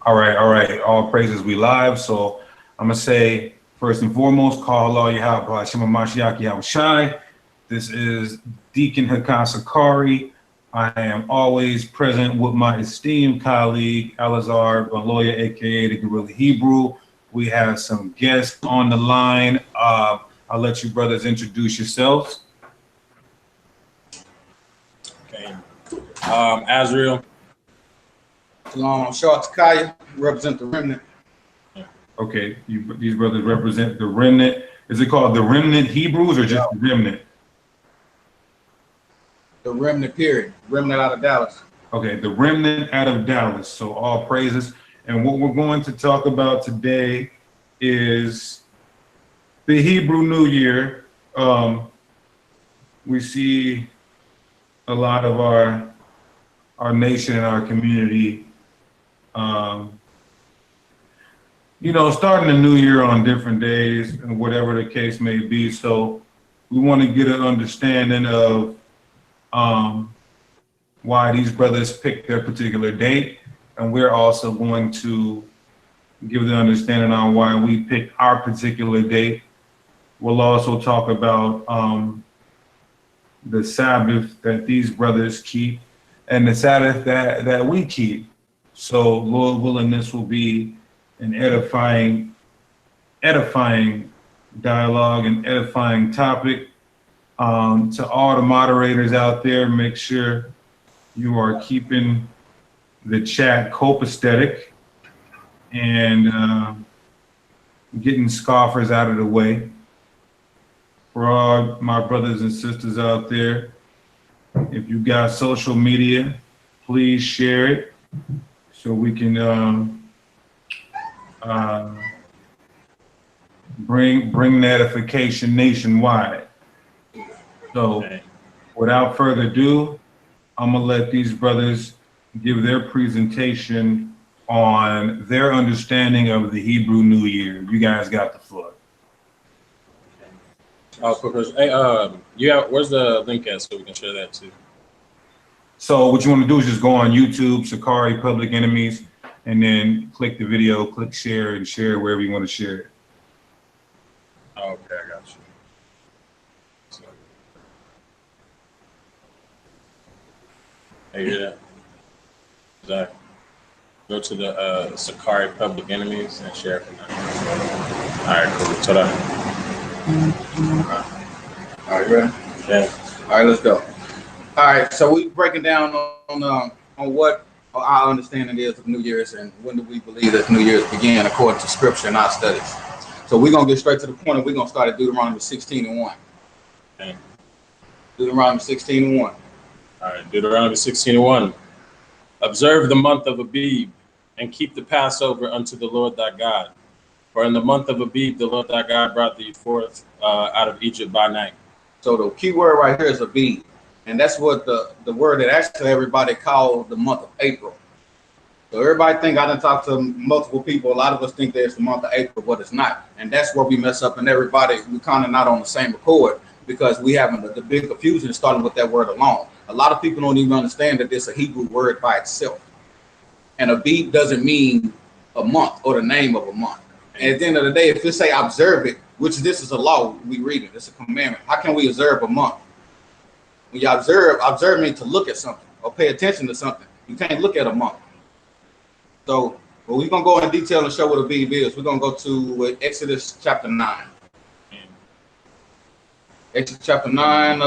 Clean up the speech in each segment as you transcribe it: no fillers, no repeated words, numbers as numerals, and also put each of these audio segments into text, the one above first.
All right. All praises, we live. So I'm gonna say first and foremost, call Allah Yahweh Shema Mashiach Yahweh Shai. This is Deacon Hakan Sicarii. I am always present with my esteemed colleague Alazar Baloya, aka the Guerrilla Hebrew. We have some guests on the line. I'll let you brothers introduce yourselves. Okay. Azrael. I'm Shah Takaya, represent the remnant. Okay, these brothers represent the remnant. Is it called the Remnant Hebrews or just the remnant? The remnant, period. Remnant out of Dallas. Okay, the remnant out of Dallas. So all praises. And what we're going to talk about today is the Hebrew New Year. We see a lot of our nation and our community, you know, starting the new year on different days and whatever the case may be. So we want to get an understanding of why these brothers picked their particular date. And we're also going to give the understanding on why we picked our particular date. We'll also talk about the Sabbath that these brothers keep and the Sabbath that we keep. So Lord willing, this will be an edifying dialogue and edifying topic. To all the moderators out there, make sure you are keeping the chat copacetic and getting scoffers out of the way. For all my brothers and sisters out there, if you got social media, please share it so we can bring edification nationwide. So without further ado, I'm gonna let these brothers give their presentation on their understanding of the Hebrew New Year. You guys got the floor. Hey, where's the link at so we can share that too? So what you want to do is just go on YouTube, Sicarii Public Enemies, and then click the video, click share, and share wherever you want to share it. Okay, I got you. So, hey, you hear that? Zach, go to the Sicarii Public Enemies and share it from there. All right, cool. So that. All right, you ready? Yeah. All right, let's go. All right, so we breaking down on what our understanding is of New Year's and when do we believe that New Year's began according to Scripture and our studies. So we're gonna get straight to the point, and we're gonna start at Deuteronomy 16:1. Okay. Deuteronomy 16:1. All right, Deuteronomy 16:1. Observe the month of Abib and keep the Passover unto the Lord thy God. For in the month of Abib, the Lord thy God brought thee forth out of Egypt by night. So the key word right here is Abib. And that's what the word that actually everybody called the month of April. So everybody think, I done talked to multiple people, a lot of us think that it's the month of April, but it's not. And that's where we mess up, and everybody, we kind of not on the same accord because we having the big confusion starting with that word alone. A lot of people don't even understand that it's a Hebrew word by itself. And Abib doesn't mean a month or the name of a month. And at the end of the day, if you say observe it, which this is a law, we read it, it's a commandment. How can we observe a month? When you observe means to look at something or pay attention to something. You can't look at a month. So, well, we're going to go in detail and show what Abib is. We're going to go to Exodus chapter 9. Exodus chapter 9,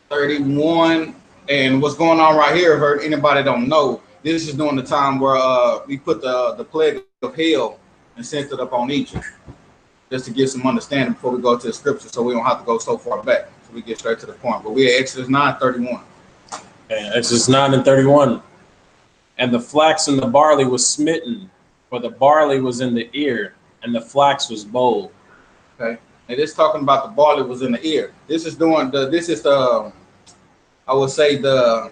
31. And what's going on right here, if anybody don't know, this is during the time where we put the plague of hail and sent it up on Egypt. Just to get some understanding before we go to the scripture, so we don't have to go so far back. So we get straight to the point. But we're at Exodus 9:31. Okay, Exodus 9:31. And the flax and the barley was smitten, for the barley was in the ear, and the flax was bold. Okay, and this talking about the barley was in the ear. This is doing the I would say the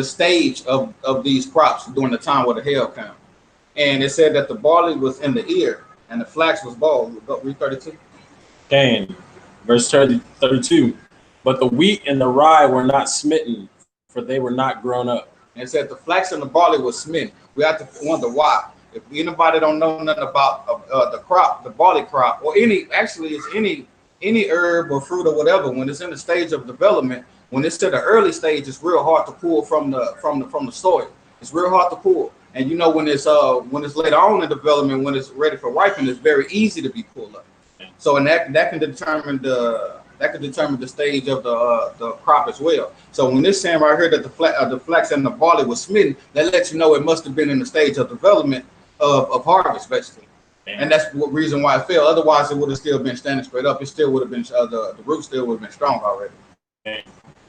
stage of these crops during the time where the hail came. And it said that the barley was in the ear and the flax was bold. Go read 32. Okay, verse 32. But the wheat and the rye were not smitten, for they were not grown up. And it said the flax and the barley was smitten. We have to wonder why. If anybody don't know nothing about the crop, the barley crop, or any herb or fruit or whatever, when it's in the stage of development, when it's to the early stage, it's real hard to pull from the soil. It's real hard to pull. And you know, when it's later on in development, when it's ready for ripening, it's very easy to be pulled up. So and that can determine the stage of the crop as well. So when this saying right here that the flax and the barley was smitten, that lets you know it must have been in the stage of development of harvest, basically. And that's the reason why it fell. Otherwise, it would have still been standing straight up. It still would have been the root still would have been strong already.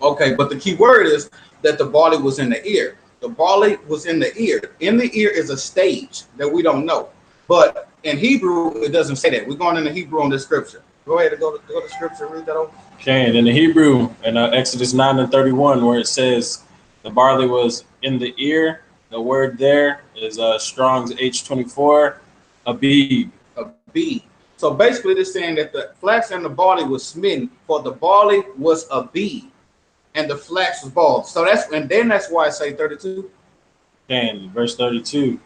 Okay, but the key word is that the barley was in the ear. The barley was in the ear. In the ear is a stage that we don't know. But in Hebrew, it doesn't say that. We're going into Hebrew on this scripture. Go ahead and go to scripture, read that over. Okay, and in the Hebrew, in Exodus 9:31, where it says the barley was in the ear, the word there is Strong's H24, abib. Abib. So basically, they're saying that the flax and the barley was smitten, for the barley was abib, and the flax was bald. So that's why I say 32. Okay, verse 32.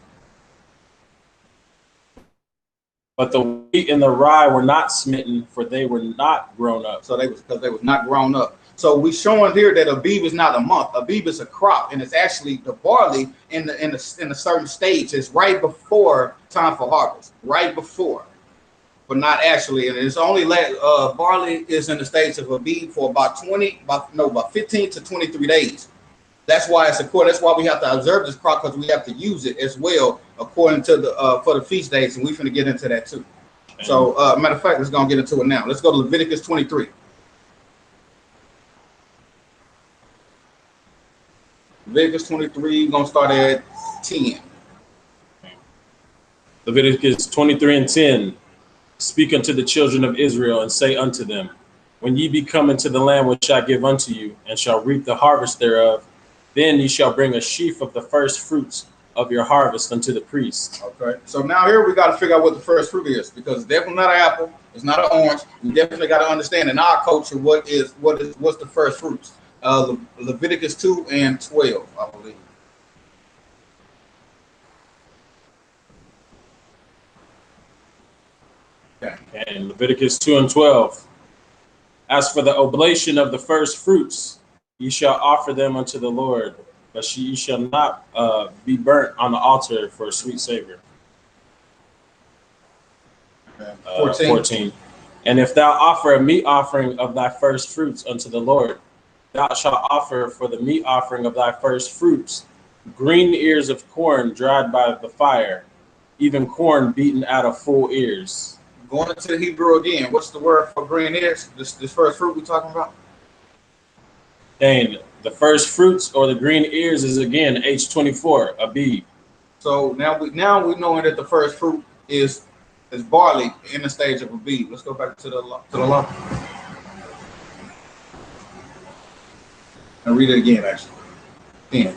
But the wheat and the rye were not smitten, for they were not grown up. So because they was not grown up. So we showing here that Abib is not a month. Abib is a crop, and it's actually the barley in a certain stage. It's right before time for harvest, right before, but not actually. And it's only barley is in the stage of Abib for about 15 to 23 days. That's why that's why we have to observe this crop, because we have to use it as well according to for the feast days, and we're going to get into that too. So matter of fact, let's go and get into it now. Let's go to Leviticus 23. Leviticus 23, we're going to start at 10. Leviticus 23:10. Speak unto the children of Israel, and say unto them, when ye be come into the land which I give unto you, and shall reap the harvest thereof, then ye shall bring a sheaf of the first fruits of your harvest unto the priest. Okay. So now here we got to figure out what the first fruit is, because it's definitely not an apple. It's not an orange. We definitely got to understand in our culture what's the first fruits. Leviticus 2:12, I believe. Okay. And Leviticus 2:12. As for the oblation of the first fruits, ye shall offer them unto the Lord, but ye shall not be burnt on the altar for a sweet savor. 14. And if thou offer a meat offering of thy first fruits unto the Lord, thou shalt offer for the meat offering of thy first fruits green ears of corn dried by the fire, even corn beaten out of full ears. Going into the Hebrew again, what's the word for green ears? This first fruit we're talking about? And the first fruits or the green ears is again H24, abib. So now we knowing that the first fruit is barley in the stage of abib. Let's go back to the law. And read it again, actually. 10.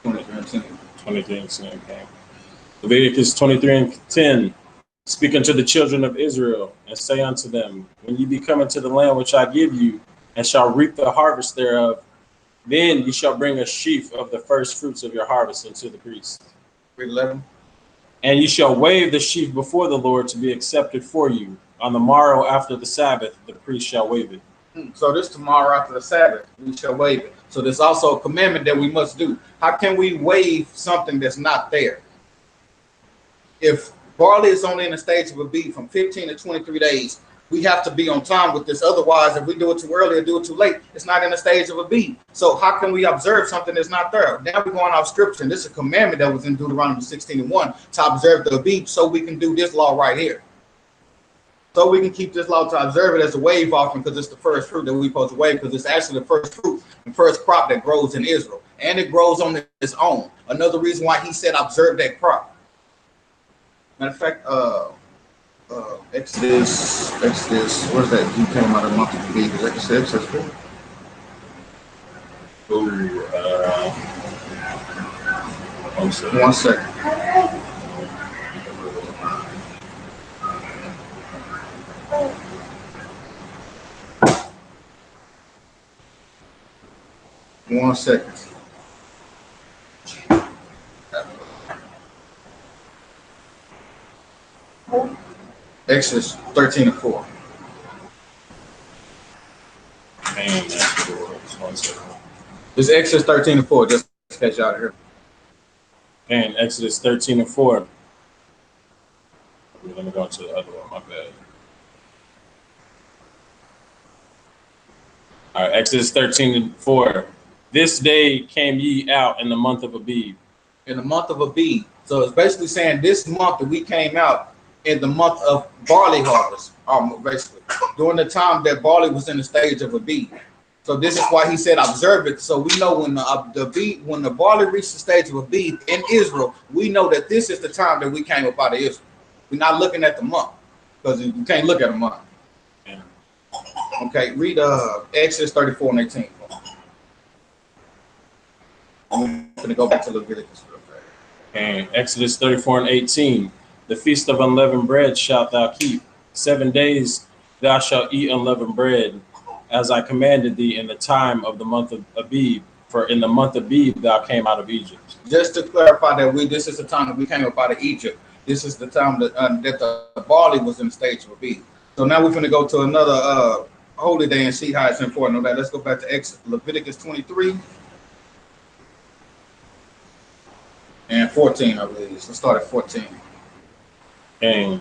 23:10. Okay. Leviticus 23:10. Speak unto the children of Israel, and say unto them, when ye be come into the land which I give you, and shall reap the harvest thereof, then ye shall bring a sheaf of the first fruits of your harvest unto the priest. Read 11. And ye shall wave the sheaf before the Lord to be accepted for you. On the morrow after the Sabbath, the priest shall wave it. So this tomorrow after the Sabbath, we shall wave it. So there's also a commandment that we must do. How can we wave something that's not there? If barley is only in the stage of Abib from 15 to 23 days, we have to be on time with this. Otherwise, if we do it too early or do it too late, it's not in the stage of Abib. So how can we observe something that's not there? Now we're going off scripture, and this is a commandment that was in Deuteronomy 16:1 to observe the Abib, so we can do this law right here. So we can keep this law to observe it as a wave offering, because it's the first fruit that we're supposed to wave, because it's actually the first fruit, the first crop that grows in Israel. And it grows on its own. Another reason why he said observe that crop. Matter of fact, Exodus, where's that? He came out of the month of Abib. Is that Exodus 4? One second. Exodus 13 and 4. And that's 1 second. It's Exodus 13 and 4, just in case y'all here. And Exodus 13 and 4. Let me go to the other one, my bad. All right, Exodus 13 and 4. This day came ye out in the month of Abib. In the month of Abib. So it's basically saying this month that we came out in the month of barley harvest, basically, during the time that barley was in the stage of Abib. So this is why he said observe it. So we know when the barley reached the stage of Abib in Israel, we know that this is the time that we came up out of Israel. We're not looking at the month, because you can't look at a month. Yeah. Okay, read Exodus 34 and 18. I'm going to go back to Leviticus. And Exodus 34 and 18. The feast of unleavened bread shalt thou keep. 7 days thou shalt eat unleavened bread, as I commanded thee in the time of the month of Abib. For in the month of Abib thou came out of Egypt. Just to clarify that this is the time that we came up out of Egypt. This is the time that the barley was in the stage of Abib. So now we're going to go to another holy day and see how it's important. Okay, let's go back to Leviticus 23 and 14, I believe. Let's start at 14. And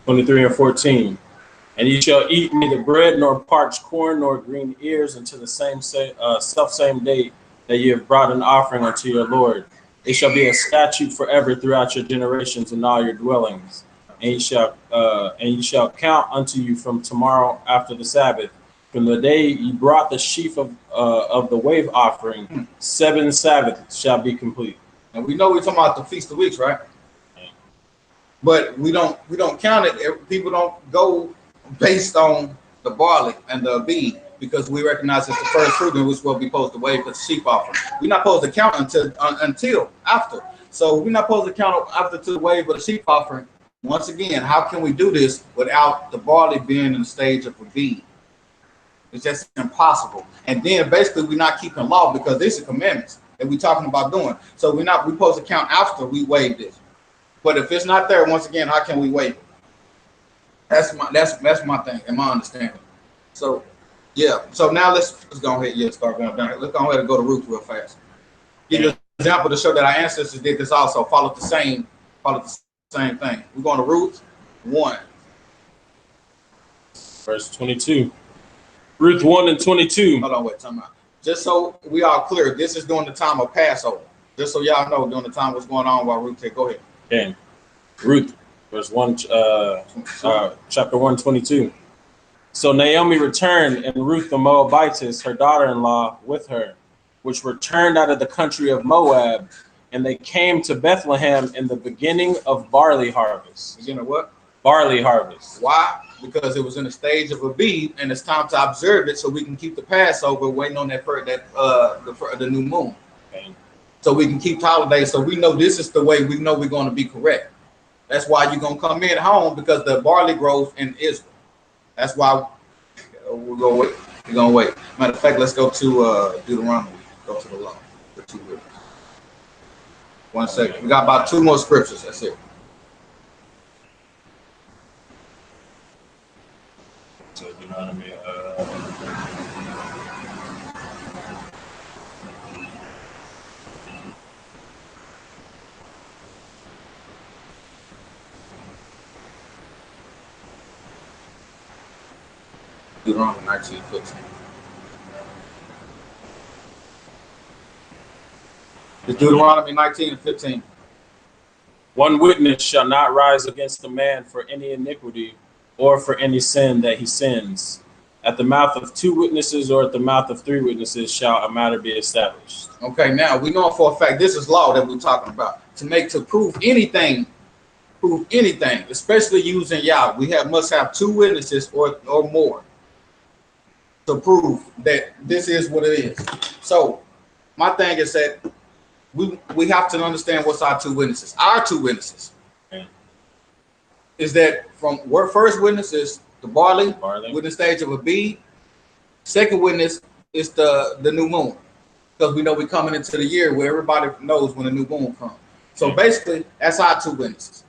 23 and 14. And ye shall eat neither bread nor parched corn nor green ears until the same day that ye have brought an offering unto your Lord. It shall be a statute forever throughout your generations in all your dwellings. And ye shall count unto you from tomorrow after the Sabbath, from the day ye brought the sheaf of the wave offering. 7 Sabbaths shall be complete. And we know we're talking about the Feast of Weeks, right? But we don't count it. People don't go based on the barley and the Abib, because we recognize it's the first fruit in which we'll be supposed to wave for the sheep offering. We're not supposed to count until after. So we're not supposed to count after to the wave of the sheep offering. Once again, how can we do this without the barley being in the stage of Abib? It's just impossible. And then basically we're not keeping law, because these are commandments that we're talking about doing. So we're supposed to count after we wave this. But if it's not there, once again, how can we wave it? That's my thing and my understanding. So yeah. So now let's go ahead and start going down here. Let's go ahead and go to Ruth real fast. Give you an example to show that our ancestors did this also. Followed the same thing. We're going to Ruth 1. Verse 22. Ruth 1 and 22. Hold on, wait, time out. Just so we are clear, this is during the time of Passover. Just so y'all know during the time what's going on while Ruth said, go ahead. Okay. Ruth, verse 1, chapter 122. So Naomi returned, and Ruth the Moabitess, her daughter-in-law, with her, which returned out of the country of Moab, and they came to Bethlehem in the beginning of barley harvest. Beginning of what? Barley harvest. Why? Because it was in the stage of Abib, and it's time to observe it so we can keep the Passover, waiting on the new moon. Okay. So we can keep the holidays. So we know this is the way we know we're going to be correct. That's why you're going to come in home, because the barley grows in Israel. That's why we're going to wait. We're going to wait. Matter of fact, let's go to Deuteronomy. Go to the law. The 2 rivers. 1 second. We got about 2 more scriptures. That's it. So Deuteronomy. Deuteronomy 19:15. It's Deuteronomy 19:15. One witness shall not rise against a man for any iniquity or for any sin that he sins. At the mouth of 2 witnesses or at the mouth of 3 witnesses shall a matter be established. Okay, now we know for a fact this is law that we're talking about. To prove anything, especially using Yah, we must have 2 witnesses or more to prove that this is what it is. So my thing is that we have to understand what's our 2 witnesses. Our 2 witnesses is that from first witness is the barley. With the stage of Abib. Second witness is the new moon, because we know we're coming into the year where everybody knows when the new moon comes. So basically, that's our 2 witnesses.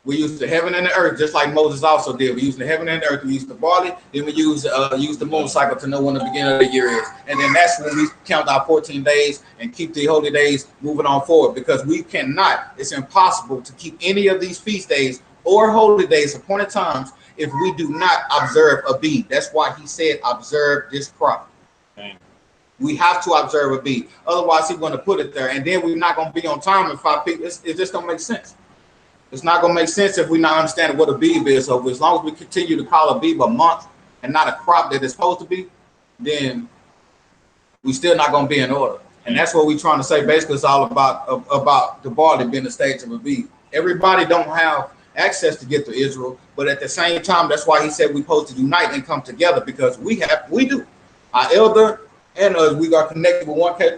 We use the heaven and the earth, just like Moses also did. We use the heaven and the earth. We use the barley, then we use the moon cycle to know when the beginning of the year is. And then that's when we count our 14 days and keep the holy days moving on forward, because we cannot, it's impossible to keep any of these feast days or holy days, appointed times, if we do not observe a Abib. That's why he said, observe this crop. Okay. We have to observe a Abib. Otherwise, he's going to put it there. And then we're not going to be on time in 5 people. It just don't make sense. It's not going to make sense if we're not understanding what a Abib is. So as long as we continue to call a Abib a month and not a crop that it's supposed to be, then we still not going to be in order. And that's what we're trying to say. Basically, it's all about the barley being the stage of a Abib. Everybody don't have access to get to Israel, but at the same time, that's why he said we're supposed to unite and come together, because we do. Our elder and us, we are connected with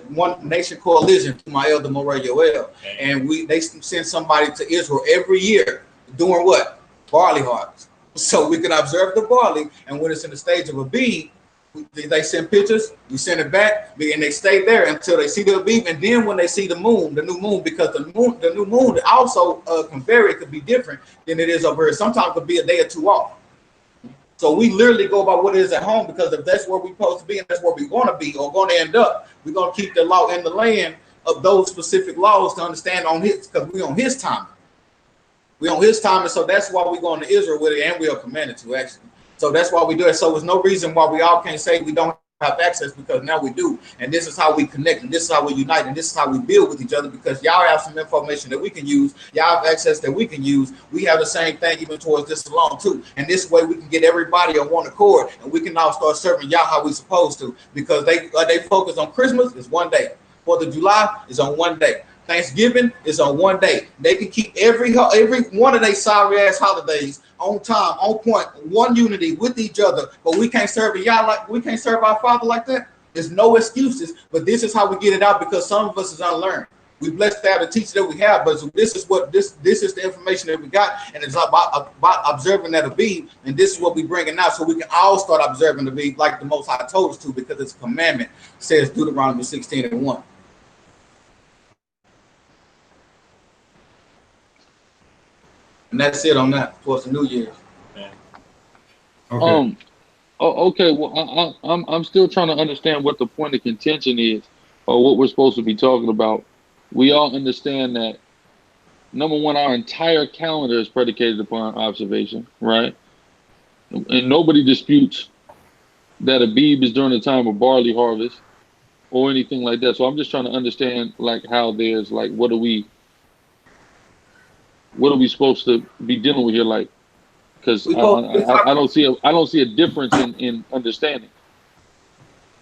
one nation coalition to my elder Morey Yoel, and they send somebody to Israel every year doing what? Barley harvest, so we can observe the barley. And when it's in the stage of a Abib, they send pictures, we send it back, and they stay there until they see the Abib. And then when they see the new moon, because the new moon also can vary, it could be different than it is over here. Sometimes it could be a day or two off. So we literally go by what it is at home, because if that's where we're supposed to be and that's where we're going to be or going to end up, we're going to keep the law in the land of those specific laws to understand on his, because we're on his time. We're on his time, and so that's why we're going to Israel with it, and we are commanded to, actually. So that's why we do it. So there's no reason why we all can't say we don't have access, because now we do. And this is how we connect, and this is how we unite, and this is how we build with each other, because y'all have some information that we can use. Y'all have access that we can use. We have the same thing even towards this alone too. And this way we can get everybody on one accord, and we can now start serving y'all how we supposed to, because they focus on Christmas is one day. 4th of July is on one day. Thanksgiving is on one day. They can keep every one of their sorry ass holidays on time, on point, one unity with each other. But we can't serve y'all like we can't serve our Father like that. There's no excuses. But this is how we get it out, because some of us is unlearned. We blessed to have the teacher that we have, but so this is what this is the information that we got, and it's about observing that Abib, and this is what we bringing out, so we can all start observing the Abib like the Most High told us to, because it's a commandment, says Deuteronomy 16:1. And that's it on that towards the New Year's. Okay. Okay. Well, I'm still trying to understand what the point of contention is, or what we're supposed to be talking about. We all understand that, number one, our entire calendar is predicated upon observation, right? And nobody disputes that Abib is during the time of barley harvest or anything like that. So I'm just trying to understand, like, how there's like, what are we supposed to be dealing with here? Like, because I don't see a difference in understanding.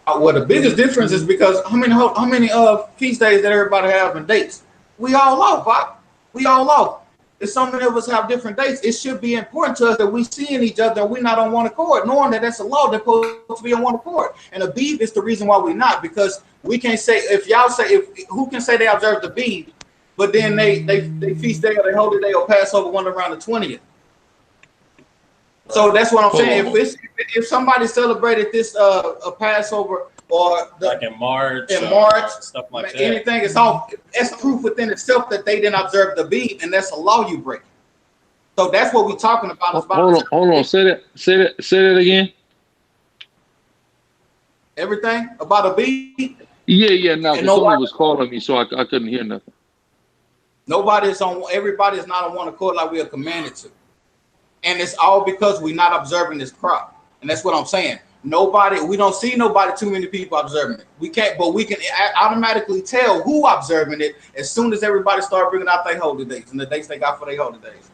Well, the biggest difference is because how many feast days that everybody have and dates? We all off, Bob. We all off. If so many of us have different dates, it should be important to us that we seeing each other and we're not on one accord, knowing that that's a law that's supposed to be on one accord. And Abib is the reason why we're not, because we can't say, if y'all say, who can say they observe the Abib, but then they feast day or they holy day or Passover one around the 20th. So that's what I'm saying. If somebody celebrated this a Passover or like in March, stuff like that, anything, it's proof within itself that they didn't observe the Abib, and that's a law you break. So that's what we're talking about. Hold on. Say that again. Everything about Abib. Yeah. Now somebody was calling me, so I couldn't hear nothing. Everybody's not on one accord like we are commanded to. And it's all because we're not observing this crop. And that's what I'm saying. We don't see too many people observing it. We can't, but we can automatically tell who observing it as soon as everybody start bringing out their holy days and the dates they got for their holy days.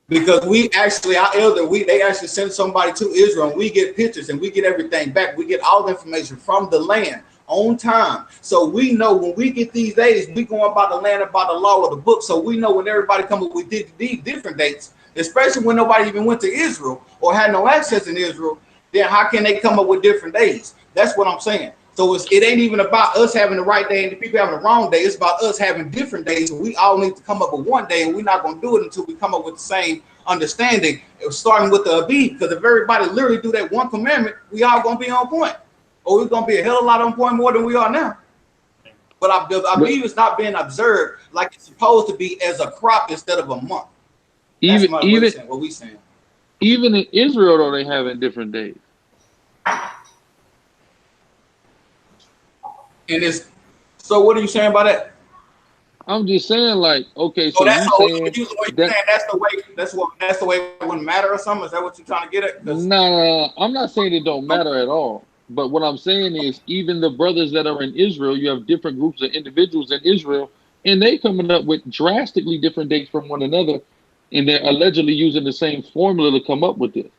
Because they actually send somebody to Israel, and we get pictures and we get everything back. We get all the information from the land on time. So we know when we get these days, we going by the land, about the law of the book. So we know when everybody come up with these different dates, especially when nobody even went to Israel or had no access in Israel, then how can they come up with different days? That's what I'm saying. So it ain't even about us having the right day and the people having the wrong day. It's about us having different days. And we all need to come up with one day, and we're not going to do it until we come up with the same understanding, starting with the Abib. Because if everybody literally do that one commandment, we all going to be on point. Or we're going to be a hell of a lot on point more than we are now. But Abib is not being observed like it's supposed to be as a crop instead of a month. That's Even even what we saying. even in Israel, though, they having different days. And it's so. What are you saying about that? I'm just saying, like, okay, So so that's you so saying you that? saying that's the way it wouldn't matter or something? Is that what you're trying to get at? No, I'm not saying it don't matter at all. But what I'm saying is, even the brothers that are in Israel, you have different groups of individuals in Israel, and they coming up with drastically different dates from one another, and they're allegedly using the same formula to come up with this.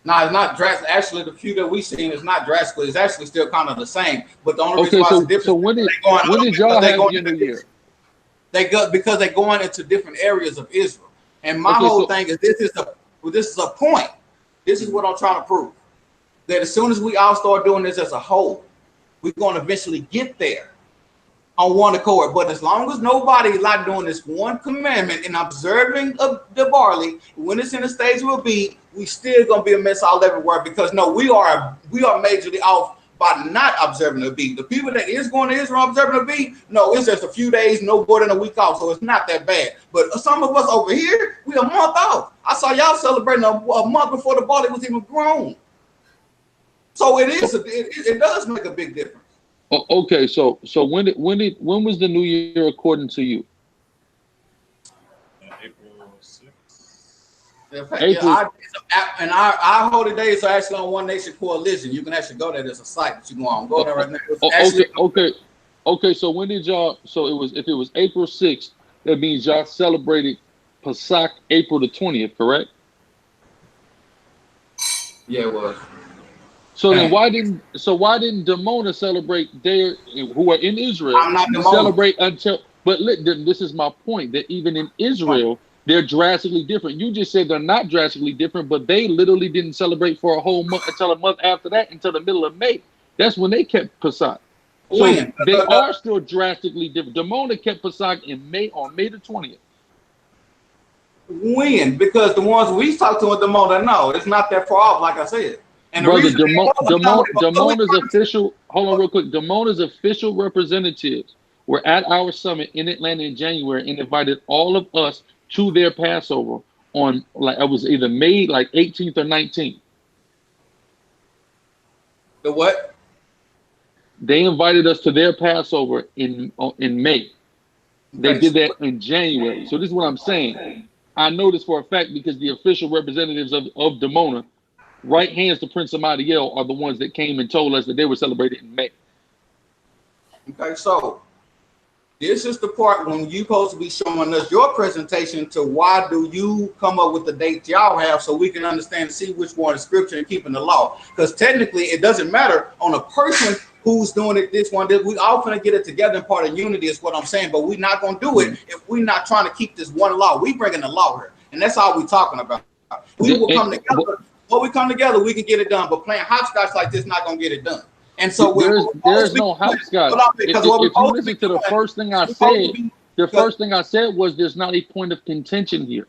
No, it's not drastic. Actually, the few that we seen is not drastic. It's actually still kind of the same. But the only reason why it's a difference so when did y'all have your new year? They go because they're going into different areas of Israel. And my whole thing is this is a point. This is what I'm trying to prove. That as soon as we all start doing this as a whole, we're going to eventually get there on one accord. But as long as nobody is not doing this one commandment and observing of the barley, when it's in the stage we'll be, we still gonna be a mess all everywhere because no, we are majorly off by not observing the beat. The people that is going to Israel observing the beat, no, it's just a few days, no more than a week off, so it's not that bad. But some of us over here, we a month off. I saw y'all celebrating a month before the barley was even grown. So it is. It does make a big difference. Okay, so when was the new year according to you? April 6th. Yeah, and our holy days are actually on One Nation Coalition. You can actually go there. There's a site that you go on. Go there right now. Okay. So when did y'all? So if it was April 6th, that means y'all celebrated Pesach April the 20th, correct? Yeah, it was. So then why didn't Demona celebrate who are in Israel? I'm not Demona. Celebrate until. But this is my point, that even in Israel, they're drastically different. You just said they're not drastically different, but they literally didn't celebrate for a whole month until a month after that, until the middle of May. That's when they kept Pesach. So they are still drastically different. Demona kept Pesach on May the 20th. When? Because the ones we talked to at Demona, no, it's not that far off, like I said. And brother, Demona's official. Hold on, real quick. Demona's official representatives were at our summit in Atlanta in January and invited all of us to their Passover on, like, it was either May 18th or 19th. The what? They invited us to their Passover in May. They did that in January. So this is what I'm saying. I know this for a fact because the official representatives of Demona, right hands to Prince Amadiel, are the ones that came and told us that they were celebrating in May. Okay, so this is the part when you're supposed to be showing us your presentation to why do you come up with the dates y'all have so we can understand and see which one is scripture and keeping the law. Because technically it doesn't matter on a person who's doing it this one. We all gonna get it together in part of unity is what I'm saying, but we're not gonna do it if we're not trying to keep this one law. We bringing the law here, and that's all we're talking about. We will come together. When we come together, we can get it done. But playing hopscotch like this not gonna get it done. And so there's no hopscotch. If you listen to the first thing I said, the first thing I said was there's not a point of contention here.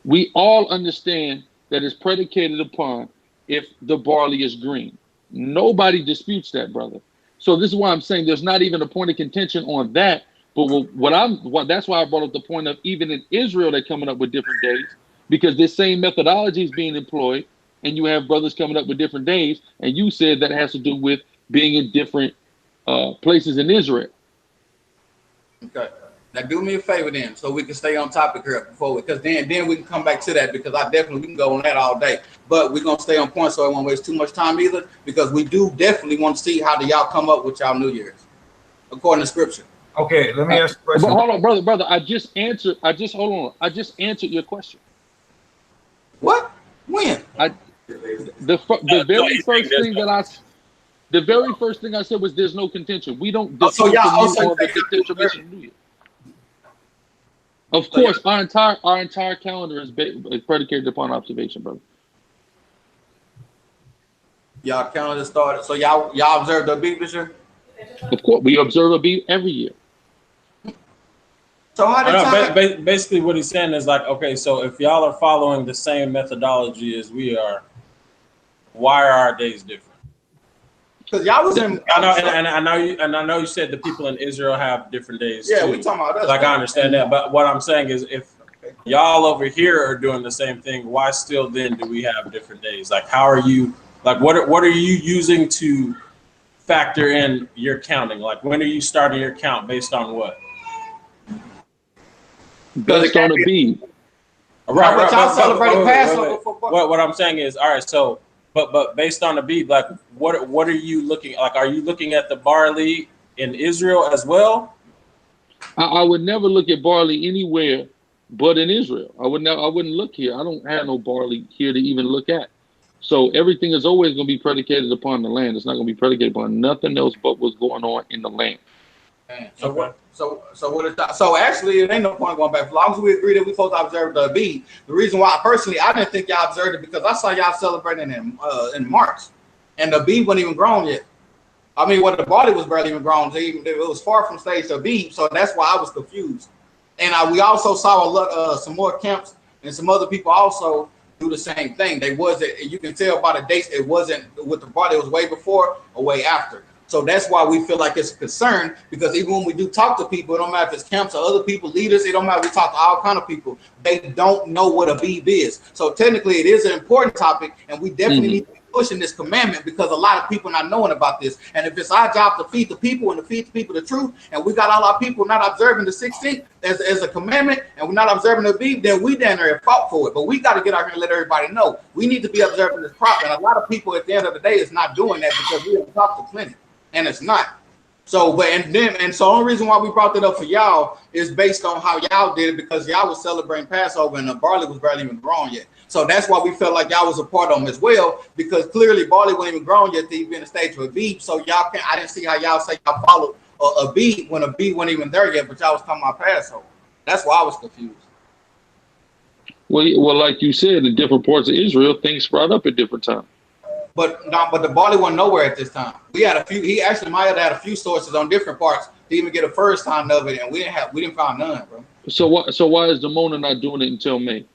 We all understand that it's predicated upon if the barley is green. Nobody disputes that, brother. So this is why I'm saying there's not even a point of contention on that. But that's why I brought up the point of even in Israel they're coming up with different days, because this same methodology is being employed, and you have brothers coming up with different days, and you said that has to do with being in different places in Israel. Okay. Now do me a favor then, so we can stay on topic here because then we can come back to that, because we can go on that all day. But we're gonna stay on point so I won't waste too much time either, because we do definitely want to see how do y'all come up with y'all New Year's according to scripture. Okay, let me ask a question. But hold on, brother. I just answered your question. What? When? The very first thing I said was there's no contention. We don't so y'all also the contention New Year. Of course, our entire calendar is predicated upon observation, brother. Y'all calendar started. So y'all observed the beat this year? Of course, we observe a beat every year. So how did basically what he's saying is like, okay, so if y'all are following the same methodology as we are, why are our days different? Because y'all was in. I know you said the people in Israel have different days. Yeah, too. we talking about that. Like I understand that, but what I'm saying is if y'all over here are doing the same thing. Why still then do we have different days? Like, how are you, like, what are you using to factor in your counting? Like, when are you starting your count based on what? Based on a bead. Right, but y'all celebrate Passover. What I'm saying is, all right, so, but based on the bead, like, what are you looking, like, are you looking at the barley in Israel as well? I would never look at barley anywhere but in Israel. I wouldn't look here. I don't have no barley here to even look at. So everything is always going to be predicated upon the land. It's not going to be predicated upon nothing else but what's going on in the land. So what? So actually, it ain't no point going back. As long as we agree that we supposed to observe the bead. The reason why, personally, I didn't think y'all observed it because I saw y'all celebrating in March, and the bead wasn't even grown yet. I mean, the barley was barely even grown. It was far from stage to bead, so that's why I was confused. And we also saw some more camps and some other people also do the same thing. They wasn't. You can tell by the dates. It wasn't with the barley. It was way before or way after. So that's why we feel like it's a concern, because even when we do talk to people, it don't matter if it's camps or other people, leaders, it don't matter. We talk to all kind of people. They don't know what a bead is. So technically it is an important topic, and we definitely need to be pushing this commandment, because a lot of people not knowing about this. And if it's our job to feed the people and to feed the people the truth, and we got all our people not observing the 16th as a commandment, and we're not observing the bead, then we down there and fought for it. But we got to get out here and let everybody know we need to be observing this proper. And a lot of people at the end of the day is not doing that because we don't talk to plenty. And it's not. So, so the only reason why we brought that up for y'all is based on how y'all did it, because y'all was celebrating Passover and the barley was barely even grown yet. So that's why we felt like y'all was a part of them as well, because clearly barley wasn't even grown yet to even be in the stage of a bead. So y'all I didn't see how y'all say y'all followed a bead when a bead wasn't even there yet, but y'all was talking about Passover. That's why I was confused. Well, like you said, in different parts of Israel, things sprout up at different times. But the barley wasn't nowhere at this time. We had a few. He actually might have had a few sources on different parts to even get a first time of it, and we didn't find none, bro. So why is Demona not doing it until May?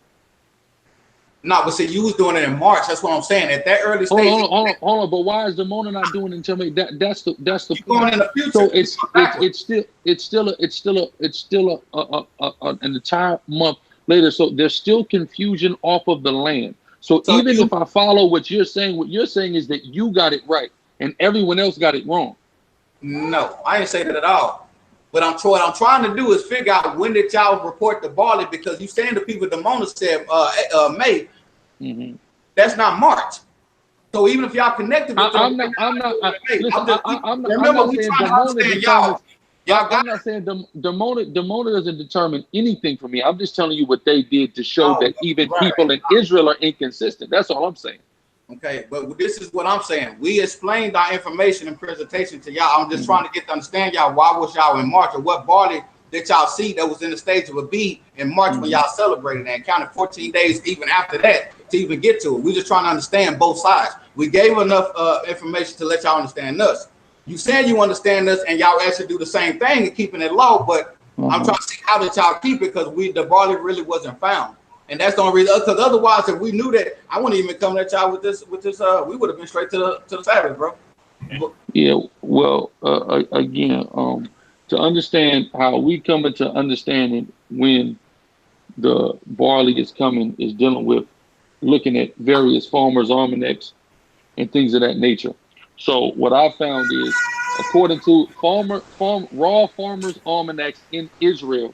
No, but see, you was doing it in March. That's what I'm saying. At that early stage. Hold on. But why is Demona not doing it until May? That's the point. Going in the future. So it's still an entire month later. So there's still confusion off of the land. So even if I follow what you're saying is that you got it right and everyone else got it wrong. No, I ain't say that at all. What I'm trying to do is figure out when did y'all report the barley, because you saying the people Demona said May. Mm-hmm. That's not March. So even if y'all connected with I'm not saying Demona. I'm not saying Demona doesn't determine anything for me. I'm just telling you what they did to show that even people in Israel are inconsistent. That's all I'm saying. Okay, but this is what I'm saying. We explained our information and presentation to y'all. I'm just trying to get to understand y'all. Why was y'all in March, or what barley did y'all see that was in the stage of a bead in March when y'all celebrated and counted 14 days even after that to even get to it? We're just trying to understand both sides. We gave enough information to let y'all understand us. You said you understand us, and y'all actually do the same thing and keeping it low, but I'm trying to see how did y'all keep it, because the barley really wasn't found. And that's the only reason, because otherwise, if we knew that, I wouldn't even come at y'all with this, we would have been straight to the Sabbath, bro. Yeah, well, again, to understand how we come into understanding when the barley is coming is dealing with looking at various farmers' almanacs and things of that nature. So what I found is, according to raw farmers' almanacs in Israel,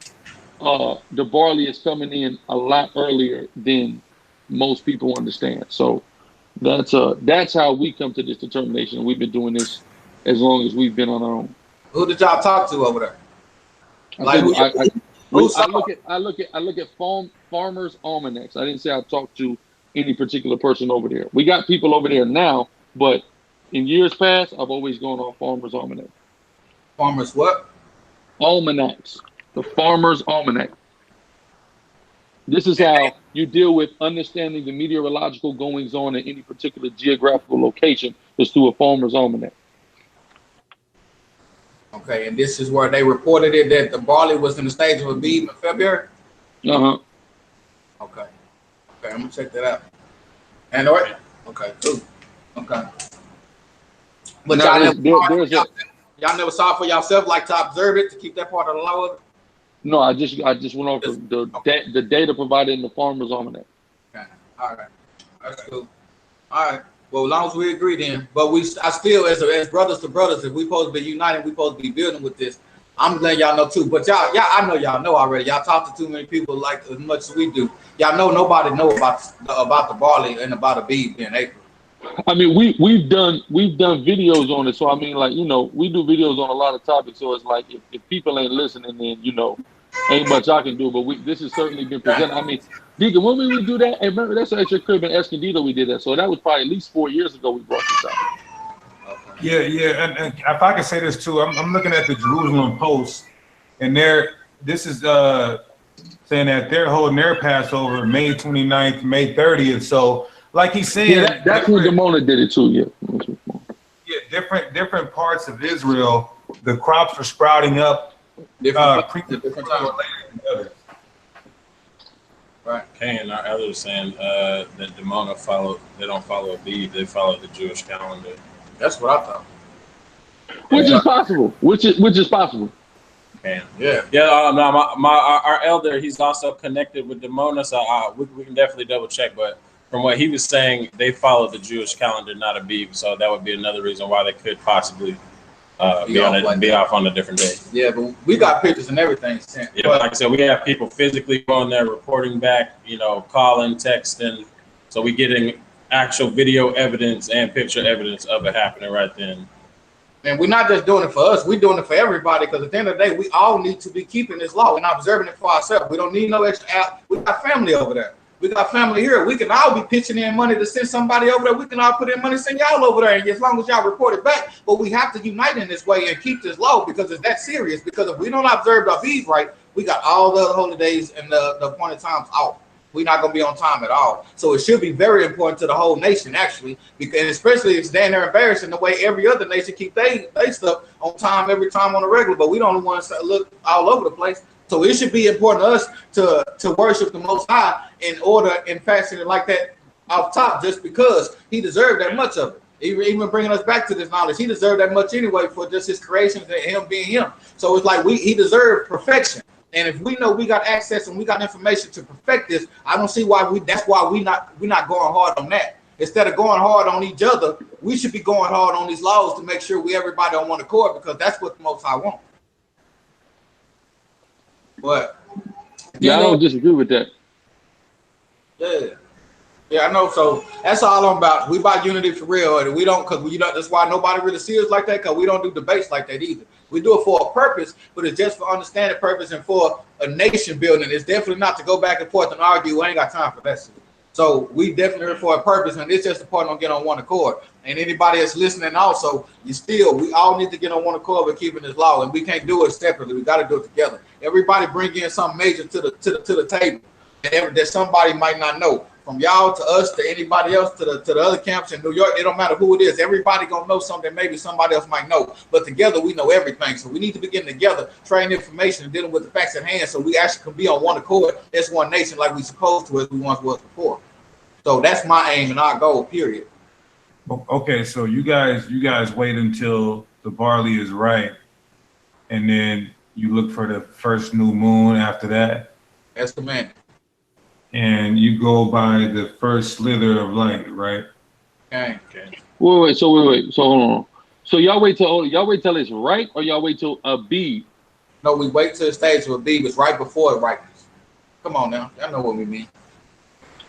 the barley is coming in a lot earlier than most people understand. So that's how we come to this determination. We've been doing this as long as we've been on our own. Who did y'all talk to over there? I look at farmers' almanacs. I didn't say I talked to any particular person over there. We got people over there now, but in years past, I've always gone off farmers' almanac. Farmers what? Almanacs. The farmer's almanac. This is how you deal with understanding the meteorological goings on in any particular geographical location, is through a farmer's almanac. Okay, and this is where they reported it, that the barley was in the stage of a bead in February? Uh-huh. Okay, I'm gonna check that out. And all right, okay, cool. Okay. But now, y'all never saw it for yourself, like to observe it, to keep that part of the law of it? No, I just went off the data provided in the Farmer's Almanac. Okay. All right. That's cool. All right. Well, as long as we agree then, but I still, as brothers to brothers, if we supposed to be united, we supposed to be building with this. I'm letting y'all know too. But y'all, I know y'all know already. Y'all talk to too many people like as much as we do. Y'all know nobody know about the barley and about a bead being April. I mean, we've done videos on it. So I mean, like, you know, we do videos on a lot of topics. So it's like if people ain't listening, then, you know, ain't much I can do. But this has certainly been presented. I mean, Deacon, when we do that, and remember that's at your crib in Escondido we did that. So that was probably at least 4 years ago we brought this out. Yeah, and if I can say this too, I'm looking at the Jerusalem Post, and this is saying that they're holding their Passover May 29th, May 30th. So, like he's saying, yeah, that's when Demona did it too. Yeah, different parts of Israel, the crops are sprouting up different times. Right. Okay, and our elders saying that Demona they don't follow a bead, they follow the Jewish calendar. That's what I thought. Which is possible. Which is possible. Man. Yeah. Yeah. Our elder, he's also connected with Demona, so we can definitely double check. But from what he was saying, they follow the Jewish calendar, not a bead. So that would be another reason why they could possibly be off on a different day. Yeah, but we got pictures and everything sent. Yeah, but like I said, we have people physically going there reporting back, you know, calling, texting. So we getting actual video evidence and picture evidence of it happening right then. And we're not just doing it for us, we're doing it for everybody, because at the end of the day, we all need to be keeping this law and observing it for ourselves. We don't need no extra app. We got family over there. We got family here. We can all be pitching in money to send somebody over there. We can all put in money to send y'all over there, and as long as y'all report it back. But we have to unite in this way and keep this law, because it's that serious. Because if we don't observe the beads right, we got all the other holy days and the appointed times off. We're not going to be on time at all. So it should be very important to the whole nation, actually, because especially it's down there embarrassing the way every other nation keep they stuff on time every time on a regular, but we don't want to look all over the place. So it should be important to us to worship the Most High in order and fashion it like that off top, just because he deserved that much of it. Even bringing us back to this knowledge, he deserved that much anyway for just his creations and him being him. So it's like he deserved perfection. And if we know we got access and we got information to perfect this, I don't see why that's why we're not going hard on that. Instead of going hard on each other, we should be going hard on these laws to make sure everybody on one accord, because that's what the Most High wants. But yeah, I don't disagree with that. Yeah, I know. So that's all I'm about. We about unity for real, and we don't, because that's why nobody really sees us like that, because we don't do debates like that either. We do it for a purpose, but it's just for understanding purpose and for a nation building. It's definitely not to go back and forth and argue. We ain't got time for that shit. So we definitely here for a purpose, and it's just important to get on one accord. And anybody that's listening also, we all need to get on one accord with keeping this law, and we can't do it separately. We got to do it together. Everybody bring in something major to the table that somebody might not know. From y'all to us to anybody else to the other camps in New York, it don't matter who it is. Everybody gonna know something maybe somebody else might know, but together we know everything. So we need to be getting together, trading information, and dealing with the facts at hand, so we actually can be on one accord as one nation, like we supposed to, as we once was before. So that's my aim and our goal. Period. Okay, so you guys wait until the barley is right, and then you look for the first new moon after that. That's commanded. And you go by the first slither of light, right? Okay. Wait. So hold on. So y'all wait till it's right, or y'all wait till a bead? No, we wait till the stage of a bead was right before the ripeness. Come on now, y'all know what we mean.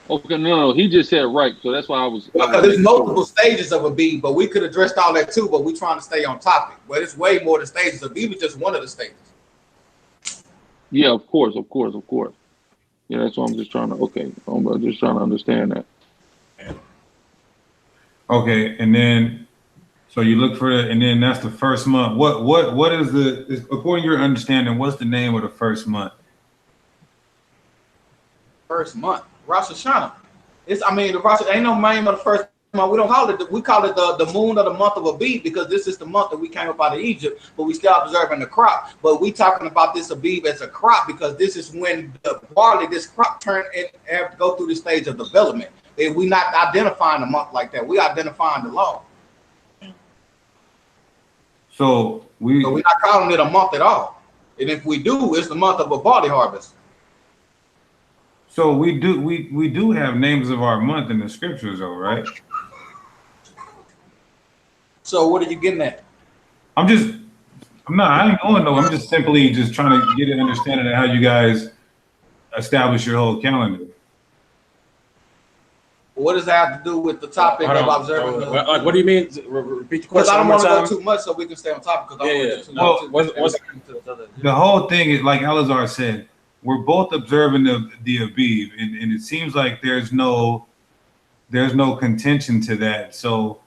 Okay, no, he just said right, so that's why I was. There's multiple stages of a bead, but we could address all that too. But we trying to stay on topic. But it's way more than stages. A bead was just one of the stages. Yeah, of course. Yeah, that's what I'm just trying to. Okay, I'm just trying to understand that. Okay, and then so you look for it, and then that's the first month. What is according to your understanding? What's the name of the first month? First month, Rosh Hashanah. Ain't no name of the first month. We don't call it. We call it the moon of the month of Abib, because this is the month that we came up out of Egypt, but we still observing the crop. But we talking about this Abib as a crop, because this is when the barley, this crop turn and have to go through the stage of development. And we not identifying the month like that. We identifying the law. So we're not calling it a month at all. And if we do, it's the month of a barley harvest. So we do have names of our month in the scriptures, though, right? So what are you getting at? I ain't going though. I'm just simply just trying to get an understanding of how you guys establish your whole calendar. What does that have to do with the topic of observing? What do you mean? Repeat the question. Because I don't want to go too much, so we can stay on topic. Yeah. The whole thing is, like Elazar said, we're both observing the Aviv, and it seems like there's no contention to that. So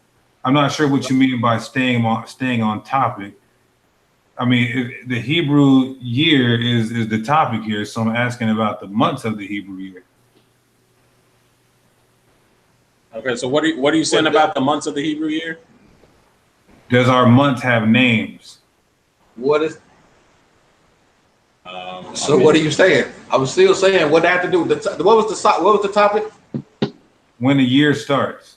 I'm not sure what you mean by staying on topic. I mean, the Hebrew year is the topic here, so I'm asking about the months of the Hebrew year. Okay, so what are you saying about the months of the Hebrew year? Does our months have names? What is? What are you saying? I was still saying what that have to do. What was the topic? When the year starts.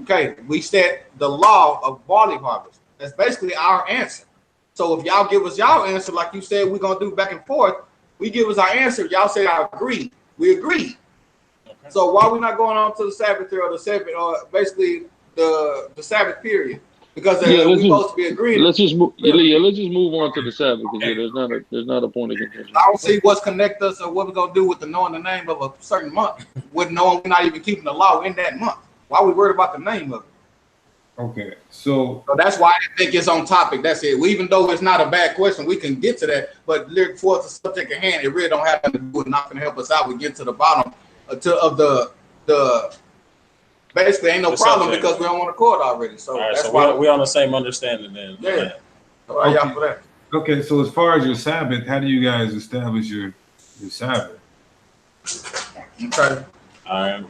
Okay, we said the law of barley harvest. That's basically our answer. So if y'all give us y'all answer, like you said, we're gonna do back and forth. We give us our answer. Y'all say I agree. We agree. Okay. So why we not going on to the Sabbath or the seventh, or basically the Sabbath period? Because we're supposed to be agreeing. Let's just move on to the Sabbath, because there's not a point of contention. I don't see what's connect us or what we're gonna do with knowing the name of a certain month, with knowing we're not even keeping the law in that month. Why are we worried about the name of it? Okay, so that's why I think it's on topic. That's it. Even though it's not a bad question, we can get to that. But for the subject at hand, it really don't have to do with not going to help us out. We get to the bottom of the. Basically, ain't no problem because we don't want to record already. So right, that's so why we're on the same understanding then. Yeah. All right, y'all for that. Okay, so as far as your Sabbath, how do you guys establish your Sabbath? Okay. All right.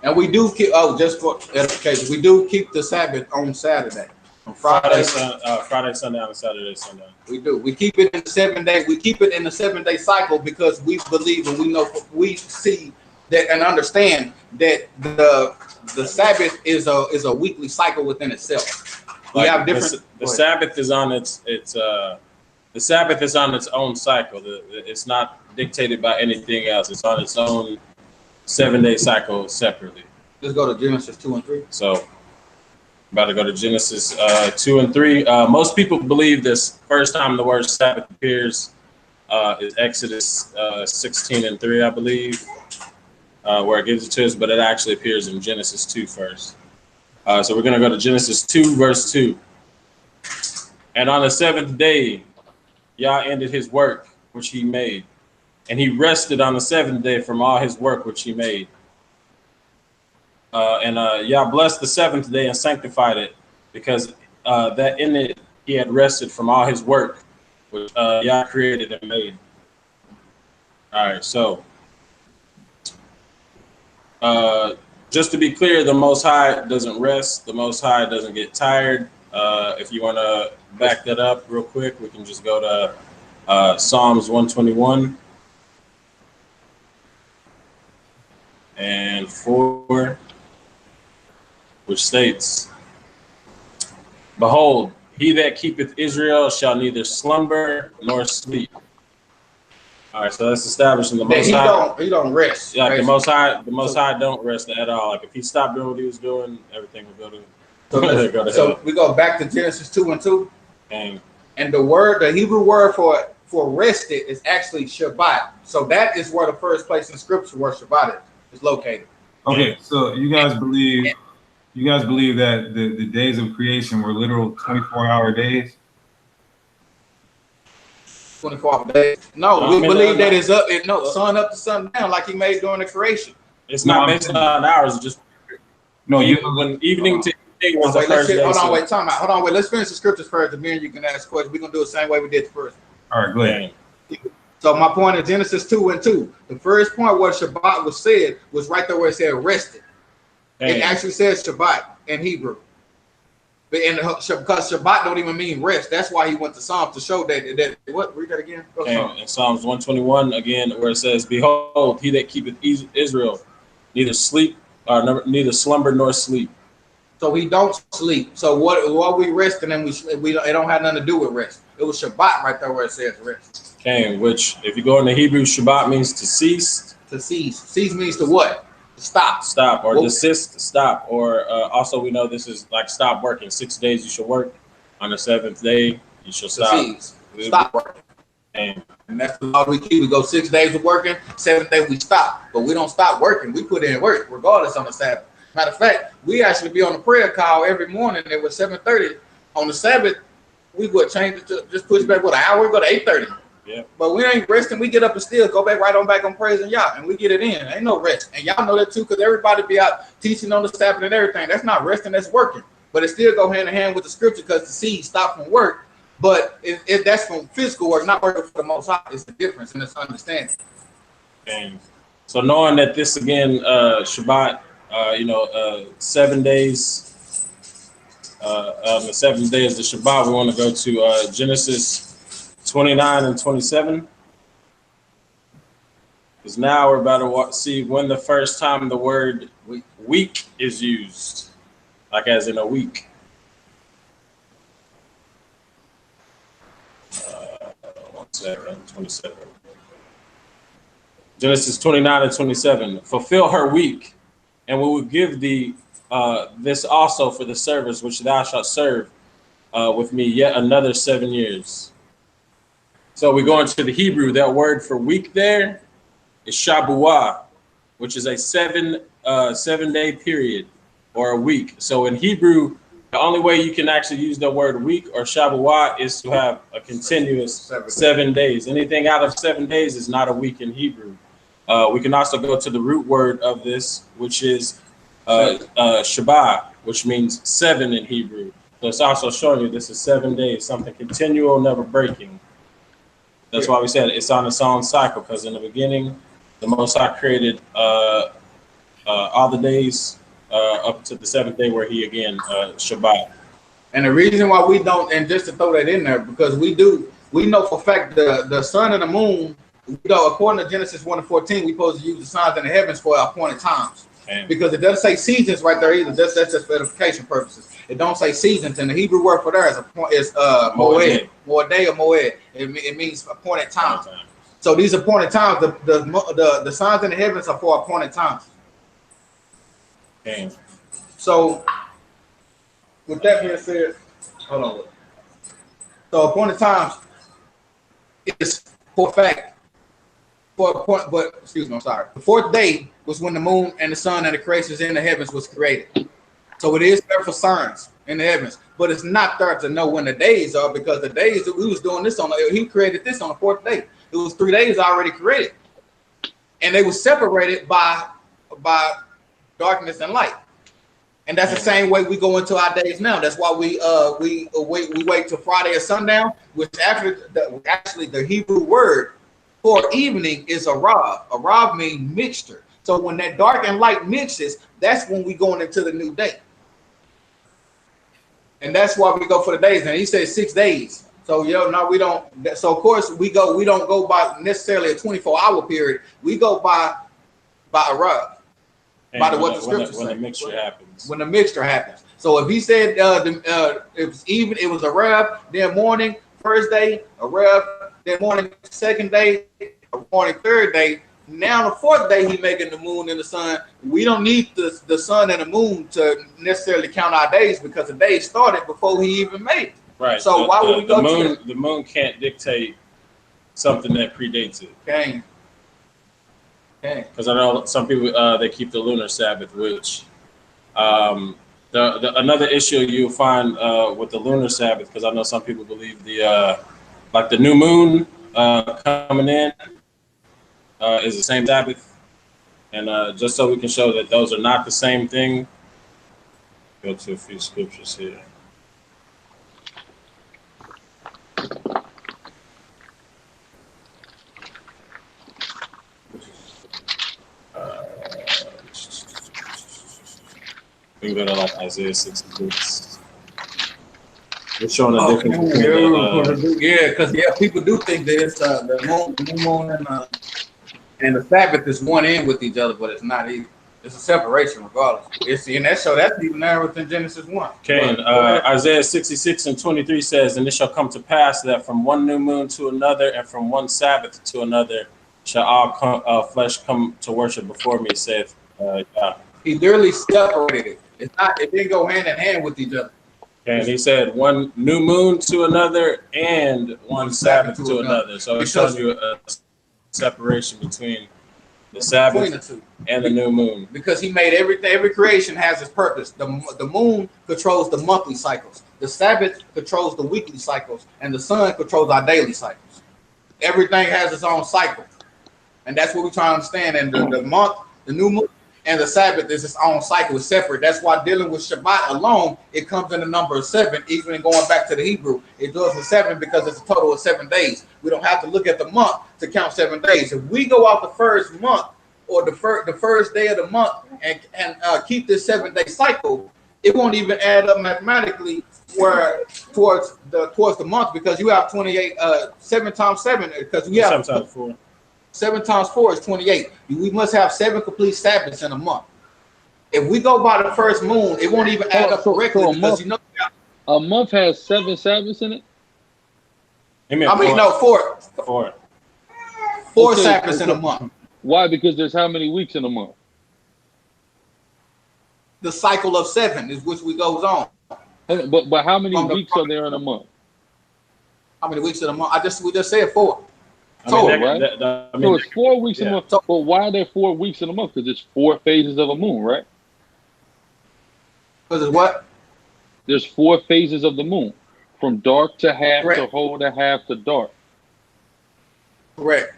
And we do keep, just for edification, we do keep the Sabbath on Saturday. On Friday, Sunday, and Saturday, Sunday. We do. We keep it in the 7 day. We keep it in the 7 day cycle because we believe and we know, we see that and understand that the Sabbath is a weekly cycle within itself. We have different. The Sabbath is on the Sabbath is on its own cycle. It's not dictated by anything else. It's on its own 7 day cycle separately. Let's go to Genesis 2 and 3. So, about to go to Genesis 2 and 3. Most people believe this first time the word Sabbath appears is Exodus 16 and 3, I believe, where it gives it to us, but it actually appears in Genesis 2 first. So we're going to go to Genesis 2, verse 2. And on the seventh day, Yah ended his work which he made. And he rested on the seventh day from all his work which he made. Yah blessed the seventh day and sanctified it, because that in it he had rested from all his work which Yah created and made. All right, so just to be clear, the Most High doesn't rest. The Most High doesn't get tired. If you want to back that up real quick, we can just go to Psalms 121. And 4, which states, "Behold, he that keepeth Israel shall neither slumber nor sleep." All right, so that's establishing the Most High. He don't rest. Yeah, the Most High don't rest at all. Like if he stopped doing what he was doing, everything would go to. So we go back to Genesis 2 and 2, and the Hebrew word for rested is actually Shabbat. So that is where the first place in Scripture where Shabbat is located. Okay, so you guys believe that the days of creation were literal 24-hour days? 24 days. No, we believe that it's up. Sun up to sundown, like he made during the creation. It's not based on hours. It's just when evening to evening was the first day. Hold on, wait. Let's finish the scriptures first, and then you can ask questions. We're gonna do it the same way we did the first. All right, go ahead. So my point is Genesis 2 and 2. The first point where Shabbat was said was right there where it said rested. It actually says Shabbat in Hebrew. But because Shabbat don't even mean rest. That's why he went to Psalms to show that what? Read that again. In Psalms 121 again, where it says, "Behold, he that keepeth Israel, neither slumber nor sleep." So he don't sleep. So what we resting and we it don't have nothing to do with rest. It was Shabbat right there where it says rest. Okay, which if you go into Hebrew, Shabbat means to cease. To cease. Cease means to what? To stop. Stop or desist, stop. Or also we know this is like stop working. 6 days you shall work. On the 7th day you shall stop. Cease. Stop working. And that's the law we keep. We go 6 days of working, 7th day we stop. But we don't stop working. We put in work regardless on the Sabbath. Matter of fact, we actually be on a prayer call every morning. It was 7:30 on the Sabbath. We would change it to just push back an hour, go to 8:30. Yeah. But we ain't resting. We get up and still go back back on praising Yah, and we get it in. Ain't no rest. And y'all know that too, because everybody be out teaching on the Sabbath and everything. That's not resting, that's working. But it still go hand in hand with the scripture because the seed stop from work. But that's from physical work, not working for the Most High. It's the difference in this understanding. And so knowing that this again, Shabbat, 7 days. The 7th day is the Shabbat. We want to go to Genesis 29 and 27. Because now we're about to see when the first time the word week is used, like as in a week. 27. Genesis 29 and 27. Fulfill her week, and we will give thee this also for the service which thou shalt serve with me yet another 7 years. So we go into the Hebrew. That word for week there is shabuah, which is a 7-day period or a week. So in Hebrew, the only way you can actually use the word week or shabuah is to have a continuous 7 days. Anything out of 7 days is not a week in Hebrew. We can also go to the root word of this, which is Shabbat, which means 7 in Hebrew. So it's also showing you this is 7 days, something continual, never breaking. That's why we said it's on its own cycle, because in the beginning, the Most High created all the days up to the 7th day, where he again Shabbat. And the reason why we don't, and just to throw that in there, because we know for a fact the sun and the moon, according to Genesis 1 and 14, we're supposed to use the signs in the heavens for appointed times. Because it doesn't say seasons right there either. That's just for edification purposes. It don't say seasons, and the Hebrew word for there is moed, moed or moed. It means appointed times. So these appointed times, the signs in the heavens are for appointed times. Okay. So with that being said, hold on. So appointed times is for fact. Excuse me, I'm sorry. The 4th day was when the moon and the sun and the creations in the heavens was created. So it is there for signs in the heavens, but it's not there to know when the days are, because the days that we was doing this on, he created this on the 4th day. It was 3 days already created, and they were separated by darkness and light. And that's the same way we go into our days now. That's why we wait till Friday or sundown, which actually the Hebrew word for evening is arav. Arav means mixture. So when that dark and light mixes, that's when we going into the new day. And that's why we go for the days. And he said 6 days. So no, we don't. So of course we don't go by necessarily a 24-hour period. We go by arav. By what the scripture says. When the mixture happens. When the mixture happens. So if he said it was even, it was arav, then morning, first day, arav, then morning, second day, morning, third day. Now the 4th day he making the moon and the sun. We don't need the sun and the moon to necessarily count our days, because the day started before he even made it. Right. So why would we go to that? The moon can't dictate something that predates it. Okay. Because I know some people they keep the lunar Sabbath, which another issue you'll find with the lunar Sabbath, because I know some people believe the like the new moon coming in is the same Sabbath, and just so we can show that those are not the same thing, go to a few scriptures here. We can go to like Isaiah 66. It's showing a difference between because people do think that it's the moon and the Sabbath is one in with each other, but it's not either. It's a separation regardless. It's in that show. That's even there within Genesis 1. Okay, and Isaiah 66:23 says, "And it shall come to pass that from one new moon to another, and from one Sabbath to another, shall all flesh come to worship before me," saith God. He literally separated it. It's not. It didn't go hand in hand with each other. Okay, and he said one new moon to another and one Sabbath to another. So it shows you a separation between the Sabbath and the new moon. Because he made everything. Every creation has its purpose. The moon controls the monthly cycles. The Sabbath controls the weekly cycles, and the sun controls our daily cycles. Everything has its own cycle, and that's what we're trying to understand. And the month, the new moon, and the Sabbath is its own cycle. It's separate. That's why dealing with Shabbat alone, it comes in the number of 7. Even going back to the Hebrew, it does with 7 because it's a total of 7 days. We don't have to look at the month to count 7 days. If we go out the first month or the first day of the month and keep this 7-day cycle, it won't even add up mathematically where towards the month, because you have 28 7 times 7, because we have 7 times 4 is 28. We must have 7 complete Sabbaths in a month. If we go by the first moon, it won't even add up correctly, because a month has 7 Sabbaths in it. Four Okay, Sabbaths in a month. Why? Because there's how many weeks in a month? The cycle of 7 is which we goes on. But how many weeks are there in a month? How many weeks in a month? We just said 4. So it's 4 weeks in a month. But why are there 4 weeks in a month? Because it's 4 phases of a moon, right? Because it's what? There's 4 phases of the moon, from dark to half to whole to half to dark. Correct.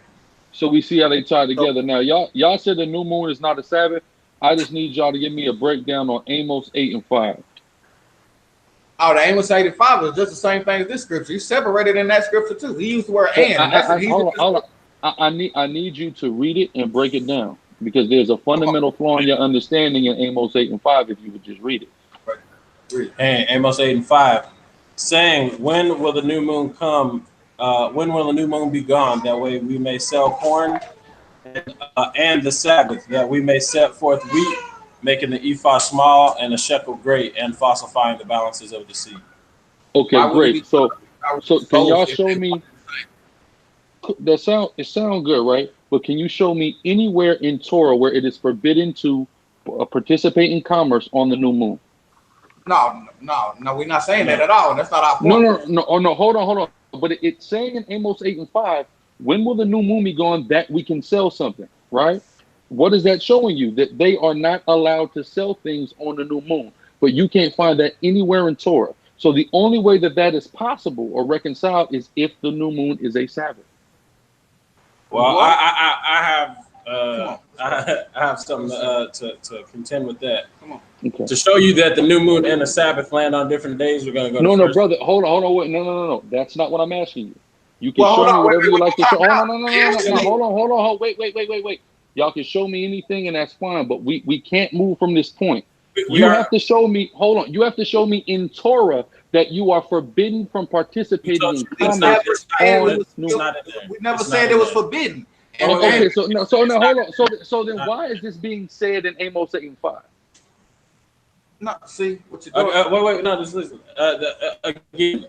So we see how they tie together. Now, y'all said the new moon is not a Sabbath. I just need y'all to give me a breakdown on Amos 8 and 5. Oh, the Amos 8 and 5 is just the same thing as this scripture. He separated in that scripture too. He used the word "and." Hold on. I need you to read it and break it down, because there's a fundamental flaw in your understanding in Amos 8 and 5 if you would just read it. And Amos 8 and 5, saying, "When will the new moon come? When will the new moon be gone? That way we may sell corn, and the Sabbath, that we may set forth wheat, making the ephah small and a shekel great, and falsifying the balances of the sea." Okay, great. So can y'all show me? It sound good, right? But can you show me anywhere in Torah where it is forbidden to participate in commerce on the new moon? No, we're not saying that at all. That's not our point. No. Oh, no, hold on. But it's saying in Amos 8 and 5, when will the new moon be gone that we can sell something, right? What is that showing you? That they are not allowed to sell things on the new moon. But you can't find that anywhere in Torah. So the only way that is possible or reconciled is if the new moon is a Sabbath. Well, I have something to contend with that. Come on. Okay. To show you that the new moon and the Sabbath land on different days, we're going to go. No, brother. Hold on. Wait. No. That's not what I'm asking you. You can show me whatever you like to show. No. Hold on. Wait. Y'all can show me anything, and that's fine. But we can't move from this point. You have to show me. Hold on. You have to show me in Torah that you are forbidden from participating in commerce. We never said it was forbidden. Okay. So hold on. So then why is this being said in Amos 8 and 5? No, see what you're doing. Wait. No, just listen. Again,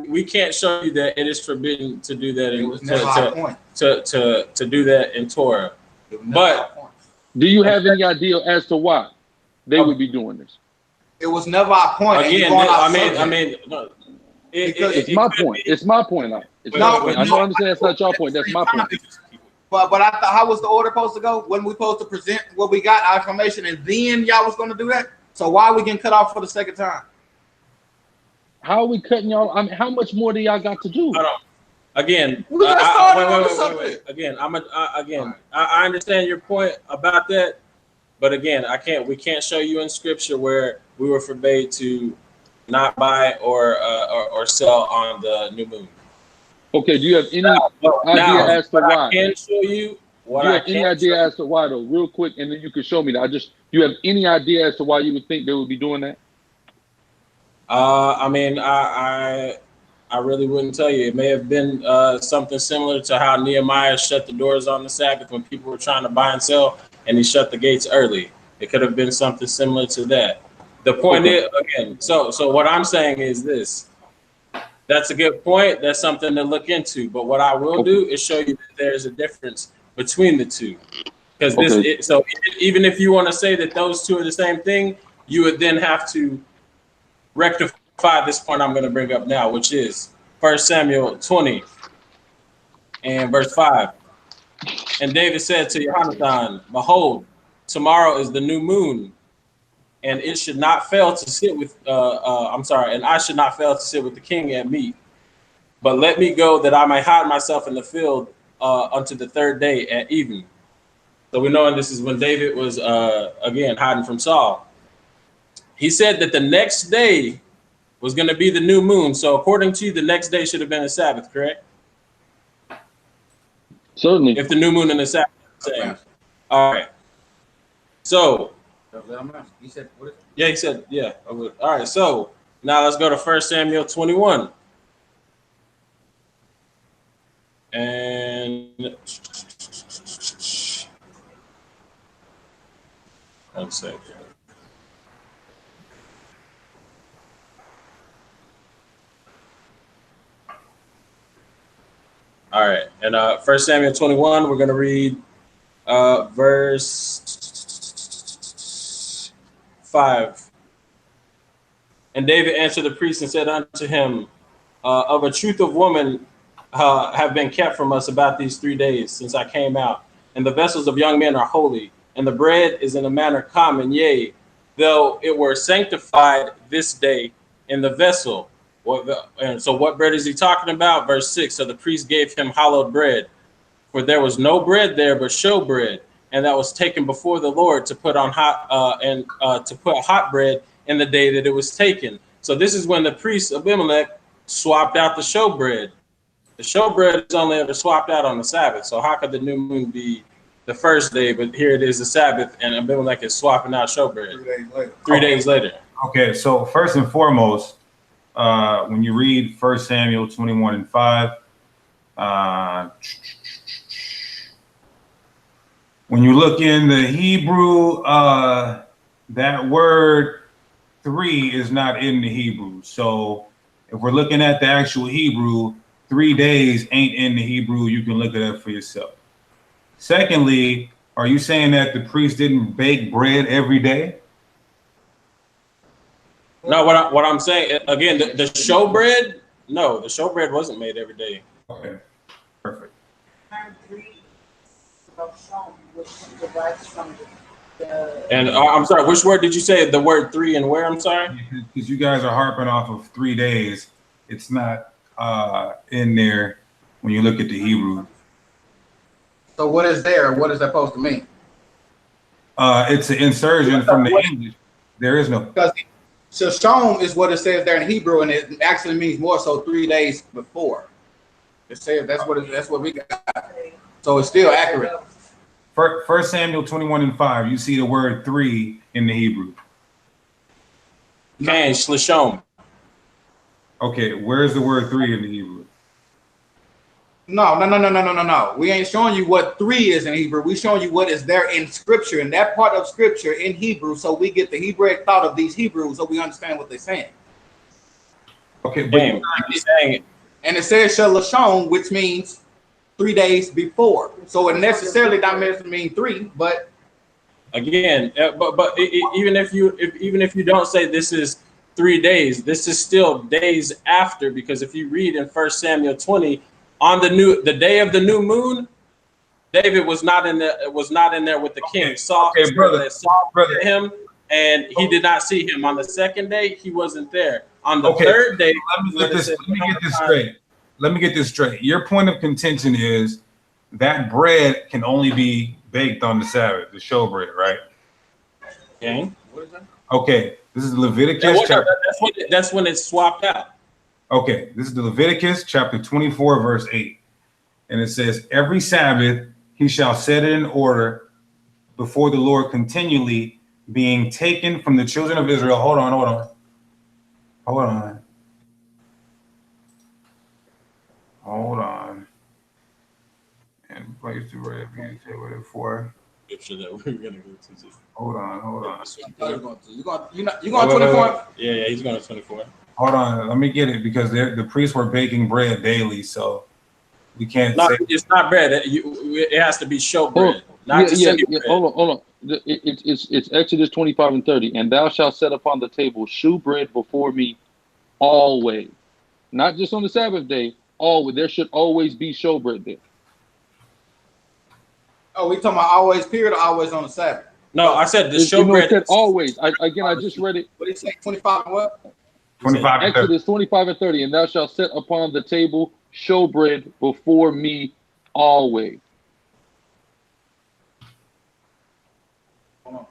we can't show you that it is forbidden to do that. To do that in Torah. But do you have any idea as to why they would be doing this? It was never our point. Again, no, it's my point. It's my point. I don't understand that's not your point. That's my point. But I thought, how was the order supposed to go? When we supposed to present what we got, our information, and then y'all was going to do that? So why are we getting cut off for the second time? How are we cutting y'all? I mean, how much more do y'all got to do? Again, wait. Again, I understand your point about that, but again, we can't show you in scripture where we were forbade to not buy or sell on the new moon. Okay, do you have any idea as to why? I can show you what do you have any idea as to why, though? Real quick, and then you can show me that. Do you have any idea as to why you would think they would be doing that? I mean, I really wouldn't tell you. It may have been something similar to how Nehemiah shut the doors on the Sabbath when people were trying to buy and sell. and he shut the gates early. It could have been something similar to that. The point is, again, so what I'm saying is this. That's a good point. That's something to look into. But what I will do is show you that there's a difference between the two. Because so even if you want to say that those two are the same thing, you would then have to rectify this point I'm going to bring up now, which is 1 Samuel 20 and verse 5. And David said to Jonathan, behold, tomorrow is the new moon, and it should not fail to sit with, and I should not fail to sit with the king at meat. But let me go that I may hide myself in the field unto the third day at even. So we know, and this is when David was, again, hiding from Saul. He said that the next day was going to be the new moon. So according to you, the next day should have been a Sabbath, correct? Certainly. If the new moon and the Sabbath are the same. All right. So. He said, what is it? Yeah, he said, yeah. I would. All right. So now let's go to 1 Samuel 21. And one second. All right, and 1 Samuel 21, we're going to read verse 5. And David answered the priest and said unto him, of a truth of woman have been kept from us about these 3 days since I came out, and the vessels of young men are holy, and the bread is in a manner common, yea, though it were sanctified this day in the vessel. And so what bread is he talking about? Verse 6, so the priest gave him hallowed bread, for there was no bread there but show bread, and that was taken before the Lord to put on to put hot bread in the day that it was taken. So this is when the priest Abimelech swapped out the show bread. The show bread is only ever swapped out on the Sabbath. So how could the new moon be the first day, but here it is the Sabbath, and Abimelech is swapping out show bread 3 days later. 3 days later. Okay, so first and foremost, when you read 1 Samuel 21 and 5, when you look in the Hebrew, that word 3 is not in the Hebrew. So if we're looking at the actual Hebrew, 3 days ain't in the Hebrew. You can look it up for yourself. Secondly, are you saying that the priest didn't bake bread every day? No, what I'm saying, again, the show bread, no, the show bread wasn't made every day. Okay, perfect. And I'm sorry, which word did you say? The word 3 and where? I'm sorry? Because you guys are harping off of 3 days. It's not in there when you look at the Hebrew. So what is there? What is that supposed to mean? It's an insertion from the English. There is no. Because so shom is what it says there in Hebrew, and it actually means more so 3 days before. It says that's what we got. So it's still accurate. 1 Samuel 21 and 5, you see the word 3 in the Hebrew. Kain, shlishom. Okay, where's the word 3 in the Hebrew? No. We ain't showing you what 3 is in Hebrew. We showing you what is there in Scripture, and that part of Scripture in Hebrew, so we get the Hebraic thought of these Hebrews, so we understand what they're saying. Okay, but Damn, he's saying it. And it says shalashon, which means 3 days before. So it necessarily not meant to mean 3, but Again, but even if you don't say this is 3 days, this is still days after, because if you read in 1 Samuel 20, on the day of the new moon, David was not in there with the king. Saul, brother, Saul him, and he did not see him. On the second day, he wasn't there. On the third day, let me get this straight. Your point of contention is that bread can only be baked on the Sabbath, the showbread, right? Okay. what is that? Okay, this is Leviticus. That's when it's swapped out. Okay, this is the Leviticus chapter 24, verse 8. And it says, every Sabbath he shall set it in order before the Lord continually, being taken from the children of Israel. Hold on. And place to where it for. scripture that we're gonna go to. Hold on. You going 24? Yeah, he's going to 24. Hold on, let me get it because the priests were baking bread daily, so we can't No, say it's not bread. It has to be show bread, not just any bread. Hold on. It's Exodus 25 and 30. And thou shalt set upon the table shew bread before me always. Not just on the Sabbath day, always. There should always be show bread there. Oh, we talking about always period or always on the Sabbath? No, I said the show bread. Said always. I just read it. What did he say? 25 and what? 25 and 30. Exodus 25 and 30. And thou shalt set upon the table show bread before me always. Hold on.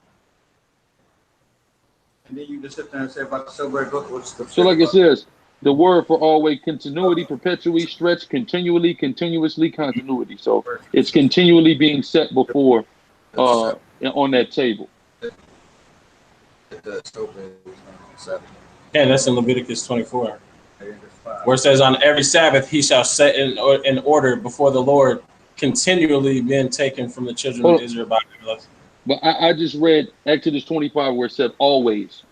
And then you just sit there and say about the showbread. What's the So like it says, the word for always, continuity, perpetually, stretch, continually, continuously, continuity. So it's continually being set before on that table. Yeah, that's in Leviticus 24, where it says, on every Sabbath he shall set in order before the Lord, continually being taken from the children of Israel by their. But I just read Exodus 25 where it said always,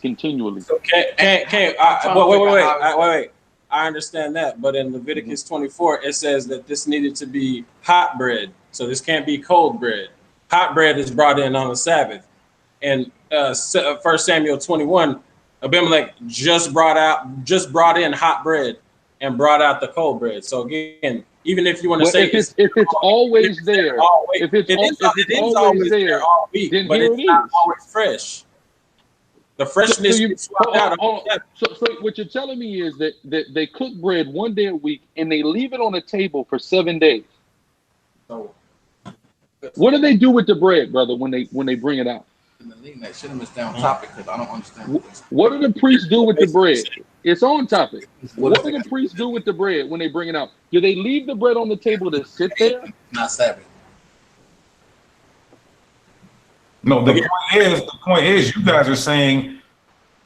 continually. So wait. I understand that, but in Leviticus 24 it says that this needed to be hot bread, so this can't be cold bread. Hot bread is brought in on the Sabbath, and 1 Samuel 21, Abimelech just brought in hot bread and brought out the cold bread. So again, even if you want to say if it's always there, if it's always there, all week, then but here it's it not is. always fresh. The freshness is swapped out. So what you're telling me is that they cook bread one day a week and they leave it on the table for 7 days. So, what do they do with the bread, brother, when they bring it out? that shit is down topic because I don't understand. What do the priests do with the bread? It's on topic. What do the priests do with the bread when they bring it out? Do they leave the bread on the table to sit there? Not Sabbath. No, the point is, you guys are saying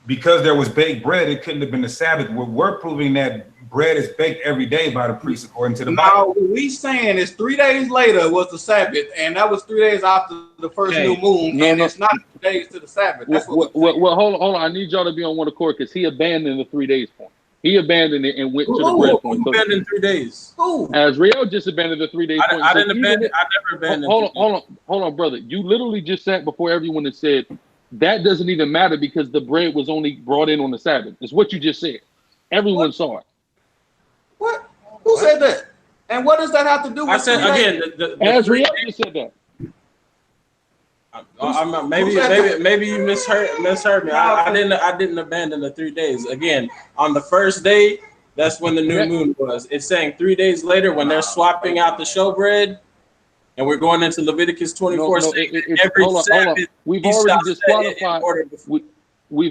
because there was baked bread, it couldn't have been the Sabbath. We're proving that bread is baked every day by the priest according to the Bible. No, we saying is 3 days later was the Sabbath, and that was 3 days after the first new moon, it's not 3 days to the Sabbath. That's well, hold on. I need y'all to be on one accord because he abandoned the 3 days point. He abandoned it and went to the bread point. Who abandoned 3 days? Who? Azrael just abandoned the 3 days point. I didn't abandon it. I never abandoned. Hold on, brother. You literally just sat before everyone and said that doesn't even matter because the bread was only brought in on the Sabbath. It's what you just said. Everyone saw it. What? Who said that? And what does that have to do with? I said again. Azrael just said that. Maybe you misheard me. I didn't abandon the 3 days. Again, on the first day, that's when the new moon was. It's saying 3 days later when they're swapping out the showbread, and we're going into Leviticus 24. Hold on. We've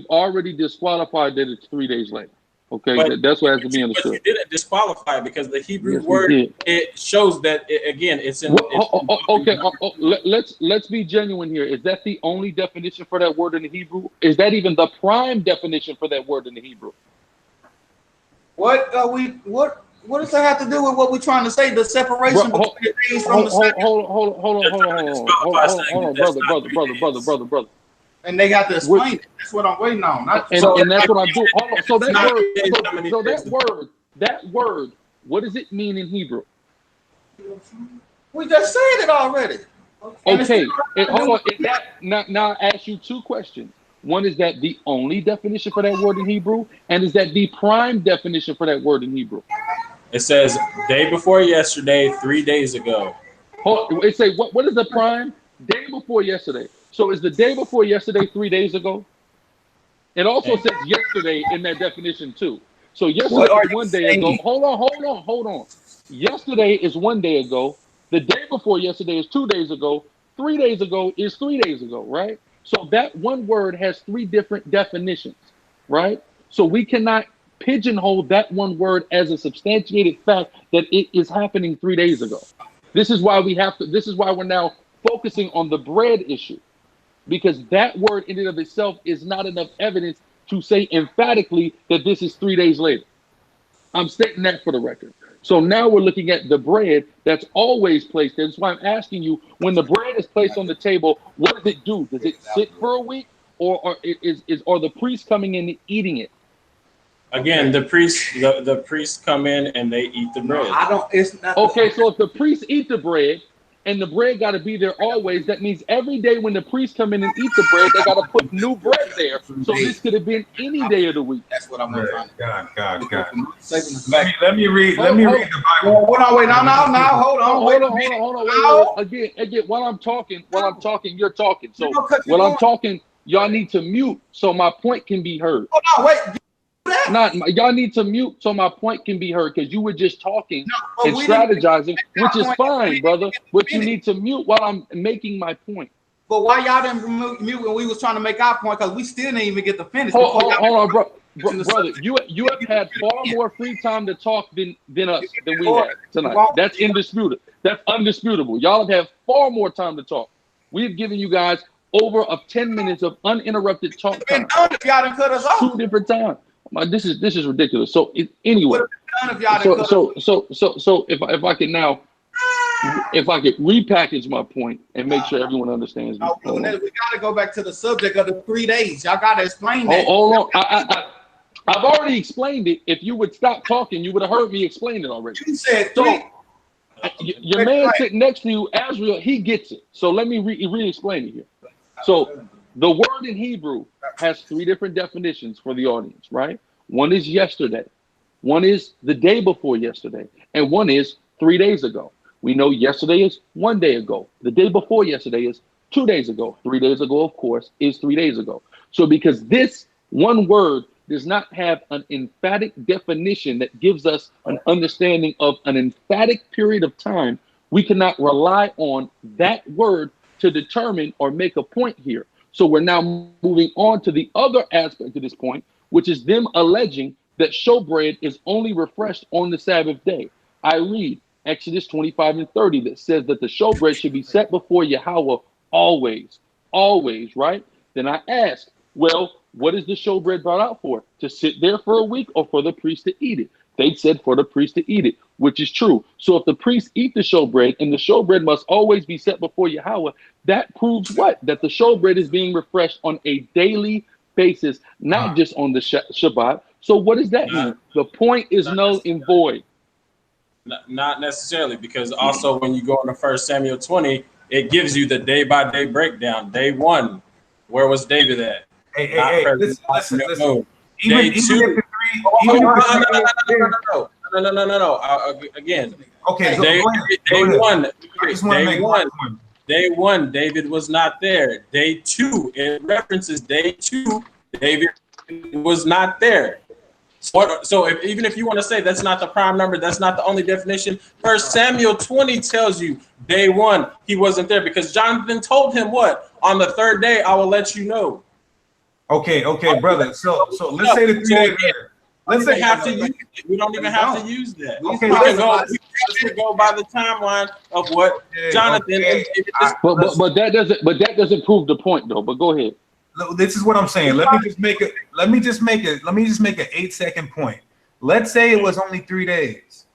already disqualified that it's 3 days later. Okay, that's what has to be understood. But you didn't disqualify because the Hebrew word it shows that it's in. Let's be genuine here. Is that the only definition for that word in the Hebrew? Is that even the prime definition for that word in the Hebrew? What does that have to do with what we're trying to say? The separation between the days from the Sabbath. Hold on, brother. And they got to explain it. That's what I'm waiting on. And that's what I'm doing. So that word, what does it mean in Hebrew? We just said it already. Okay. Hold on. Now I ask you 2 questions. One, is that the only definition for that word in Hebrew? And is that the prime definition for that word in Hebrew? It says day before yesterday, 3 days ago. It say what is the prime? Day before yesterday. So is the day before yesterday 3 days ago? It also says yesterday in that definition too. So yesterday is 1 day ago. Hold on. Yesterday is 1 day ago. The day before yesterday is 2 days ago. 3 days ago is 3 days ago, right? So that one word has 3 different definitions, right? So we cannot pigeonhole that one word as a substantiated fact that it is happening 3 days ago. This is why we're now focusing on the bread issue, because that word in and of itself is not enough evidence to say emphatically that this is 3 days later. I'm stating that for the record. So now we're looking at the bread that's always placed there. That's why I'm asking you, when the bread is placed on the table, what does it do? Does it sit for a week, or are the priests coming in and eating it? Again, the priests come in and they eat the bread. I don't. It's not. Okay, so if the priests eat the bread and the bread got to be there always, that means every day when the priests come in and eat the bread, they got to put new bread there. So this could have been any day of the week. That's what I'm going to find. God. Let Let me read the Bible. Hold on, wait, no, hold on. Wait. Again, while I'm talking, you're talking. So while I'm talking, y'all need to mute so my point can be heard. Hold on, wait. Y'all need to mute so my point can be heard, because you were just talking and strategizing, which is fine, brother. But you need to mute while I'm making my point. But why y'all didn't mute when we was trying to make our point? Because we still didn't even get to finish. Hold on, brother. You have had far more free time to talk than us than we had tonight. That's indisputable. That's undisputable. Y'all have had far more time to talk. We've given you guys over 10 minutes of uninterrupted talk time. If y'all done cut us off. 2 different times. This is ridiculous. So anyway, so if I could now, if I could repackage my point and make sure everyone understands. We got to go back to the subject of the 3 days. Y'all got to explain that. Hold on. I've already explained it. If you would stop talking, you would have heard me explain it already. You said so. Your man sitting next to you, Azrael, he gets it. So let me re-explain it here. So the word in Hebrew has 3 different definitions for the audience, right? One is yesterday, one is the day before yesterday, and one is 3 days ago. We know yesterday is 1 day ago. The day before yesterday is 2 days ago. 3 days ago, of course, is 3 days ago. So because this one word does not have an emphatic definition that gives us an understanding of an emphatic period of time, we cannot rely on that word to determine or make a point here. So we're now moving on to the other aspect of this point, which is them alleging that showbread is only refreshed on the Sabbath day. I read Exodus 25 and 30 that says that the showbread should be set before Yahweh always, right? Then I ask, well, what is the showbread brought out for? To sit there for a week or for the priest to eat it? They said for the priest to eat it, which is true. So if the priests eat the showbread and the showbread must always be set before Yahweh, that proves what? That the showbread is being refreshed on a daily basis, not just on the Shabbat. So what does that mean? The point is null and void. Not necessarily, because also when you go into 1 Samuel 20, it gives you the day-by-day breakdown. Day 1, where was David at? Hey, listen. Day 2. No. Again. Okay. Day one, David was not there. Day 2, it references day 2, David was not there. So even if you want to say that's not the prime number, that's not the only definition. 1 Samuel 20 tells you day 1 he wasn't there, because Jonathan told him what? On the 3rd day I will let you know. Okay, brother. So let's say the 3 days later. Let's say we don't even have to use that. Okay, we can go by the timeline of what Jonathan. But that doesn't prove the point though. But go ahead. This is what I'm saying. Let me just make an 8-second point. Let's say it was only 3 days.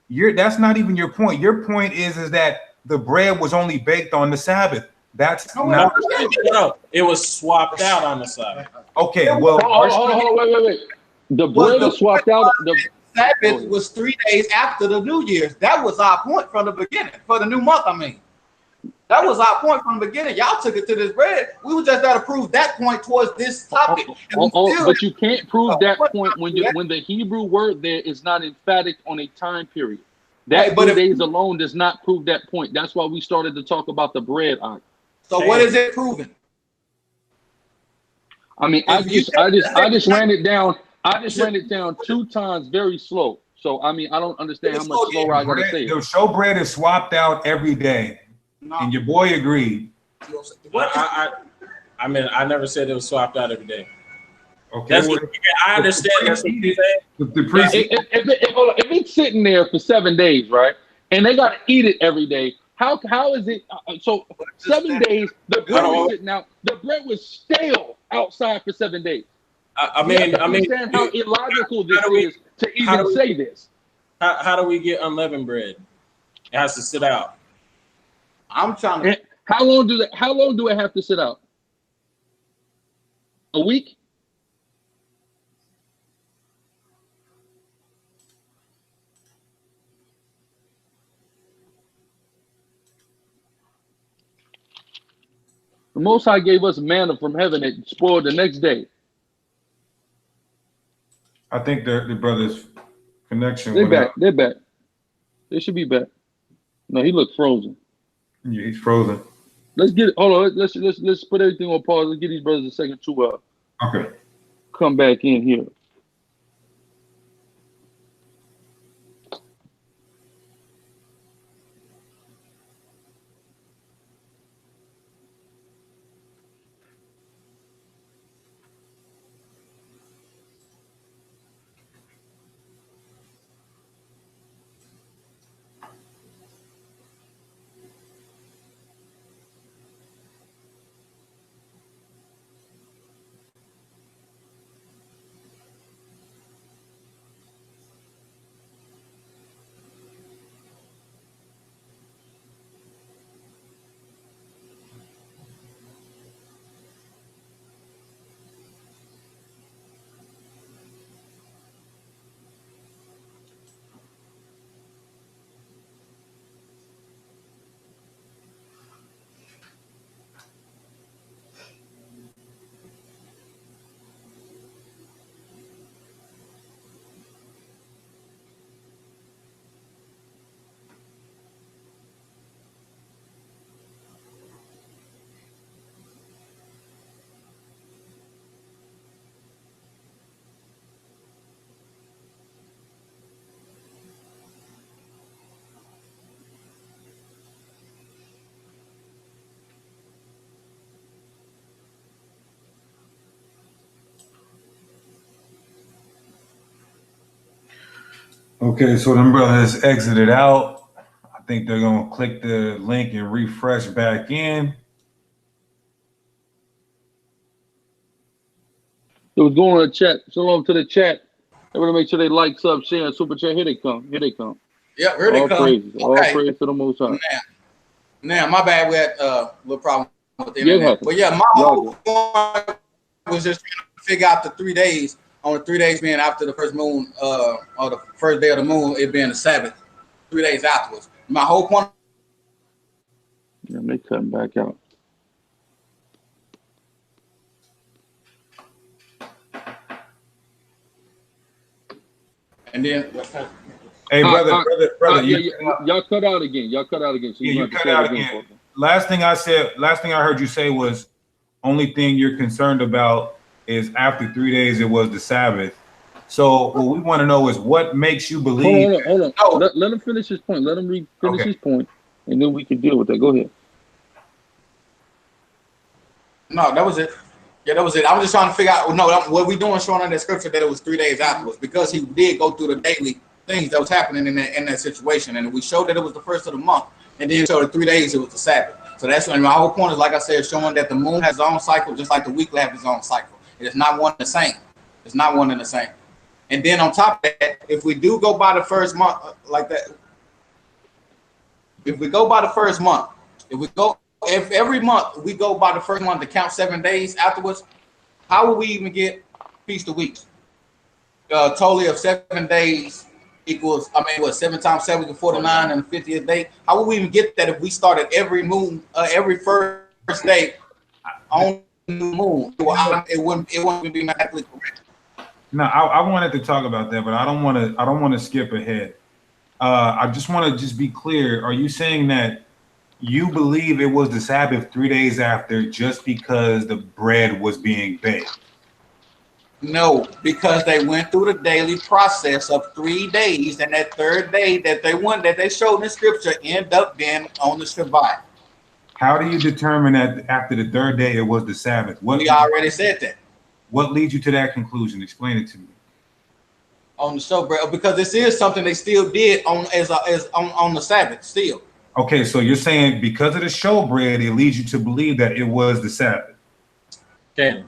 That's not even your point. Your point is that the bread was only baked on the Sabbath. That's not. No, it was swapped out on the Sabbath. Okay, well, hold on, wait. The bread was swapped out. The Sabbath was 3 days after the New Year's. That was our point from the beginning. For the new month, I mean. That was our point from the beginning. Y'all took it to this bread. We were just got to prove that point towards this topic. But you can't prove that point when the Hebrew word there is not emphatic on a time period. That 3 days alone does not prove that point. That's why we started to talk about the bread. So what is it proving? I mean, I just ran it down. I just ran it down 2 times very slow. So I mean, I don't understand how much slower I gotta say it. The showbread is swapped out every day. No. And your boy agreed. I mean, I never said it was swapped out every day. Okay, I understand that's what you're saying. If it's sitting there for 7 days, right, and they got to eat it every day, how is it? So 7 days, the bread was sitting out. The bread was stale outside for 7 days. I mean, understand how illogical this is to even say this. How do we get unleavened bread? It has to sit out. I'm trying to. How long do it have to sit out? A week? The Most High gave us manna from heaven that spoiled the next day. I think the brother's connection They're went back. out. They're back. They should be back. No, he looked frozen. Yeah, he's frozen. Let's get. Hold on. Let's put everything on pause. Let's give these brothers a second to Okay. come back in here. Okay, so them brothers exited out. I think they're gonna click the link and refresh back in. It was going on the chat. Shalom to the chat. Everybody make sure they like, sub, share, and super chat. Here they come. Here they come. Yeah, here they All come. praises. All Okay. praise to the Most High. Now, my bad. We had a little problem with the Yeah, internet. But yeah, my whole Yeah. point was just trying to figure out the 3 days. On the 3 days being after the first moon, or the first day of the moon, it being the Sabbath. 3 days afterwards. My whole point. Yeah, they cutting back out. And then, Hey, brother, Y'all cut out again. Y'all cut out again. So Yeah, you you have to cut say it out again. again. Last thing I heard you say was only thing you're concerned about is after 3 days it was the Sabbath. So what we want to know is what makes you believe. Hold on. No. Let him finish his point. Let him finish Okay. his point, and then we can deal with that. Go ahead. no, that was it. Yeah, that was it. I was just trying to figure out. No, what we doing showing in that scripture that it was 3 days afterwards, because he did go through the daily things that was happening in that situation, and we showed that it was the first of the month, and then showed the 3 days it was the Sabbath. So that's when my whole point is, like I said, showing that the moon has its own cycle, just like the weekly has its own cycle. It is not one and the same. It's not one and the same. And then on top of that, if we do go by the first month like that, if we go by the first month, if every month we go by the first month to count 7 days afterwards, how will we even get Feast of Weeks? Totally of 7 days equals, 7 times 7 is 49, and the 50th day. How will we even get that if we started every moon, every first day on the new moon? It wouldn't be mathematically correct. No, I wanted to talk about that, but I don't want to skip ahead. I just want to be clear. Are you saying that you believe it was the Sabbath 3 days after just because the bread was being baked? No, because they went through the daily process of 3 days, and that third day that they showed in scripture ended up being on the Shabbat. How do you determine that after the third day it was the Sabbath? We already said that What leads you to that conclusion? Explain it to me. on the show, bro, because this is something they still did on the Sabbath still. Okay, so you're saying because of the showbread, it leads you to believe that it was the Sabbath. Okay.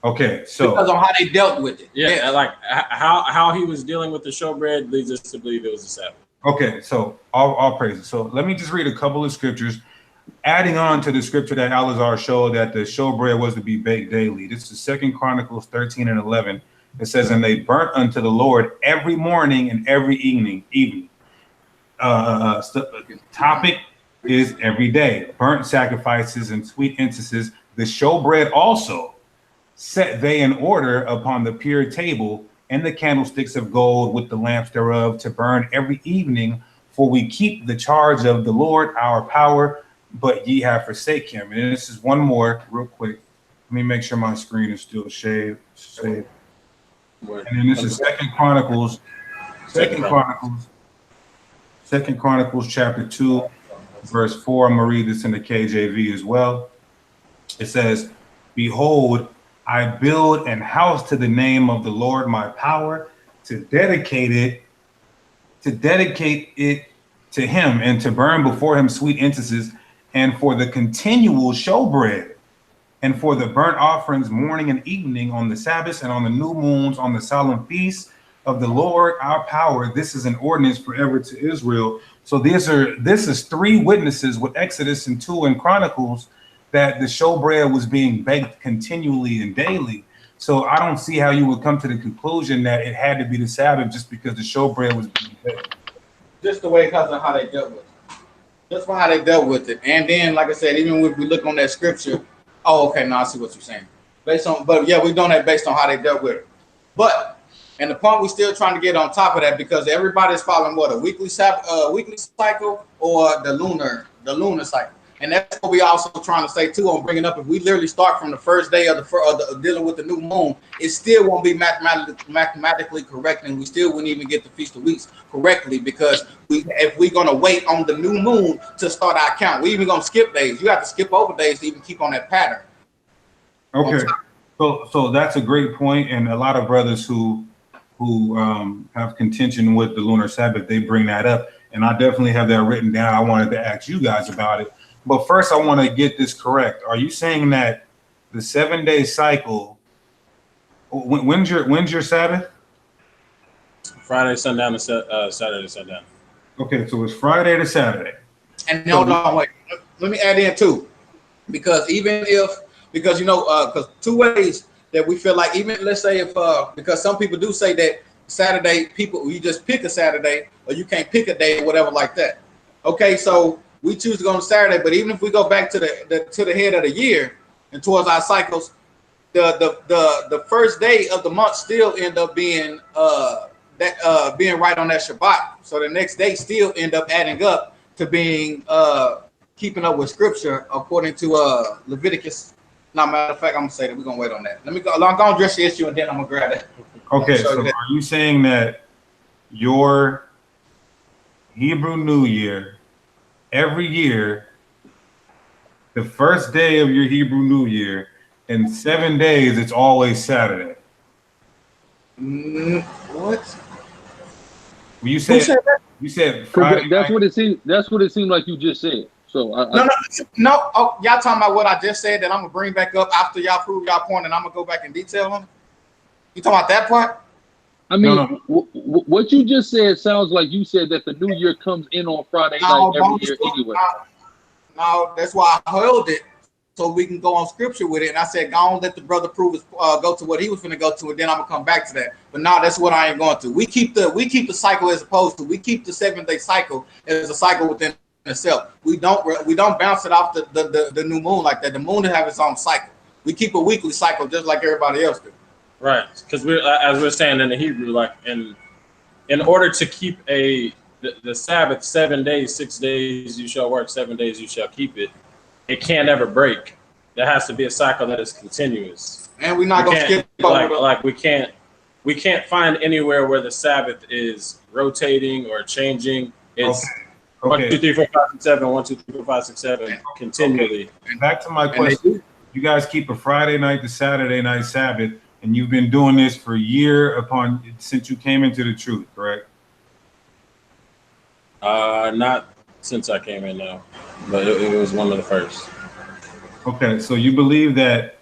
Okay, so because of how they dealt with it. Yeah, like how he was dealing with the showbread leads us to believe it was a Sabbath. okay, so all praises. So let me just read a couple of scriptures, adding on to the scripture that Alazar showed that the showbread was to be baked daily. This is 2 Chronicles 13 and 11. It says, "And they burnt unto the Lord every morning and every evening." Topic is every day. Burnt sacrifices and sweet incenses. The showbread also set they in order upon the pure table, and the candlesticks of gold with the lamps thereof, to burn every evening. For we keep the charge of the Lord our power, but ye have forsaken him. And this is one more real quick. Let me make sure my screen is still saved. And then this is Second Chronicles chapter 2, verse 4. I'm gonna read this in the KJV as well. It says, "Behold, I build an house to the name of the Lord my power, to dedicate it to him, and to burn before him sweet incenses, and for the continual showbread, and for the burnt offerings morning and evening, on the Sabbaths and on the new moons, on the solemn feasts of the Lord our power. This is an ordinance forever to Israel." So this is 3 witnesses with Exodus and 2 in Chronicles that the showbread was being baked continually and daily. So I don't see how you would come to the conclusion that it had to be the Sabbath just because the showbread was being baked. Just the way because of how they dealt with it. Just for how they dealt with it. And then, like I said, even if we look on that scripture, oh, okay, now I see what you're saying. But yeah, we're doing that based on how they dealt with it. But, and the point we're still trying to get on top of that, because everybody's following what, a weekly cycle or the lunar cycle. And that's what we also trying to say too on bringing up. If we literally start from the first day of the dealing with the new moon, it still won't be mathematically correct, and we still wouldn't even get the Feast of Weeks correctly, because if we're gonna wait on the new moon to start our count, we even gonna skip days. You have to skip over days to even keep on that pattern. Okay, so that's a great point, and a lot of brothers who have contention with the lunar Sabbath, they bring that up, and I definitely have that written down. I wanted to ask you guys about it. But first, I want to get this correct. Are you saying that the 7-day cycle? When's your Sabbath? Friday sundown to Saturday sundown. Okay, so it's Friday to Saturday. And hold on, wait. Let me add in too, because you know, because 2 ways that we feel like, even let's say if because some people do say that Saturday you just pick a Saturday, or you can't pick a day or whatever like that. Okay, so we choose to go on Saturday, but even if we go back to the head of the year and towards our cycles, the first day of the month still end up being being right on that Shabbat. So the next day still end up adding up to being keeping up with Scripture according to Leviticus. Now, matter of fact, I'm gonna say that we're gonna wait on that. Let me go. I'm gonna address the issue and then I'm gonna grab it. Okay, so are you saying that your Hebrew New Year, every year, the first day of your Hebrew New Year, in 7 days, it's always Saturday? What? Well, you said Friday. That's what it seemed. That's what it seemed like you just said. So no. Oh, y'all talking about what I just said that I'm gonna bring back up after y'all prove y'all point, and I'm gonna go back in detail on it. You talking about that part? I mean, what you just said sounds like you said that the new year comes in on Friday night every year anyway. No, that's why I held it, so we can go on Scripture with it. And I said, go on, let the brother prove his, go to what he was going to go to, and then I'm gonna come back to that. But now that's what I ain't going to. We keep the cycle as opposed to, we keep the 7-day cycle as a cycle within itself. We don't bounce it off the new moon like that. The moon will have its own cycle. We keep a weekly cycle just like everybody else do. Right, because as we're saying in the Hebrew, like in order to keep the Sabbath 7 days, 6 days you shall work, 7 days you shall keep it. It can't ever break. There has to be a cycle that is continuous. And we're not gonna skip over like we can't find anywhere where the Sabbath is rotating or changing. It's 1, 2, 3, 4, 5, 6, 7, 1, 2, 3, 4, 5, 6, 7 continually. Okay. And back to my question. You guys keep a Friday night to Saturday night Sabbath, and you've been doing this for since you came into the truth, correct? Not since I came in now, but it was one of the first. Okay, so you believe that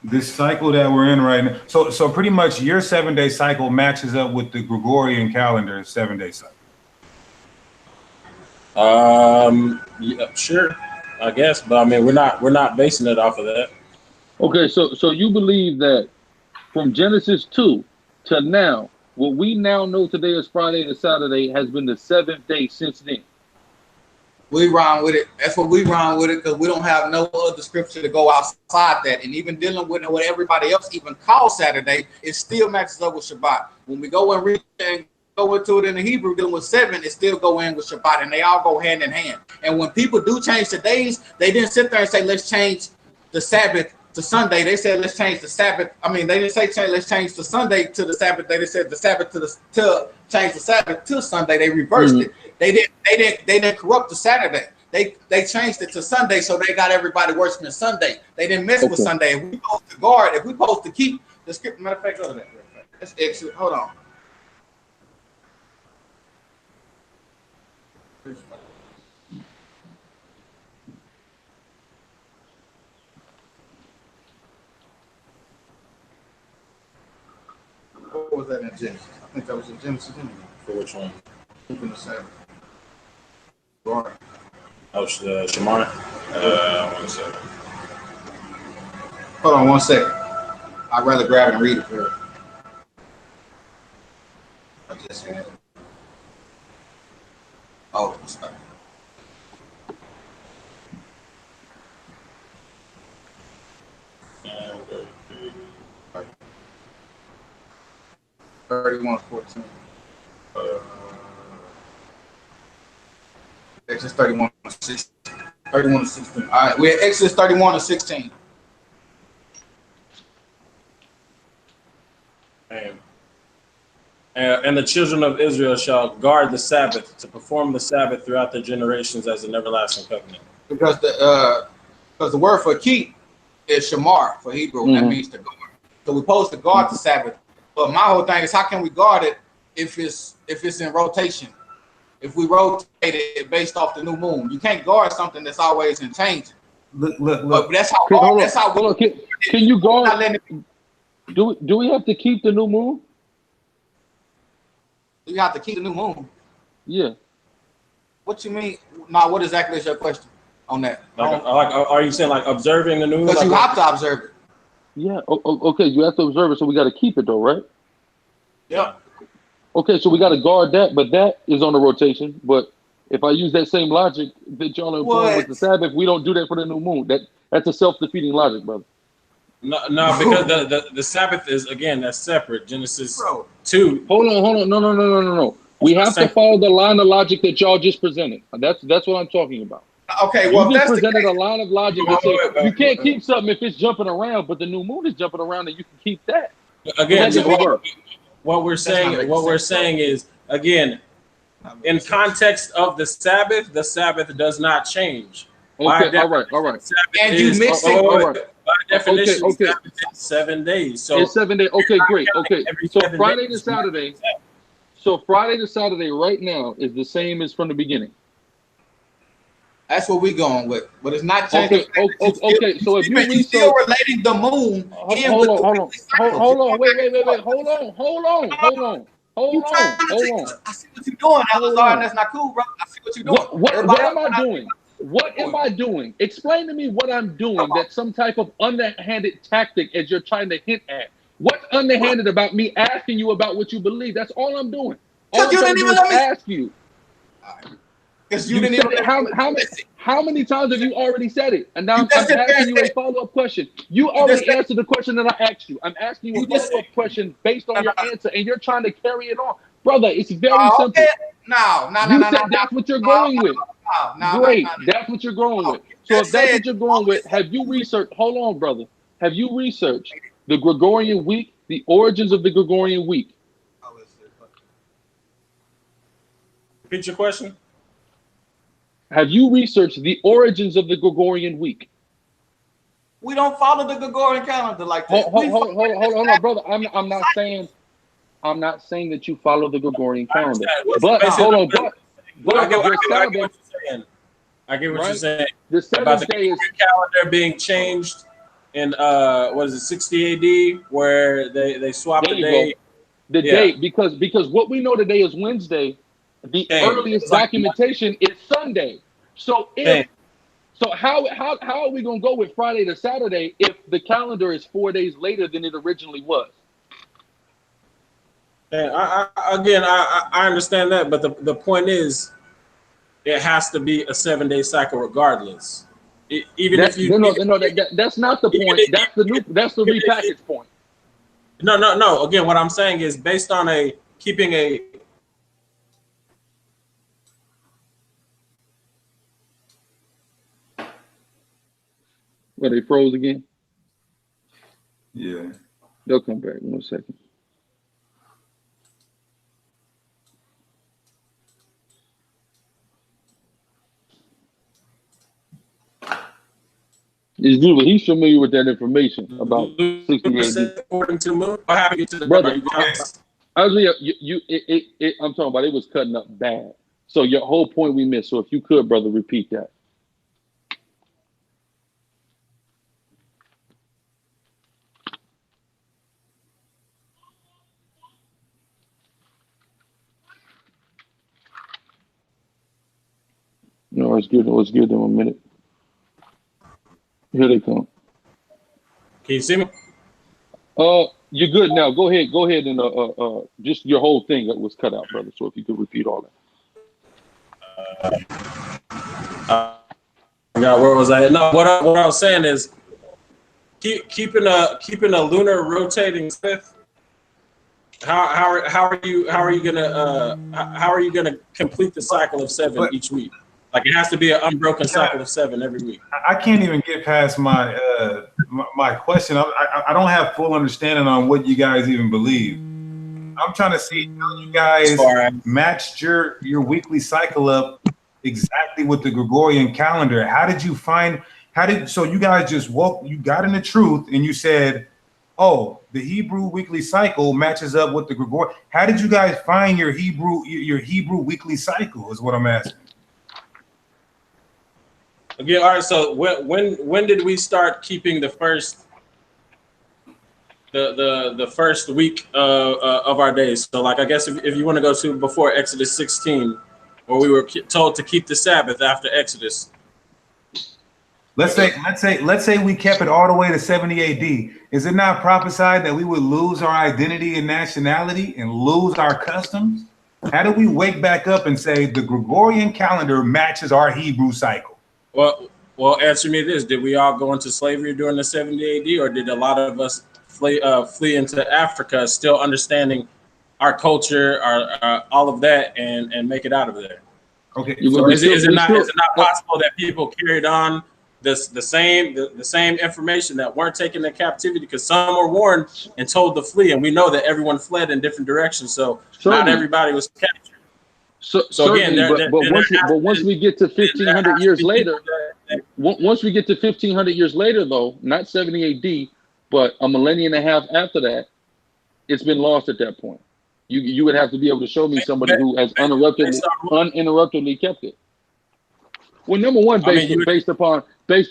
this cycle that we're in right now. So pretty much your 7-day cycle matches up with the Gregorian calendar 7-day cycle. Yeah, sure, I guess, but I mean, we're not basing it off of that. Okay, so you believe that from Genesis 2 to now, what we now know today is Friday to Saturday has been the 7th day since then. We run with it. That's what we run with it because we don't have no other scripture to go outside that. And even dealing with what everybody else even calls Saturday, it still matches up with Shabbat. When we go and read and go into it in the Hebrew, dealing with 7, it still go in with Shabbat, and they all go hand in hand. And when people do change the days, they didn't sit there and say, let's change the Sabbath to Sunday. They said, let's change the Sabbath. I mean, they didn't say let's change the Sunday to the Sabbath. They just said the Sabbath to change the Sabbath to Sunday. They reversed it. They didn't corrupt the Saturday. They changed it to Sunday, so they got everybody worshiping Sunday. They didn't mess with Sunday. If we supposed to guard, if we supposed to keep the script, matter of fact, go to that. Let's exit. Hold on. What was that in Genesis? I think that was in Genesis. For which one? Keeping the Sabbath. Guard. Oh, Shemar. 1 second. Hold on 1 second. I'd rather grab it and read it first. I just had it. Oh, sorry. Okay. 31:14. Exodus 31:16. 31:16. All right, we're at Exodus 31:16. And the children of Israel shall guard the Sabbath to perform the Sabbath throughout their generations as an everlasting covenant. Because the word for keep is shamar for Hebrew, and that means to guard. So we're supposed to guard the Sabbath. But my whole thing is, how can we guard it if it's in rotation? If we rotate it based off the new moon, you can't guard something that's always in changing. Look. But that's how. Can you guard? Do we have to keep the new moon? You have to keep the new moon. Yeah. What you mean? Now, what exactly is your question on that? Are you saying like observing the new? Because you have to observe it. Yeah. Okay. You have to observe it, so we got to keep it though, right? Yeah. Okay, so we got to guard that, but that is on the rotation. But if I use that same logic that y'all are employing with the Sabbath, we don't do that for the new moon. That's a self-defeating logic, brother. No, because the Sabbath is, again, that's separate. Genesis 2. Hold on. No. We have to follow the line of logic that y'all just presented. That's what I'm talking about. Okay, well, you just presented a line of logic that said you can't keep something if it's jumping around, but the new moon is jumping around, and you can keep that. Again, what we're saying is, again, in context of the Sabbath does not change. Okay, all right. And you mix it. By definition, Sabbath is 7 days. So it's 7 days. Okay, great. Okay, so Friday to Saturday. So Friday to Saturday right now is the same as from the beginning. That's what we're going with, but it's not changing. Okay. So if you're still relating the moon, hold on, wait, hold on. I see what you're doing, Alazar, and that's not cool, bro. I see what you're doing. What am I doing? What am I doing? Explain to me what I'm doing. That's some type of underhanded tactic as you're trying to hint at. What's underhanded about me asking you about what you believe? That's all I'm doing. All I'm trying to do is ask you. Because you didn't even how many times have you already said it? And now I'm asking you a follow-up question. You already answered the question that I asked you. I'm asking you a follow-up question based on your answer, and you're trying to carry it on. Brother, it's very simple. No. That's what you're going with. Great. That's what you're going with. So if that's what you're going with, have you researched? Hold on, brother. Have you researched the Gregorian week, the origins of the Gregorian week? Repeat your question. Have you researched the origins of the Gregorian week? We don't follow the Gregorian calendar like that. Hold on, brother. I'm not saying that you follow the Gregorian calendar. But hold on, but I get what you're saying. The 7th day is calendar being changed in what is it, 60 AD, where they swapped There the you day. go. The Yeah. date, because what we know today is Wednesday. The Dang, earliest it's like- documentation is Sunday. So Dang. how are we gonna go with Friday to Saturday if the calendar is 4 days later than it originally was? And I understand that, but the point is, it has to be a 7-day cycle regardless. Even if you That's not the point. That's the repackaged point. No. Again, what I'm saying is based on keeping a. Where they froze again? Yeah. They'll come back in 1 second. It's good, but he's familiar with that information about 60 AD. According to the moon, what happened to the Brother, brother? I'm talking about it was cutting up bad. So your whole point we missed. So if you could, brother, repeat that. No, it's good. It's good in a minute. Here they come. Can you see me? You're good now. Go ahead and just your whole thing that was cut out, brother. So if you could repeat all that. Yeah, where was I? No, what I was saying is keeping a lunar rotating Sabbath. How are you gonna complete the cycle of 7 each week? Like it has to be an unbroken cycle of 7 every week. I can't even get past my my question. I don't have full understanding on what you guys even believe. I'm trying to see how you guys matched your weekly cycle up exactly with the Gregorian calendar. How did you find? So you guys just you got in the truth and you said, oh, the Hebrew weekly cycle matches up with the Gregorian. How did you guys find your Hebrew weekly cycle? Is what I'm asking. Again, all right. So when did we start keeping the first week of our days? So like I guess if you want to go to before Exodus 16, where we were told to keep the Sabbath after Exodus. Let's say we kept it all the way to 70 AD. Is it not prophesied that we would lose our identity and nationality and lose our customs? How do we wake back up and say the Gregorian calendar matches our Hebrew cycle? Well, answer me this: did we all go into slavery during the 70 AD, or did a lot of us flee into Africa, still understanding our culture, our all of that, and make it out of there? Okay, so is it not possible that people carried on the same information that weren't taken into captivity because some were warned and told to flee, and we know that everyone fled in different directions, so not everybody was captured. So again, but once we get to 1,500 years later, once we get to 1,500 years later, though, not 70 AD, but a millennium and a half after that, it's been lost at that point. You would have to be able to show me somebody who has uninterruptedly kept it. Well, number one, based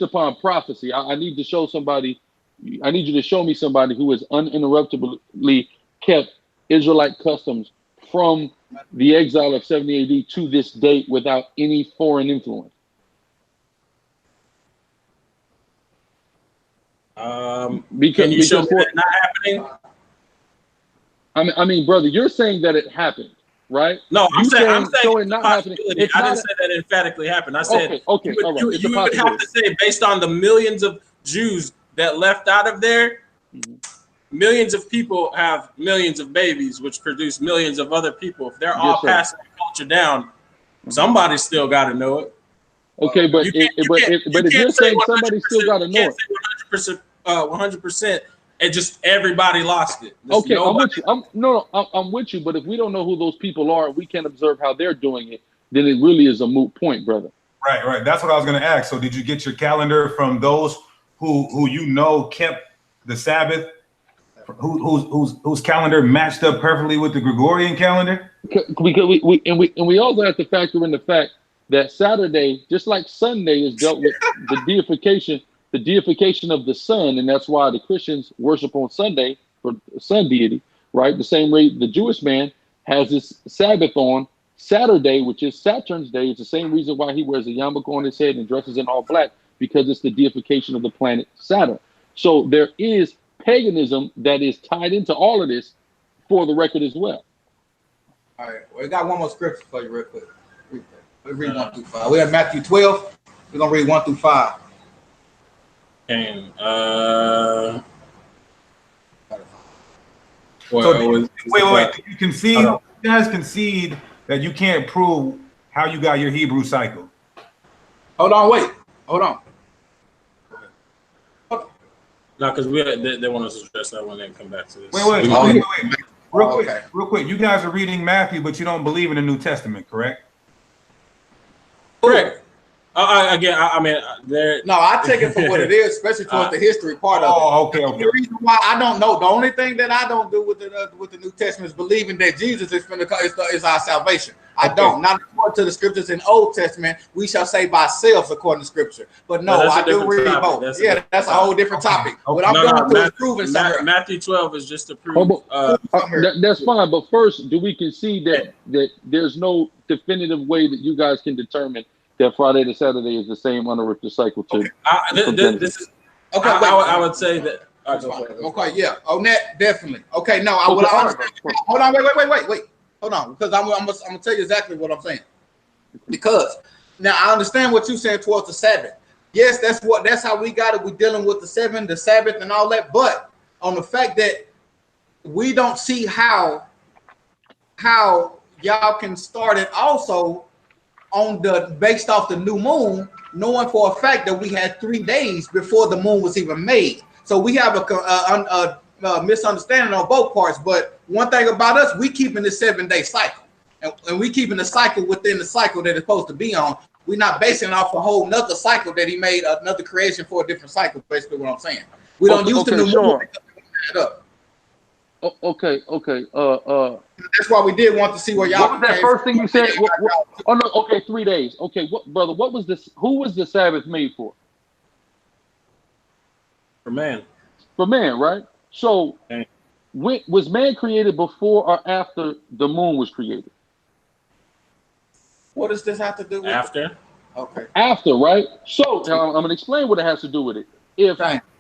upon prophecy, I need to show somebody. I need you to show me somebody who has uninterruptedly kept Israelite customs from the exile of 70 AD to this date without any foreign influence. Can you show me that not happening? I mean, brother, you're saying that it happened, right? No, I'm saying it not happening. I didn't say that it emphatically happened. I said okay, you would have to say based on the millions of Jews that left out of there. Millions of people have millions of babies, which produce millions of other people. If they're all passing the culture down, somebody's still got to know it. Okay, but if you're saying somebody still got to know it, 100%, and just everybody lost it. Okay, I'm with you. I'm with you. But if we don't know who those people are, we can't observe how they're doing it. Then it really is a moot point, brother. Right. That's what I was going to ask. So, did you get your calendar from those who you know kept the Sabbath? Whose calendar matched up perfectly with the Gregorian calendar? We also have to factor in the fact that Saturday, just like Sunday, is dealt with the deification the deification of the sun, and that's why the Christians worship on Sunday for sun deity, right? The same way the Jewish man has his Sabbath on Saturday, which is Saturn's day. It's the same reason why he wears a yarmulke on his head and dresses in all black, because it's the deification of the planet Saturn. So there is paganism that is tied into all of this, for the record as well. All right, we got one more scripture for you real quick. We read 1 through 5. We have Matthew 12. We're gonna read 1 through 5. Okay. Wait. You concede? You guys concede that you can't prove how you got your Hebrew cycle? Hold on, wait. Hold on. No, because they want us to address that when they come back to this. Wait. Real quick. You guys are reading Matthew, but you don't believe in the New Testament, correct? Correct. Again, I mean, there. No, I take it for what it is, especially towards the history part of it. Oh, okay. The reason why I don't know, the only thing that I don't do with the New Testament is believing that Jesus is our salvation. I don't. Not according to the scriptures in Old Testament, we shall save ourselves according to scripture. But no, I do read both. That's a whole different topic. What I'm going to is proving something. Matthew 12 is just to prove. That's fine. But first, do we concede that there's no definitive way that you guys can determine that Friday to Saturday is the same uninterrupted cycle too? This is okay. I would say that. Okay, yeah. On that, definitely. Okay, no, hold on, wait. Hold on, because I'm gonna tell you exactly what I'm saying. Because now I understand what you're saying towards the Sabbath. Yes, that's how we got it. We're dealing with the Sabbath, and all that. But on the fact that we don't see how y'all can start it also on based off the new moon, knowing for a fact that we had 3 days before the moon was even made. So we have a misunderstanding on both parts. But one thing about us, we keeping the 7-day cycle, and we keeping the cycle within the cycle that it's supposed to be on. We're not basing it off a whole nother cycle that he made, another creation for a different cycle. Basically, what I'm saying, we don't use the new moon. Okay. That's why we did want to see where y'all. What was that first thing you said? Oh no. Okay, 3 days. Okay, brother? What was this? Who was the Sabbath made for? For man. For man, right? So, was man created before or after the moon was created? What does this have to do with after? Okay. After, right? So I'm going to explain what it has to do with it. If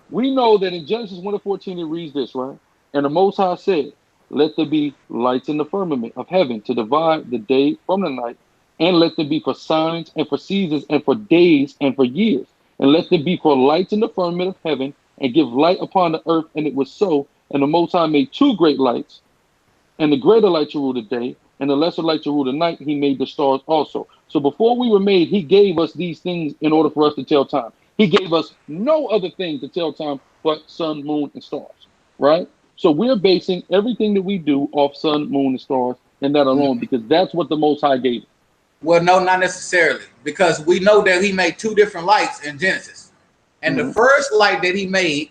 we know that in Genesis 1:14 it reads this, right? And the Most High said, "Let there be lights in the firmament of heaven to divide the day from the night, and let there be for signs and for seasons and for days and for years, and let there be for lights in the firmament of heaven, and give light upon the earth." And it was so. And the Most High made 2 great lights, and the greater light to rule the day, and the lesser light to rule the night. He made the stars also. So before we were made, he gave us these things in order for us to tell time. He gave us no other thing to tell time but sun, moon, and stars, right? So we're basing everything that we do off sun, moon, and stars, and that alone, because that's what the Most High gave. Well, no, not necessarily, because we know that he made 2 different lights in Genesis, and the first light that he made,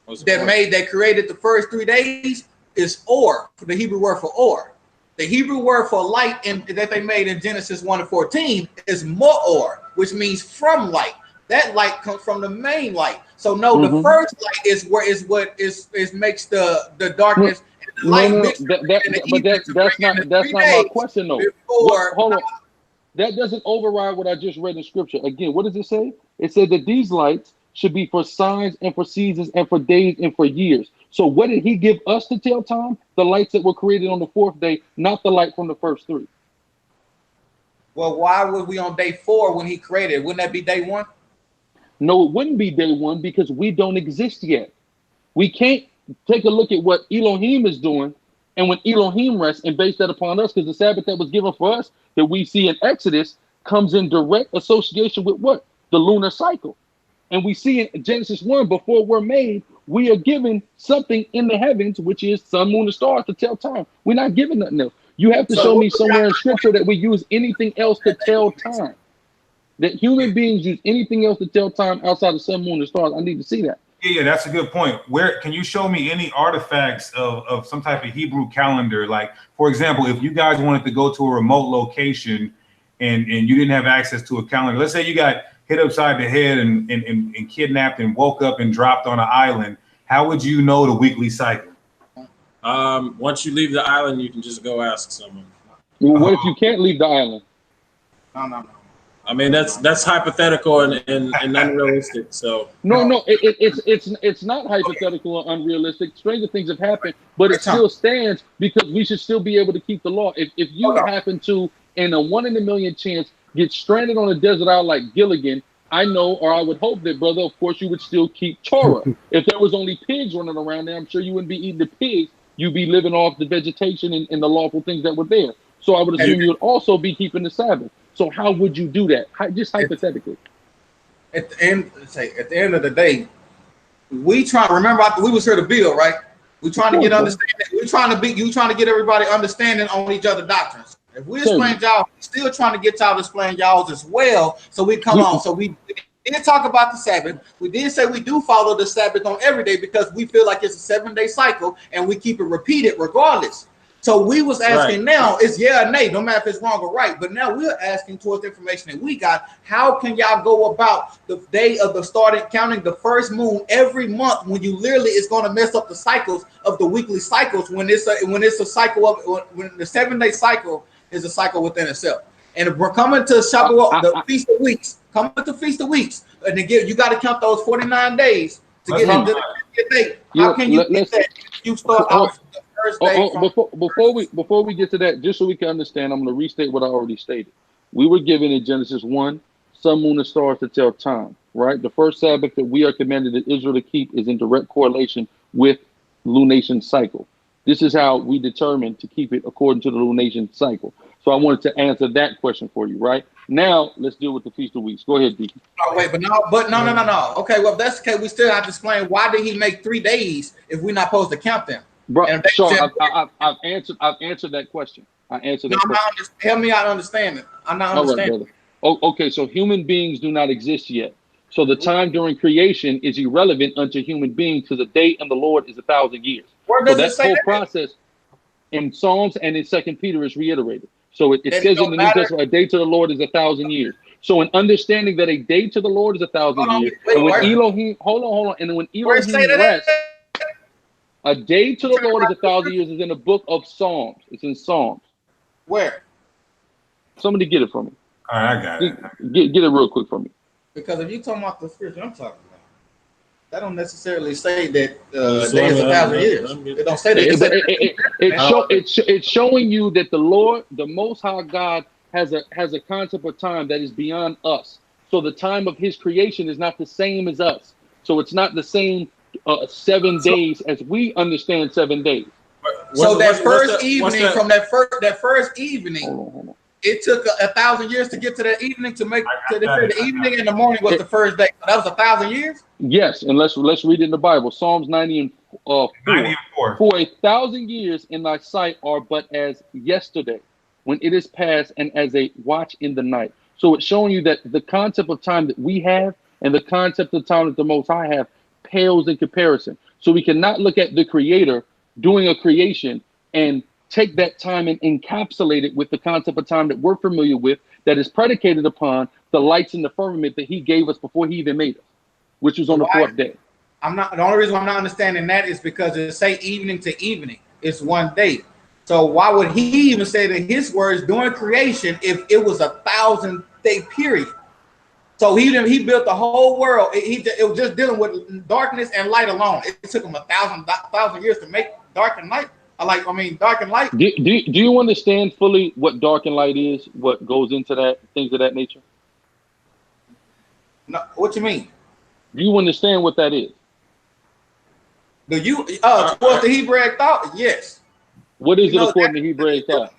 that created the first 3 days, is or, the Hebrew word for or. The Hebrew word for light that they made in Genesis 1:14 is mo'or, which means from light. That light comes from the main light. So no, the first light is what makes the darkness and the light. But that's not my question though. Hold on. That doesn't override what I just read in scripture. Again, what does it say? It said that these lights should be for signs and for seasons and for days and for years. So what did he give us to tell time? The lights that were created on the 4th day, not the light from the first 3. Well, why would we on day 4 when he created it? Wouldn't that be day 1? No, it wouldn't be day 1 because we don't exist yet. We can't take a look at what Elohim is doing, and when Elohim rests, and base that upon us, because the Sabbath that was given for us that we see in Exodus comes in direct association with what? The lunar cycle. And we see in Genesis 1, before we're made, we are given something in the heavens, which is sun, moon, and stars to tell time. We're not given nothing else. You have to show me somewhere in scripture that we use anything else to tell time. That human beings use anything else to tell time outside of sun, moon, and stars. I need to see that. Yeah, that's a good point. Where can you show me any artifacts of some type of Hebrew calendar? Like, for example, if you guys wanted to go to a remote location and you didn't have access to a calendar, let's say you got hit upside the head and kidnapped and woke up and dropped on an island, how would you know the weekly cycle? Once you leave the island, you can just go ask someone. Well, what if you can't leave the island? No. I mean, that's hypothetical and unrealistic. So No, it's not hypothetical or unrealistic. Stranger things have happened, but it still stands because we should still be able to keep the law. If you happen to, in a 1 in a million chance, get stranded on a desert island like Gilligan, I know, or I would hope that, brother, of course, you would still keep Torah. If there was only pigs running around there, I'm sure you wouldn't be eating the pigs. You'd be living off the vegetation and the lawful things that were there. So I would assume you would also be keeping the Sabbath. So how would you do that? Just hypothetically. At the end of the day, we try. Remember, we was here to build, right? We trying to get understanding. We trying to get everybody understanding on each other doctrines. If we explain y'all, we still trying to get y'all to explain y'all as well. So we come on. So we did talk about the Sabbath. We did say we do follow the Sabbath on every day because we feel like it's a 7-day cycle and we keep it repeated regardless. So we was asking now, it's yeah or nay, no matter if it's wrong or right. But now we're asking towards the information that we got. How can y'all go about the day of the starting counting the first moon every month when you literally is going to mess up the cycles of the weekly cycles when it's a cycle of when the 7-day cycle is a cycle within itself. And if we're coming to Shabbat, the Feast of Weeks, coming to Feast of Weeks, and again, you got to count those 49 days to get into the date. How can you get that? You start off the first day. Before we get to that, just so we can understand, I'm going to restate what I already stated. We were given in Genesis 1, sun, moon, and stars to tell time, right? The first Sabbath that we are commanded that Israel to keep is in direct correlation with lunation cycle. This is how we determine to keep it according to the lunation cycle. So I wanted to answer that question for you, right? Now let's deal with the Feast of Weeks. Go ahead, Deacon. Oh, wait, but no. Okay, well, if that's the case, we still have to explain why did he make 3 days if we're not supposed to count them? Bro, Sean, I've answered that question. I answered that question. Help me out understanding. I'm not understanding. Right, brother. Okay, so human beings do not exist yet. So the time during creation is irrelevant unto human beings because the day of the Lord is 1,000 years. Where does so it say whole that? Process in Psalms and in 2 Peter is reiterated. So it says in the New Testament, a day to the Lord is 1,000 years. So in understanding that a day to the Lord is 1,000 years, and when Elohim, hold on, and when Elohim rests, a day to the Lord is 1,000 years is in the book of Psalms. It's in Psalms. Where? Somebody get it for me. All right, I got it. Get it real quick for me. Because if you're talking about the scripture I'm talking about, that don't necessarily say that day is 1,000 years. It don't say that. It's showing you that the Lord, the Most High God, has a concept of time that is beyond us. So the time of His creation is not the same as us. So it's not the same 7 days as we understand 7 days. So that first evening, from that first evening, hold on. It took 1,000 years to get to that evening to make the evening and the morning was the first day. So that was 1,000 years. Yes, and let's read it in the Bible. Psalms 90 and 4. For 1,000 years in thy sight are but as yesterday, when it is past, and as a watch in the night. So it's showing you that the concept of time that we have and the concept of time that the Most High have pales in comparison. So we cannot look at the Creator doing a creation and take that time and encapsulate it with the concept of time that we're familiar with, that is predicated upon the lights in the firmament that He gave us before He even made us, which was on the 4th day. The only reason I'm not understanding that is because it say evening to evening. It's 1 day. So why would He even say that His words during creation if it was 1,000-day period? So he built the whole world. It was just dealing with darkness and light alone. It took him 1,000 years to make dark and light. Dark and light. Do you understand fully what dark and light is? What goes into that, things of that nature? No, what you mean? Do you understand what that is? Do you towards the Hebraic thought? Yes. What is it according to Hebraic thought?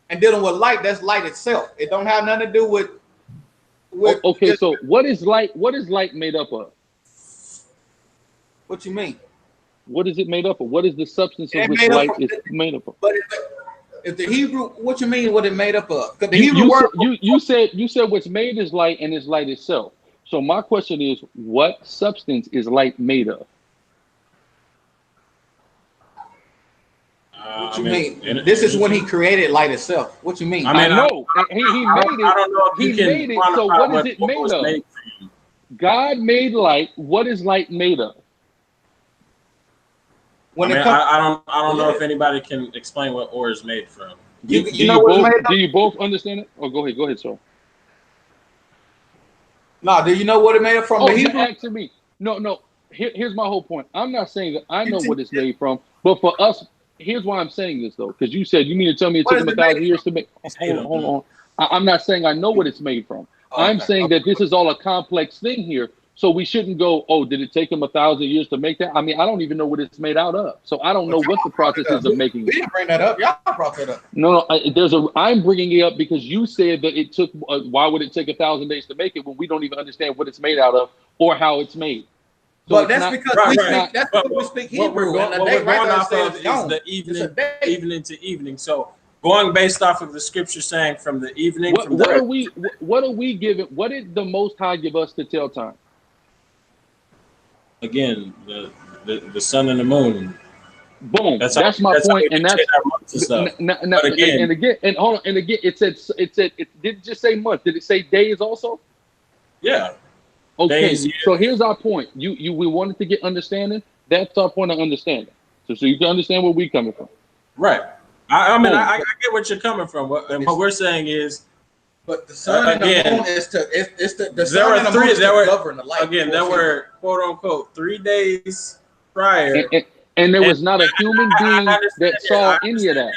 And dealing with light, that's light itself. It don't have nothing to do with okay, so what is light? What is light made up of? What you mean? What is it made up of? What is the substance of which light is made up of? But if the Hebrew, what you mean? What it made up of? Because the Hebrew word, you said what's made is light, and is light itself. So my question is, what substance is light made of? What you mean? This is when he created light itself. What you mean? I mean, I know. He made it. I don't know if he you can made it. So what is it made of? God made light. What is light made of? When I don't know if anybody can explain what ore is made from. You know what it's made of? Do you both understand it? Oh, go ahead, sir. No, do you know what it made from? Oh, the you're Hebrew? asking me. No. Here's my whole point. I'm not saying that I know what it's made from, but for us, here's why I'm saying this though, because you said you mean to tell me it took him 1,000 years to make. Hold on. I'm not saying I know what it's made from. I'm saying that this is all a complex thing here. So we shouldn't go, oh, did it take him 1,000 years to make that? I mean, I don't even know what it's made out of. So I don't know what the process is of making it. We didn't bring that up. Y'all brought that up. No, I'm bringing it up because you said that it took, why would it take 1,000 days to make it when we don't even understand what it's made out of or how it's made? So but that's because that's what we speak Hebrew. What we're going off of is the evening to evening. So going based off of the scripture saying from the evening. What are we given? What did the Most High give us to tell time? Again, the sun and the moon. Boom. That's my point. And that's and hold on. And again, it didn't just say month. Did it say days also? Yeah. Okay. Days, so here's our point. We wanted to get understanding. That's our point of understanding. So you can understand where we're coming from. Right. I mean, I get what you're coming from. What we're saying is, but the sun and the moon is the sun and the moon is to govern the light. Again, there were quote unquote 3 days prior. And there was not a human being that saw any of that.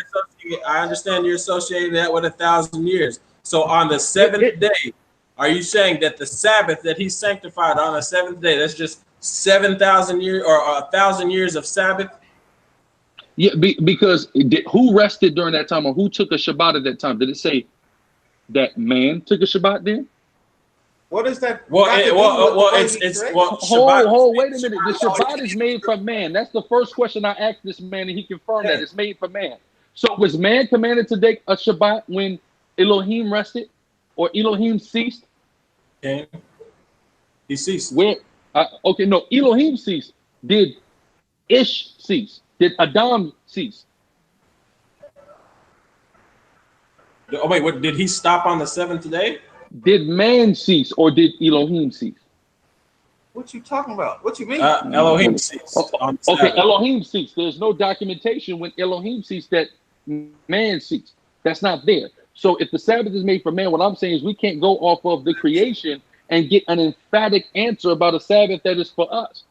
I understand you're associating that with 1,000 years. So on the seventh day, are you saying that the Sabbath that he sanctified on the seventh day, that's just 7,000 years or 1,000 years of Sabbath? Yeah, because who rested during that time or who took a Shabbat at that time? Did it say that man took a Shabbat then? What is that? Well, hold, wait a minute. The Shabbat is made from man. That's the first question I asked this man, and he confirmed that it's made from man. So was man commanded to take a Shabbat when Elohim rested, or Elohim ceased? Okay. He ceased. Okay, no, Elohim ceased. Did Ish cease? Did Adam cease? Oh wait, what did he stop on the seventh day? Did man cease or did Elohim cease? What you talking about? What you mean? Elohim ceased. Okay, Elohim ceased. There's no documentation when Elohim ceased that man ceased. That's not there. So if the Sabbath is made for man, what I'm saying is we can't go off of the creation and get an emphatic answer about a Sabbath that is for us,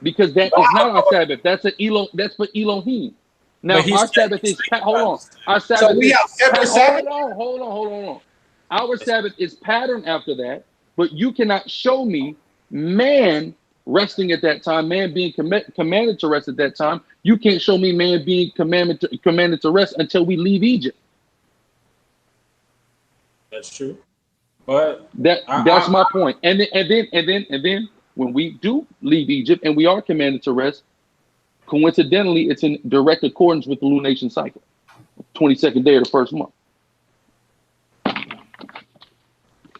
because that is not our Sabbath. That's for Elohim. Now our Sabbath is hold on. Our Sabbath so we have every Sabbath. Hold on. Our Sabbath is patterned after that, but you cannot show me man resting at that time, man being commanded to rest at that time. You can't show me man being commanded to rest until we leave Egypt. That's true, but that's my point. And then when we do leave Egypt and we are commanded to rest, coincidentally, it's in direct accordance with the lunation cycle, 22nd day of the first month.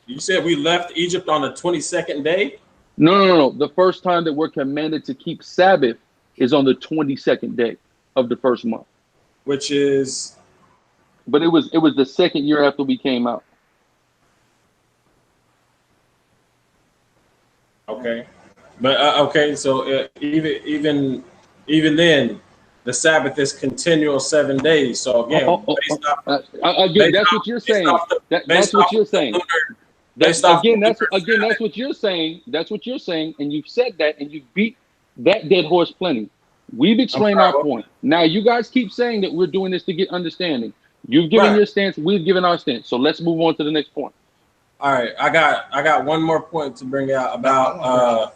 You said we left Egypt on the 22nd day? No. The first time that we're commanded to keep Sabbath is on the 22nd day of the first month. Which is? But it was the second year after we came out. Okay. But okay, so even then, the Sabbath is continual 7 days. So again, that's what you're saying. That's what you're saying. That's what you're saying. That's what you're saying, and you've said that, and you beat that dead horse plenty. We've explained our point. Now you guys keep saying that we're doing this to get understanding. You've given your stance. We've given our stance. So let's move on to the next point. All right, I got one more point to bring out about.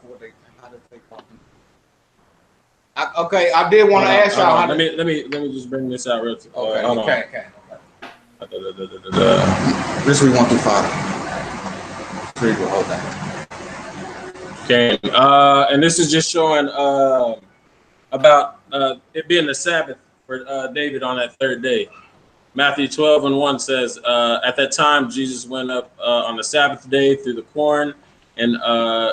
Okay, I did want to ask y'all. Let me just bring this out real quick. Okay. This we 1 through 5. Hold that. Okay, and this is just showing about it being the Sabbath for David on that third day. Matthew 12:1 says, at that time, Jesus went up on the Sabbath day through the corn, and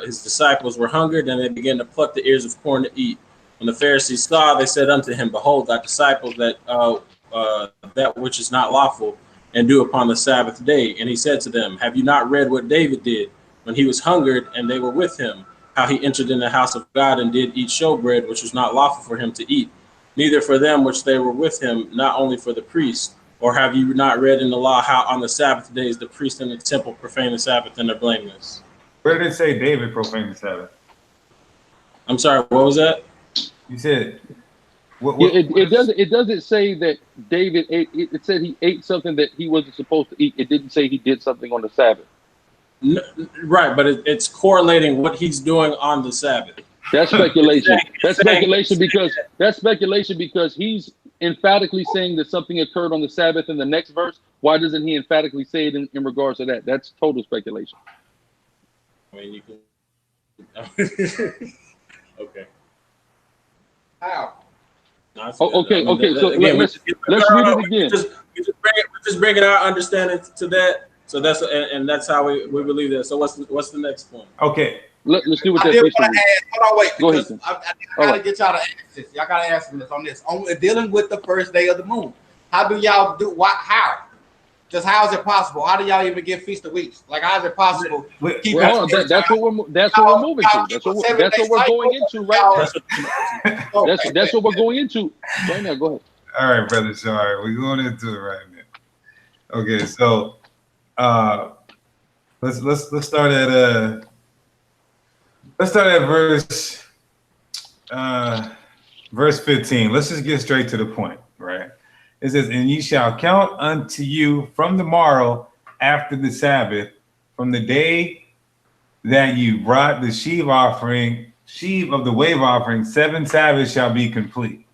his disciples were hungered, and they began to pluck the ears of corn to eat. When the Pharisees saw, they said unto him, Behold, thy disciples that which is not lawful, and do upon the Sabbath day. And he said to them, Have you not read what David did when he was hungered, and they were with him, how he entered in the house of God and did eat showbread, which was not lawful for him to eat, neither for them which they were with him, not only for the priests? Or have you not read in the law how on the Sabbath days the priests in the temple profane the Sabbath and are blameless? Where did it say David profaned the Sabbath? I'm sorry, what was that? You said. It doesn't say that David ate. It said he ate something that he wasn't supposed to eat. It didn't say he did something on the Sabbath. No, right, but it's correlating what he's doing on the Sabbath. That's speculation. That's speculation because he's emphatically saying that something occurred on the Sabbath in the next verse. Why doesn't he emphatically say it in regards to that? That's total speculation. I mean, you can. Okay. How? No, Okay. So again, let's read it again. We're just bringing our understanding to that. So that's how we believe that. So what's the next point? Okay. Let's do what I that did is. want to ask. Hold on, wait. Go ahead. I gotta get y'all to answer this. Y'all gotta answer this on this. On dealing with the first day of the moon. How do y'all do? What? How? Just how is it possible? How do y'all even get feast of weeks? Like, how is it possible? That's what we're moving to. That's what we're going into right now. That's what we're going into right now. Go ahead. All right, brother. Sorry, we're going into it right now. Okay, so let's start at verse 15. Let's just get straight to the point, right? It says, and ye shall count unto you from the morrow after the Sabbath, from the day that you brought the sheave of the wave offering, 7 Sabbaths shall be complete.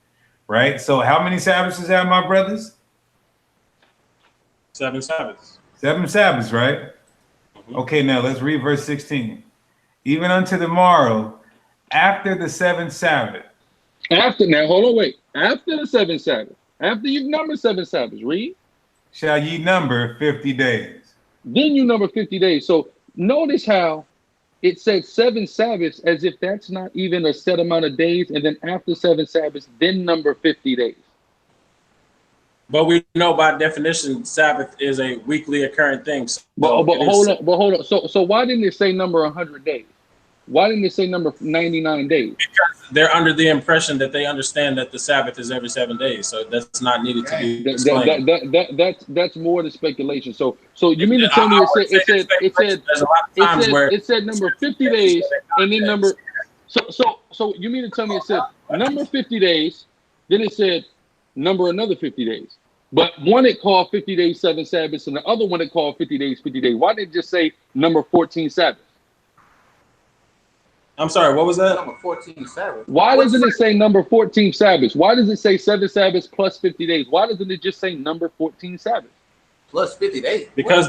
Right? So how many Sabbaths is that, my brothers? 7 Sabbaths. 7 Sabbaths, right? Mm-hmm. Okay, now let's read verse 16. Even unto the morrow, after the 7th Sabbath. After the 7th Sabbath. After you've numbered 7 Sabbaths, read. Shall ye number 50 days. Then you number 50 days. So notice how it said 7 Sabbaths as if that's not even a set amount of days. And then after 7 Sabbaths, then number 50 days. But we know by definition, Sabbath is a weekly occurring thing. So but hold on. So why didn't it say number 100 days? Why didn't it say number 99 days? Because they're under the impression that they understand that the Sabbath is every 7 days. So that's not needed to be explained. That's more than speculation. So you mean to tell me it said number 50 days and then number so you mean to tell me it said number 50 days, then it said number another 50 days. But one it called 50 days, 7 Sabbaths, and the other one it called 50 days, 50 days. Why did it just say number 14 Sabbaths? I'm sorry, what was that? Number 14 Sabbath. Why doesn't it say number 14 Sabbaths? Why does it say 7 Sabbaths plus 50 days? Why doesn't it just say number 14 Sabbaths? Plus 50 days. Because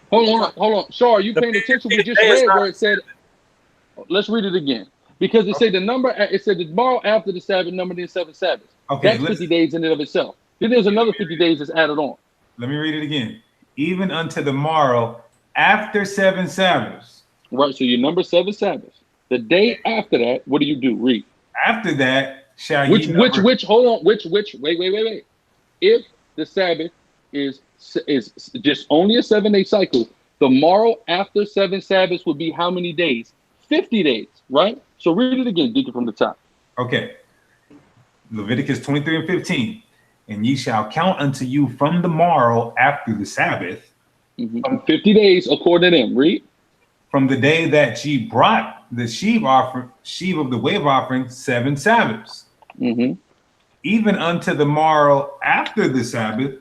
Hold on. Shar, are you paying attention? We just read where it said, let's read it again. Because it said the tomorrow after the Sabbath, numbered in 7 Sabbaths. Okay, that's 50 days in and of itself. Then there's another 50 days that's added on. Let me read it again. Even unto the morrow after 7 Sabbaths. Right, so you number 7 Sabbaths. The day after that, what do you do? Read. After that, shall wait. If the Sabbath is just only a 7-day cycle, the morrow after 7 Sabbaths would be how many days? 50 days, right? So read it again, Deacon, from the top. Okay. Leviticus 23 and 15. And ye shall count unto you from the morrow after the Sabbath. 50 days according to them. Read. From the day that ye brought the sheave of the wave offering, 7 Sabbaths. Even unto the morrow after the Sabbath,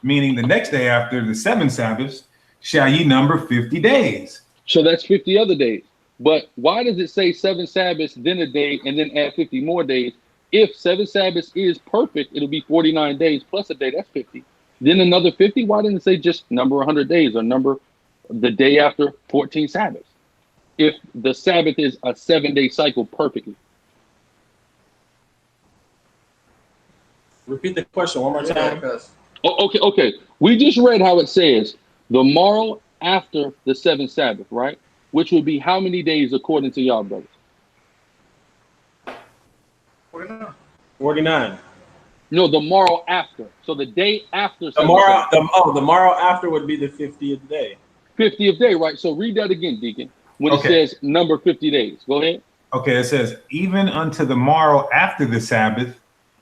meaning the next day after the 7 Sabbaths, shall ye number 50 days. So that's 50 other days. But why does it say 7 Sabbaths, then a day, and then add 50 more days? If 7 Sabbaths is perfect, it'll be 49 days plus a day. That's 50. Then another 50. Why didn't it say just number 100 days or number the day after 14 Sabbaths? If the Sabbath is a 7-day cycle perfectly. Repeat the question one more time. Okay. We just read how it says the morrow after the 7th Sabbath, right? Which would be how many days according to y'all, brothers? 49. 49. No, the morrow after. So the day after. The morrow after would be the 50th day. 50th day, right? So read that again, Deacon. When it says number 50 days. Go ahead. Okay, it says, even unto the morrow after the Sabbath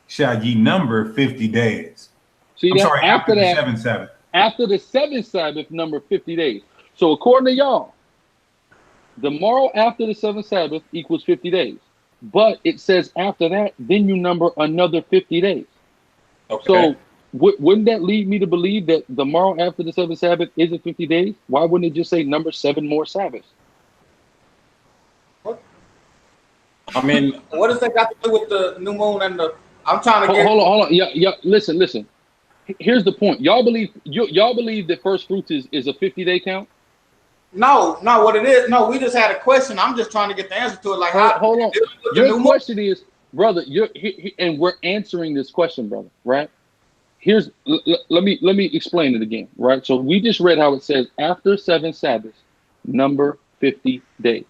shall ye number 50 days. See that? Sorry, after the seventh Sabbath. After the seventh Sabbath, number 50 days. So according to y'all, the morrow after the seventh Sabbath equals 50 days. But it says after that, then you number another 50 days. Okay. So wouldn't that lead me to believe that the morrow after the seventh Sabbath isn't 50 days? Why wouldn't it just say number 7 more Sabbaths? I mean, what does that got to do with the new moon and the? I'm trying to get. Hold on. Yeah. Listen. Here's the point. Y'all believe that first fruits is a 50-day count? No. What it is? No, we just had a question. I'm just trying to get the answer to it. Like, hold on. Your question is, brother. And we're answering this question, brother. Right? Let me explain it again. Right? So we just read how it says after 7 Sabbaths, number 50 days.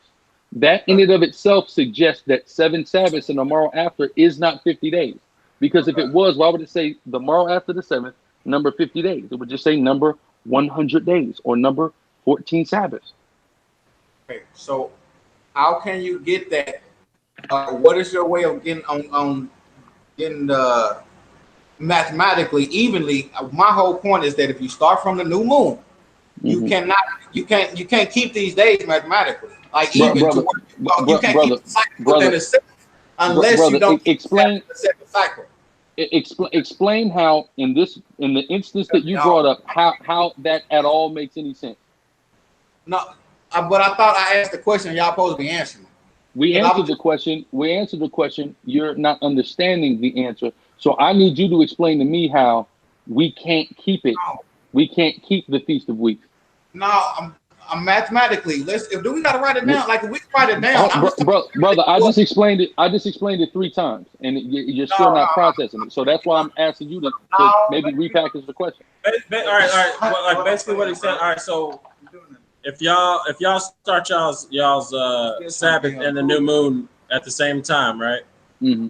That in and of itself suggests that 7 Sabbaths and the morrow after is not 50 days. Because if it was, why would it say the morrow after the 7th, number 50 days? It would just say number 100 days or number 14 Sabbaths. Okay, so how can you get that? What is your way of getting getting mathematically evenly? My whole point is that if you start from the new moon, you can't keep these days mathematically. Like you can't keep the cycle within the seventh unless you don't explain the second cycle. Explain how in the instance that you brought up how that at all makes any sense. No, but I thought I asked the question. Y'all supposed to be answering. We answered the question. We answered the question. You're not understanding the answer. So I need you to explain to me how we can't keep it. No. We can't keep the Feast of Weeks. No, I'm mathematically. Do we gotta write it down? Like if we write it down, brother. I just explained it. I just explained it 3 times, and you're still not processing it. So that's why I'm asking you to maybe repackage the question. All right. Well, like basically what he said. All right. So if y'all start y'all's Sabbath and the new moon at the same time, right? Mm-hmm.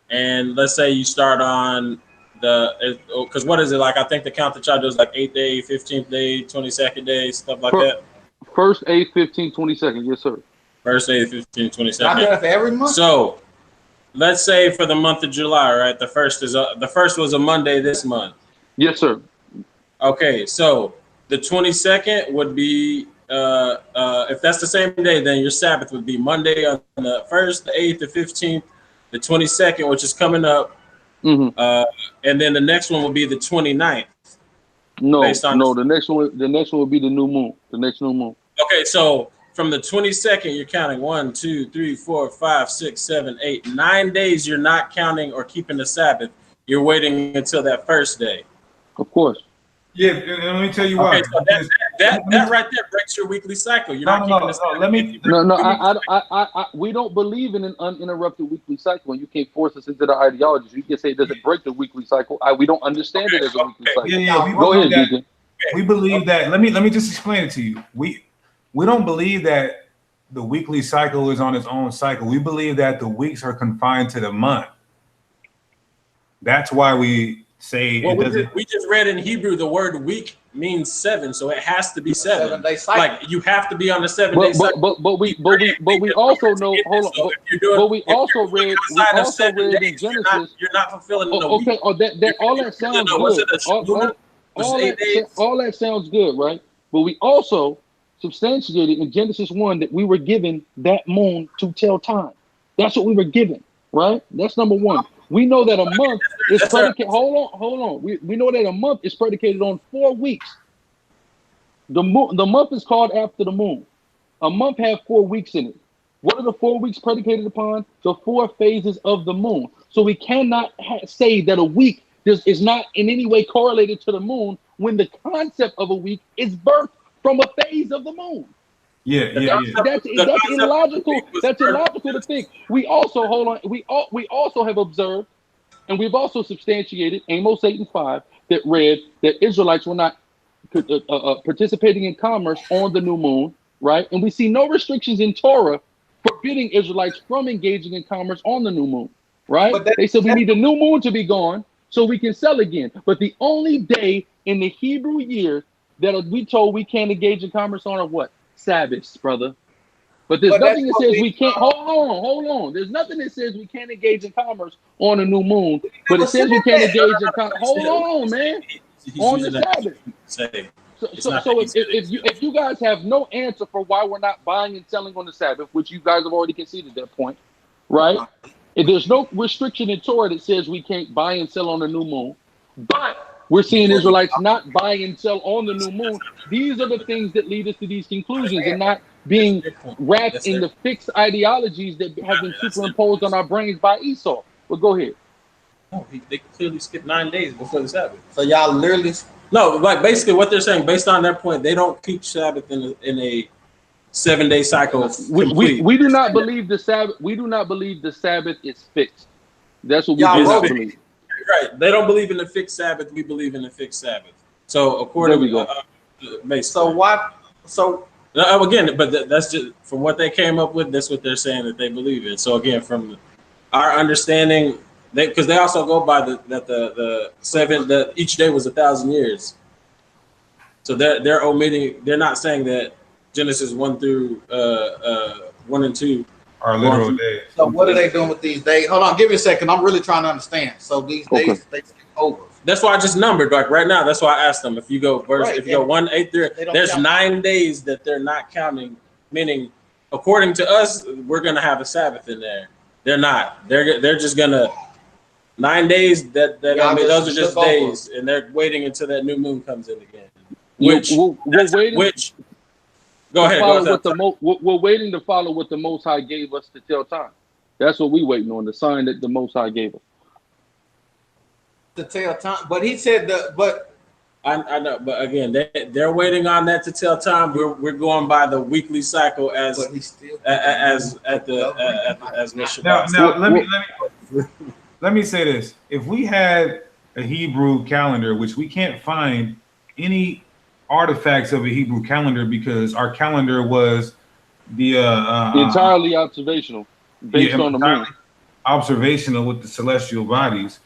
And let's say you start on because what is it like? I think the count that y'all do is like 8th day, 15th day, 22nd day, stuff like that. First, 8th, 15th, 22nd. Yes, sir. First, 8th, 15th, 22nd. Not that for every month. So let's say for the month of July, right? The first was a Monday this month. Yes, sir. Okay, so the 22nd would be if that's the same day, then your Sabbath would be Monday on the 1st, the 8th, the 15th, the 22nd, which is coming up. Mm-hmm. And then the next one will be the 29th. No, the next one will be the new moon. The next new moon. Okay, so from the 22nd, you're counting 1, 2, 3, 4, 5, 6, 7, 8, 9 days. You're not counting or keeping the Sabbath. You're waiting until that first day. Of course. Yeah, and let me tell you why. Okay, so that right there breaks your weekly cycle. You're not keeping the Sabbath. We don't believe in an uninterrupted weekly cycle, and you can't force us into the ideology. You can say it doesn't break the weekly cycle. We don't understand it as a weekly cycle. Yeah. Go ahead, Deacon. We believe that. Let me just explain it to you. We don't believe that the weekly cycle is on its own cycle. We believe that the weeks are confined to the month. That's why we say it doesn't. We just read in Hebrew the word week means 7, so it has to be 7. 7-day cycle. Like you have to be on the 7-day cycle. But we also know. Hold on. But we also read in Genesis. You're not fulfilling the week. Okay. All that sounds good. All that sounds good, right? But we also substantiated in Genesis 1 that we were given that moon to tell time. That's what we were given, right? That's number 1. We know that a month is predicated. Hold on. We know that a month is predicated on 4 weeks. The month is called after the moon. A month has 4 weeks in it. What are the 4 weeks predicated upon? The 4 phases of the moon. So we cannot say that a week is not in any way correlated to the moon when the concept of a week is birthed from a phase of the moon. Yeah. That's illogical. That's illogical to think. We also We also have observed, and we've also substantiated Amos 8 and 5 that read that Israelites were not participating in commerce on the new moon, right? And we see no restrictions in Torah forbidding Israelites from engaging in commerce on the new moon. right? But that- They said we need the new moon to be gone so we can sell again. But the only day in the Hebrew year that we told we can't engage in commerce on are what? Sabbaths, brother. But there's But nothing that's that what says we can't. Hold on. There's nothing that says we can't engage in commerce on a new moon. But it says we can't engage in commerce. Hold on, man. On the Sabbath. So if you guys have no answer for why we're not buying and selling on the Sabbath, which you guys have already conceded that point, right? If there's no restriction in Torah that says we can't buy and sell on the new moon, but we're seeing Israelites not buy and sell on the new moon. These are the things that lead us to these conclusions and not being wrapped in the fixed ideologies that have been superimposed on our brains by Esau. Well, go ahead. No, they clearly skipped 9 days before the Sabbath. So y'all literally No, like basically what they're saying, based on their point, they don't keep Sabbath in a 7-day cycle. We do not believe the Sabbath. We do not believe the Sabbath is fixed. That's what we do not believe. Right. They don't believe in the fixed Sabbath. We believe in the fixed Sabbath. So according to so why so again, but that's just from what they came up with. That's what they're saying that they believe in. So again, from our understanding, because they also go by the seven, that each day was 1,000 years. So they're omitting. They're not saying that Genesis 1 through 1 and 2 are literal days. So what are they doing with these days? Hold on, give me a second. I'm really trying to understand. So these days they skip over. That's why I just numbered like right now. That's why I asked them if you go verse, if you go 1, 8 through, there's 9 days that they're not counting. Meaning, according to us, we're gonna have a Sabbath in there. They're not. They're just gonna 9 days. That I mean, those are just days, and they're waiting until that new moon comes in again. Which we're waiting. Which go ahead. We're waiting to follow what the Most High gave us to tell time. That's what we're waiting on, the sign that the Most High gave us. To tell time, but he said I know, but again, they're waiting on that to tell time. We're going by the weekly cycle as let me say this. If we had a Hebrew calendar, which we can't find any artifacts of a Hebrew calendar because our calendar was entirely observational, based on the moon. Observational with the celestial bodies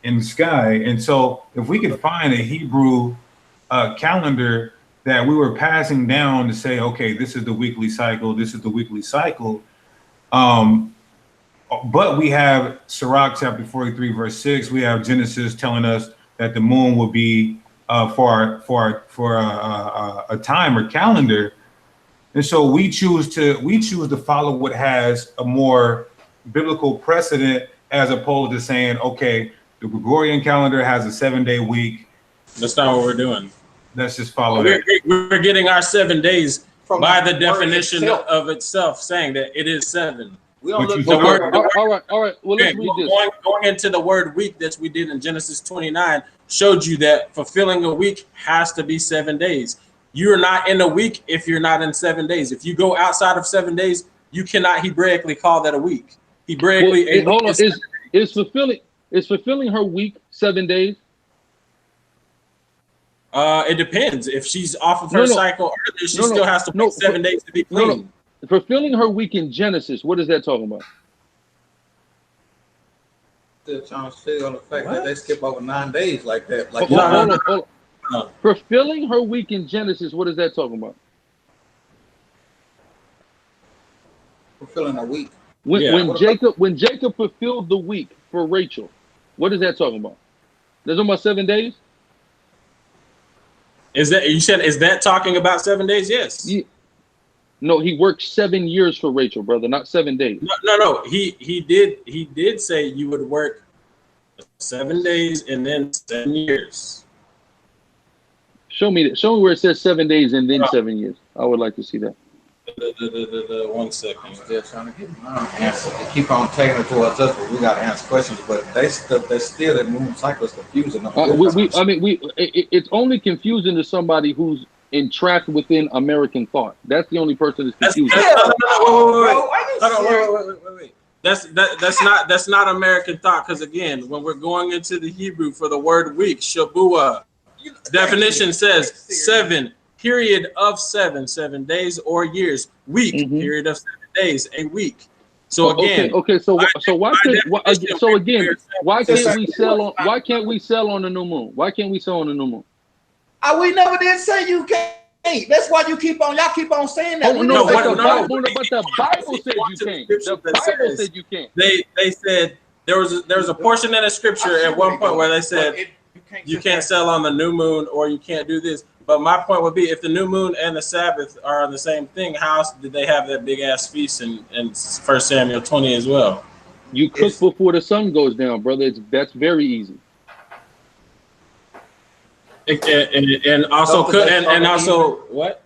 in the sky. And so if we could find a Hebrew calendar that we were passing down to say, okay, this is the weekly cycle, this is the weekly cycle. But we have Sirach chapter 43, verse 6. We have Genesis telling us that the moon will be for a time or calendar. And so we choose to follow what has a more biblical precedent as opposed to saying, okay, the Gregorian calendar has a 7-day week. That's not what we're doing. Let's just follow that. We're getting our 7 days from by the definition of itself, saying that it is 7. We don't look all right. Well, let's read this. Going into the word week that we did in Genesis 29 showed you that fulfilling a week has to be 7 days. You're not in a week if you're not in 7 days. If you go outside of 7 days, you cannot Hebraically call that a week. Hebraically, hold on. Is fulfilling her week 7 days? It depends. If she's off of her cycle earlier, she still has to wait 7 days to be clean. Fulfilling her week in Genesis, what is that talking about? Still trying to stay on the fact that they skip over 9 days like that. Like hold on. Fulfilling her week in Genesis, what is that talking about? Fulfilling a week. When Jacob fulfilled the week for Rachel, what is that talking about? That's talking about 7 days? Is that talking about 7 days? Yes. No, he worked 7 years for Rachel, brother, not 7 days. No. He did say you would work 7 days and then 7 years. Show me where it says 7 days and then 7 years. I would like to see that. The 1 second. I'm still trying to get my answer. They keep on taking it towards us, but we got to answer questions. But they still that moon cycle is confusing. It's only confusing to somebody who's entrapped within American thought. That's the only person that's confused. Wait. That's not American thought, because again, when we're going into the Hebrew for the word week, Shabua, definition says 7, period of 7 days or years. Week, period of 7 days, a week. So again, okay. So why can't? So again, why can't we sell on? Why can't we sell on the new moon? Why can't we sell on the new moon? We never did say you can't. That's why y'all keep on saying that. Oh, no, but the Bible said you can't. The Bible said you can't. They said there was a portion in the scripture at one point where they said you can't sell on the new moon or you can't do this. But my point would be, if the new moon and the Sabbath are on the same thing, how did they have that big ass feast in 1 Samuel 20 as well? You cook before the sun goes down, brother. That's very easy. And also cook and also what?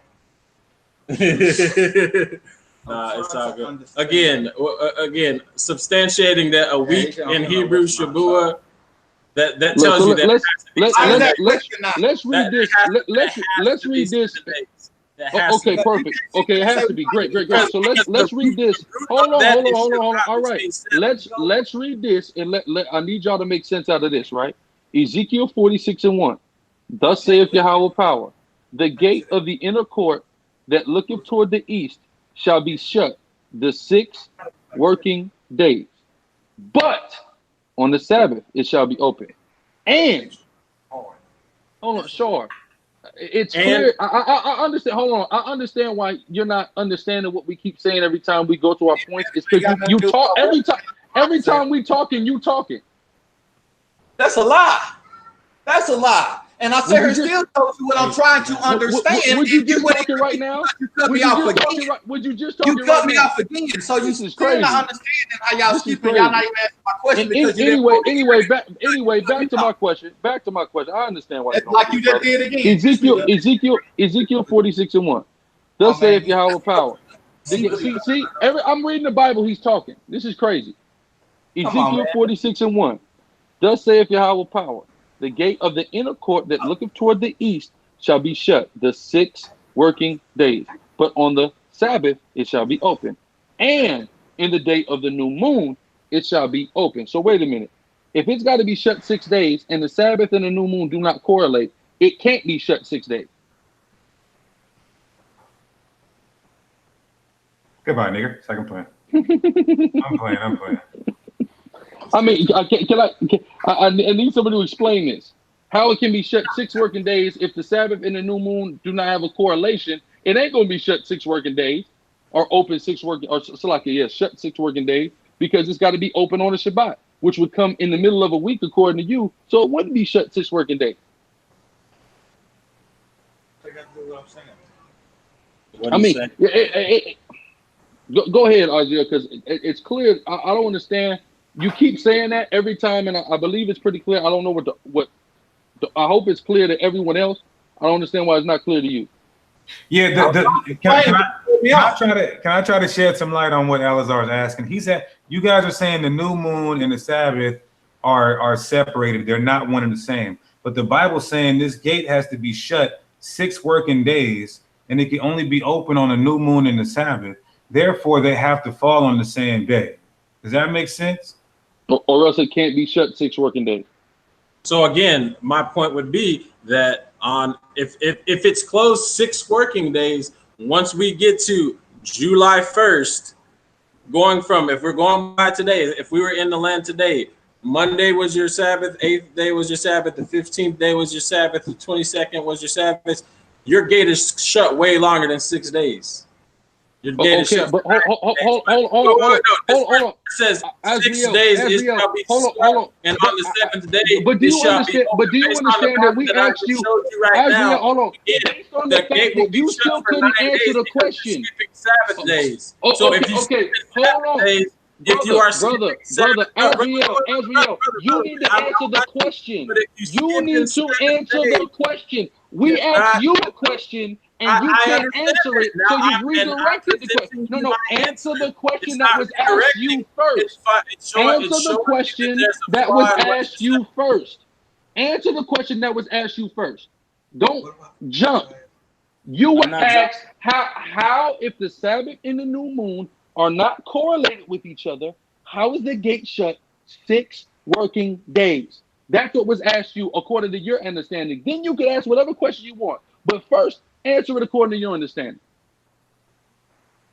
It's all good. Again, substantiating that a week in Hebrew Shabua. That tells you that. Let's read this. Let's read this. Okay, perfect. Okay, it has to be great. So let's read this. Hold on. All right, let's read this, and I need y'all to make sense out of this, right? Ezekiel 46:1. Thus saith Yahweh power, the gate of the inner court that looketh toward the east shall be shut the 6 working days, but on the Sabbath it shall be open. And hold on, sure. It's clear. I understand. Hold on. I understand why you're not understanding what we keep saying every time we go to our points. It's because you talk every time. Every time we talking, you talking. That's a lie. That's a lie. And I said, still told you what I'm trying to understand. Would you just talking right now? You cut me off again. Would you just talking right now? You cut me off again. So you still not understanding how y'all skipping. Y'all not even asking my question because anyway, back to my question. Back to my question. I understand why. It's like you just did again. Ezekiel 46:1. Thus saith Yahweh power. See, I'm reading the Bible. He's talking. This is crazy. Ezekiel 46:1. Thus saith Yahweh power. The gate of the inner court that looketh toward the east shall be shut the 6 working days, but on the Sabbath it shall be open, and in the day of the new moon it shall be open. So wait a minute. If it's got to be shut 6 days and the Sabbath and the new moon do not correlate, it can't be shut 6 days. Goodbye, nigger. Second plan. I'm playing. I mean, I need somebody to explain this. How it can be shut 6 working days if the Sabbath and the new moon do not have a correlation? It ain't going to be shut 6 working days or open 6 working, or shut 6 working days, because it's got to be open on a Shabbat, which would come in the middle of a week according to you. So it wouldn't be shut 6 working days. I mean, go ahead, Isaiah, because it's clear. I don't understand. You keep saying that every time, and I believe it's pretty clear. I don't know what I hope it's clear to everyone else. I don't understand why it's not clear to you. Yeah, can I try to shed some light on what Elazar is asking? He said you guys are saying the new moon and the Sabbath are separated. They're not one and the same. But the Bible's saying this gate has to be shut 6 working days, and it can only be open on the new moon and the Sabbath. Therefore, they have to fall on the same day. Does that make sense? Or else it can't be shut 6 working days. So again, my point would be that if it's closed 6 working days, once we get to July 1st, if we're going by today, if we were in the land today, Monday was your Sabbath, 8th day was your Sabbath, the 15th day was your Sabbath, the 22nd was your Sabbath. Your gate is shut way longer than 6 days. Your gate is shut. But hold on. It says 6 days is shall be shut, and on the 7th day, but do you understand? But do you understand that we asked you? Now, hold on. Based on the fact that you still couldn't answer the question. Sabbath days. So if you hold on. Days, if you are brother, Azriel, you need to answer the question. You need to answer the question. We asked you a question and you can't answer it, so you've redirected the question. No, answer the question that was asked you first. Answer the question that was asked you first. Answer the question that was asked you first. Don't jump. You were asked how if the Sabbath and the new moon are not correlated with each other, how is the gate shut 6 working days? That's what was asked you according to your understanding. Then you can ask whatever question you want. But first, answer it according to your understanding.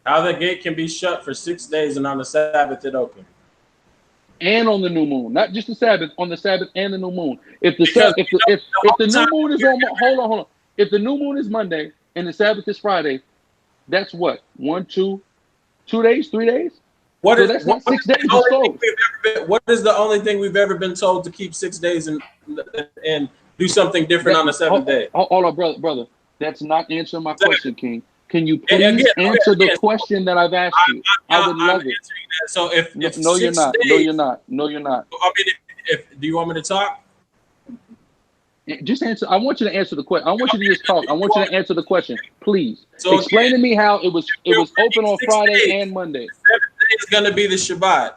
How the gate can be shut for 6 days and on the Sabbath it open. And on the new moon, not just the Sabbath, on the Sabbath and the new moon. If the Because if the new moon is on, hold on. If the new moon is Monday and the Sabbath is Friday, that's what 1, 2, 2 days, 3 days. What So is that's not 6 days. what is the only thing we've ever been told to keep 6 days and do something different on the seventh day? Hold on, brother. That's not answering my question, King. Can you please answer the question that I've asked you? I would love it. So if no, you're not. Days, no, you're not. No, you're not. I mean, if do you want me to talk? Just answer. I want you to answer the question. I want you to just talk. I want you to answer the question, please. So explain to me how it was open on Friday and Monday. The 7th day is going to be the Shabbat.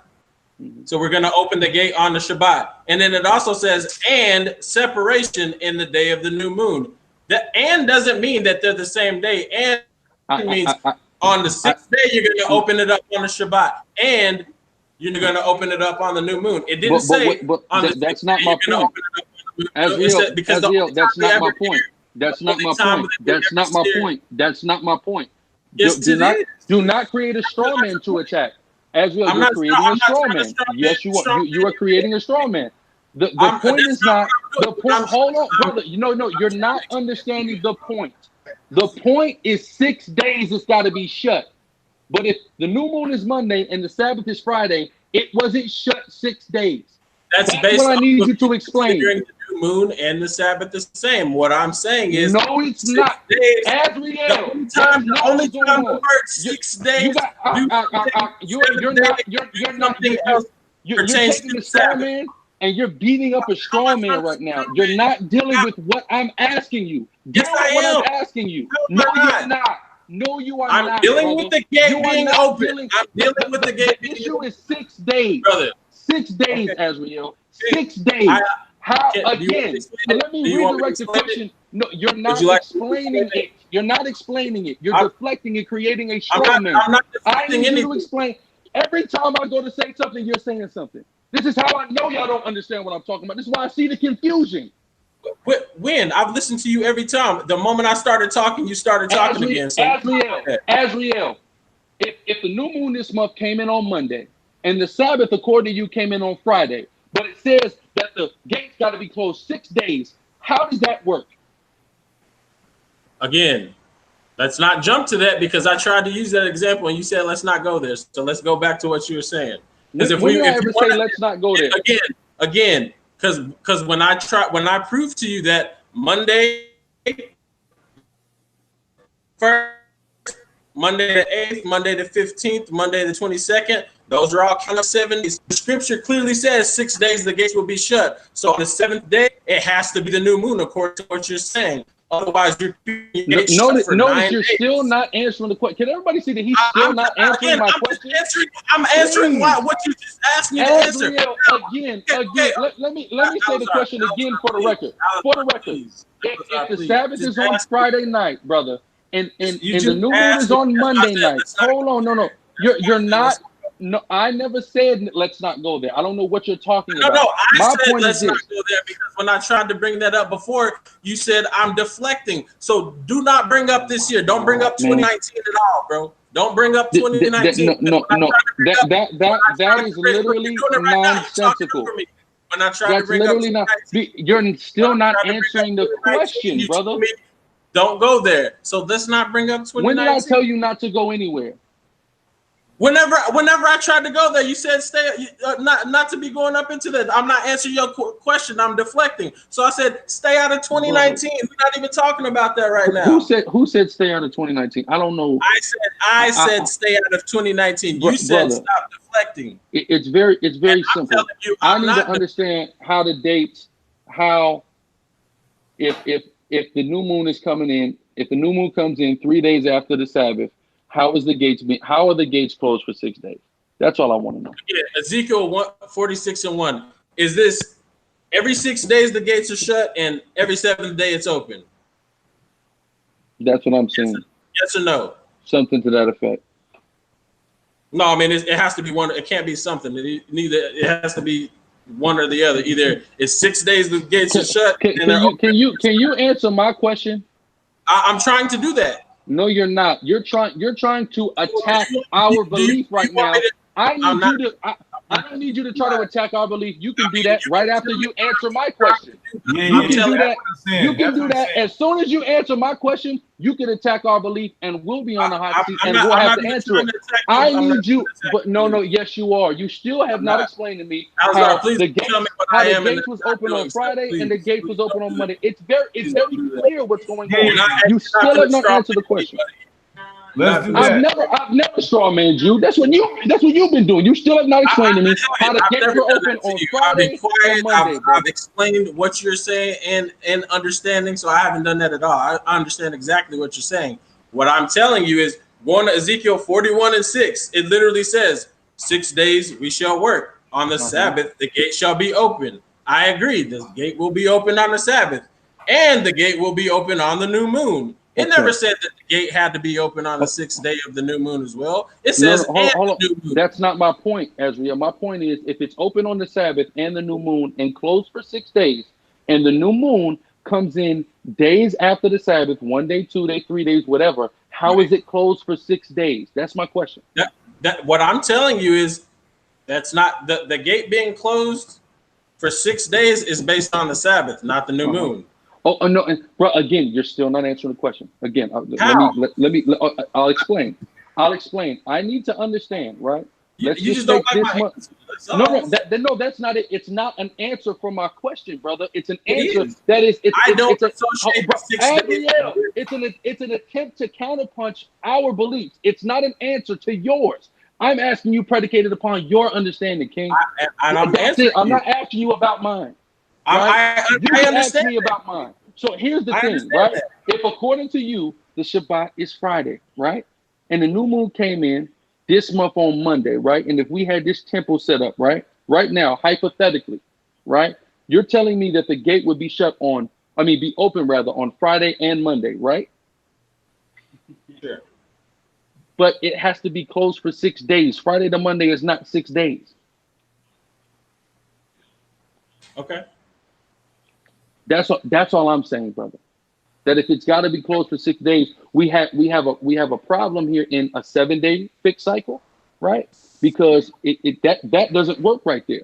So we're going to open the gate on the Shabbat. And then it also says, and separation in the day of the new moon. The and doesn't mean that they're the same day. And it means on the 6th day, you're going to open it up on the Shabbat. And you're going to open it up on the new moon. It didn't say that's not my point. Azriel, that's not my point. That's not my point. That's not my point. That's not my point. Do not create a straw man to attack. Azriel, you're creating a straw man. Yes, you are. You are creating a straw man. The point is not the point. Hold on, brother. No, you're not understanding the point. The point is 6 days it's got to be shut. But if the new moon is Monday and the Sabbath is Friday, it wasn't shut 6 days. That's what I need you to explain. During the new moon and the Sabbath the same. What I'm saying is no, it's not. Azriel, the only time the word 6 days. You're taking the straw man and you're beating up a straw man right now. You're not dealing with what I'm asking you. Yes, I am. What I'm asking you. No, you're not. No, you are not. I'm dealing with the gate being open. I'm dealing with the gate. The issue is 6 days. Brother. 6 days, Azriel. 6 days. How again? Let me redirect the question. No, you're not explaining it. You're not explaining it. You're deflecting and creating a straw man. I need you to explain. Every time I go to say something, you're saying something. This is how I know y'all don't understand what I'm talking about. This is why I see the confusion. When? I've listened to you every time. The moment I started talking, you started talking again. So Azriel, if the new moon this month came in on Monday, and the Sabbath, according to you, came in on Friday, but it says that the gates got to be closed 6 days. How does that work? Again, let's not jump to that because I tried to use that example and you said let's not go there. So let's go back to what you were saying. Because if we ever say let's not go there again, because when I proved to you that Monday first, Monday the 8th, Monday the 15th, Monday the 22nd. Those are all kind of 7 days. The scripture clearly says 6 days the gates will be shut. So on the 7th day, it has to be the new moon, according to what you're saying. Otherwise, you're notice you're still not answering the question. Can everybody see that he's still not answering my question? I'm answering what you just asked me to answer. Again. Let me say the question again for the record. If the Sabbath is on Friday night, brother, and the new moon is on Monday night. Hold on, no. You're not. No, I never said let's not go there. I don't know what you're talking about. No, I said let's not go there because when I tried to bring that up before, you said I'm deflecting. So do not bring up this year. Don't bring up 2019 at all, bro. Don't bring up 2019. No. That is literally nonsensical. When I tried to bring up 2019, you're still not answering the question, brother. Don't go there. So let's not bring up 2019. When did I tell you not to go anywhere? Whenever I tried to go there, you said stay, not to be going up into that. I'm not answering your question. I'm deflecting. So I said stay out of 2019. We're not even talking about that right now. Who said stay out of 2019? I don't know. I said stay out of 2019. You said stop deflecting. It's very simple. I need to understand how the dates, if the new moon is coming in, if the new moon comes in 3 days after the Sabbath. How are the gates closed for 6 days? That's all I want to know. Yeah, Ezekiel 46:1. Is this every 6 days the gates are shut and every 7th day it's open? That's what I'm saying. Yes or no? Something to that effect. No, I mean it has to be one. It can't be something. It has to be one or the other. Either it's 6 days the gates are shut. Can you answer my question? I'm trying to do that. No, you're not. You're trying to attack our belief right now. I don't need you to try to attack our belief. You can do that right after you answer my question. You can do that. You can do that as soon as you answer my question. You can attack our belief, and we'll be on the hot seat, and we'll have to answer it. I need you, but no, yes, you are. You still have not explained to me how the gates was open on Friday and the gate was open on Monday. It's very clear what's going on. You still have not answered the question. Let's do that. I've never strawmanned you. That's what you've been doing. You still have not explained to me how the gates were open on Friday and Monday. I've explained what you're saying and understanding, so I haven't done that at all. I understand exactly what you're saying. What I'm telling you is going to Ezekiel 41:6. It literally says, 6 days we shall work. On the Sabbath, the gate shall be open. I agree. The gate will be open on the Sabbath, and the gate will be open on the new moon. It never said that the gate had to be open on the 6th day of the new moon as well. It says, hold on. That's not my point, Ezra. My point is, if it's open on the Sabbath and the new moon and closed for 6 days, and the new moon comes in days after the Sabbath, 1 day, 2 days, 3 days, whatever, how is it closed for 6 days? That's my question. What I'm telling you is that's not the gate being closed for 6 days is based on the Sabbath, not the new moon. Oh no, bro. Again, you're still not answering the question. Again, I'll explain. I need to understand, right? Let's you just don't like my answer. No, that's not it. It's not an answer for my question, brother. It's an answer that is. It's an attempt to counterpunch our beliefs. It's not an answer to yours. I'm asking you predicated upon your understanding, King. I'm not asking you about mine. Right? I understand me about mine. So here's the thing, right? That. If according to you, the Shabbat is Friday, right? And the new moon came in this month on Monday, right? And if we had this temple set up, right now, hypothetically, right? You're telling me that the gate would be be open rather on Friday and Monday, right? Sure. But it has to be closed for 6 days. Friday to Monday is not 6 days. Okay. That's all I'm saying, brother. That if it's got to be closed for 6 days, we have a problem here in a 7-day fixed cycle, right? Because that doesn't work right there.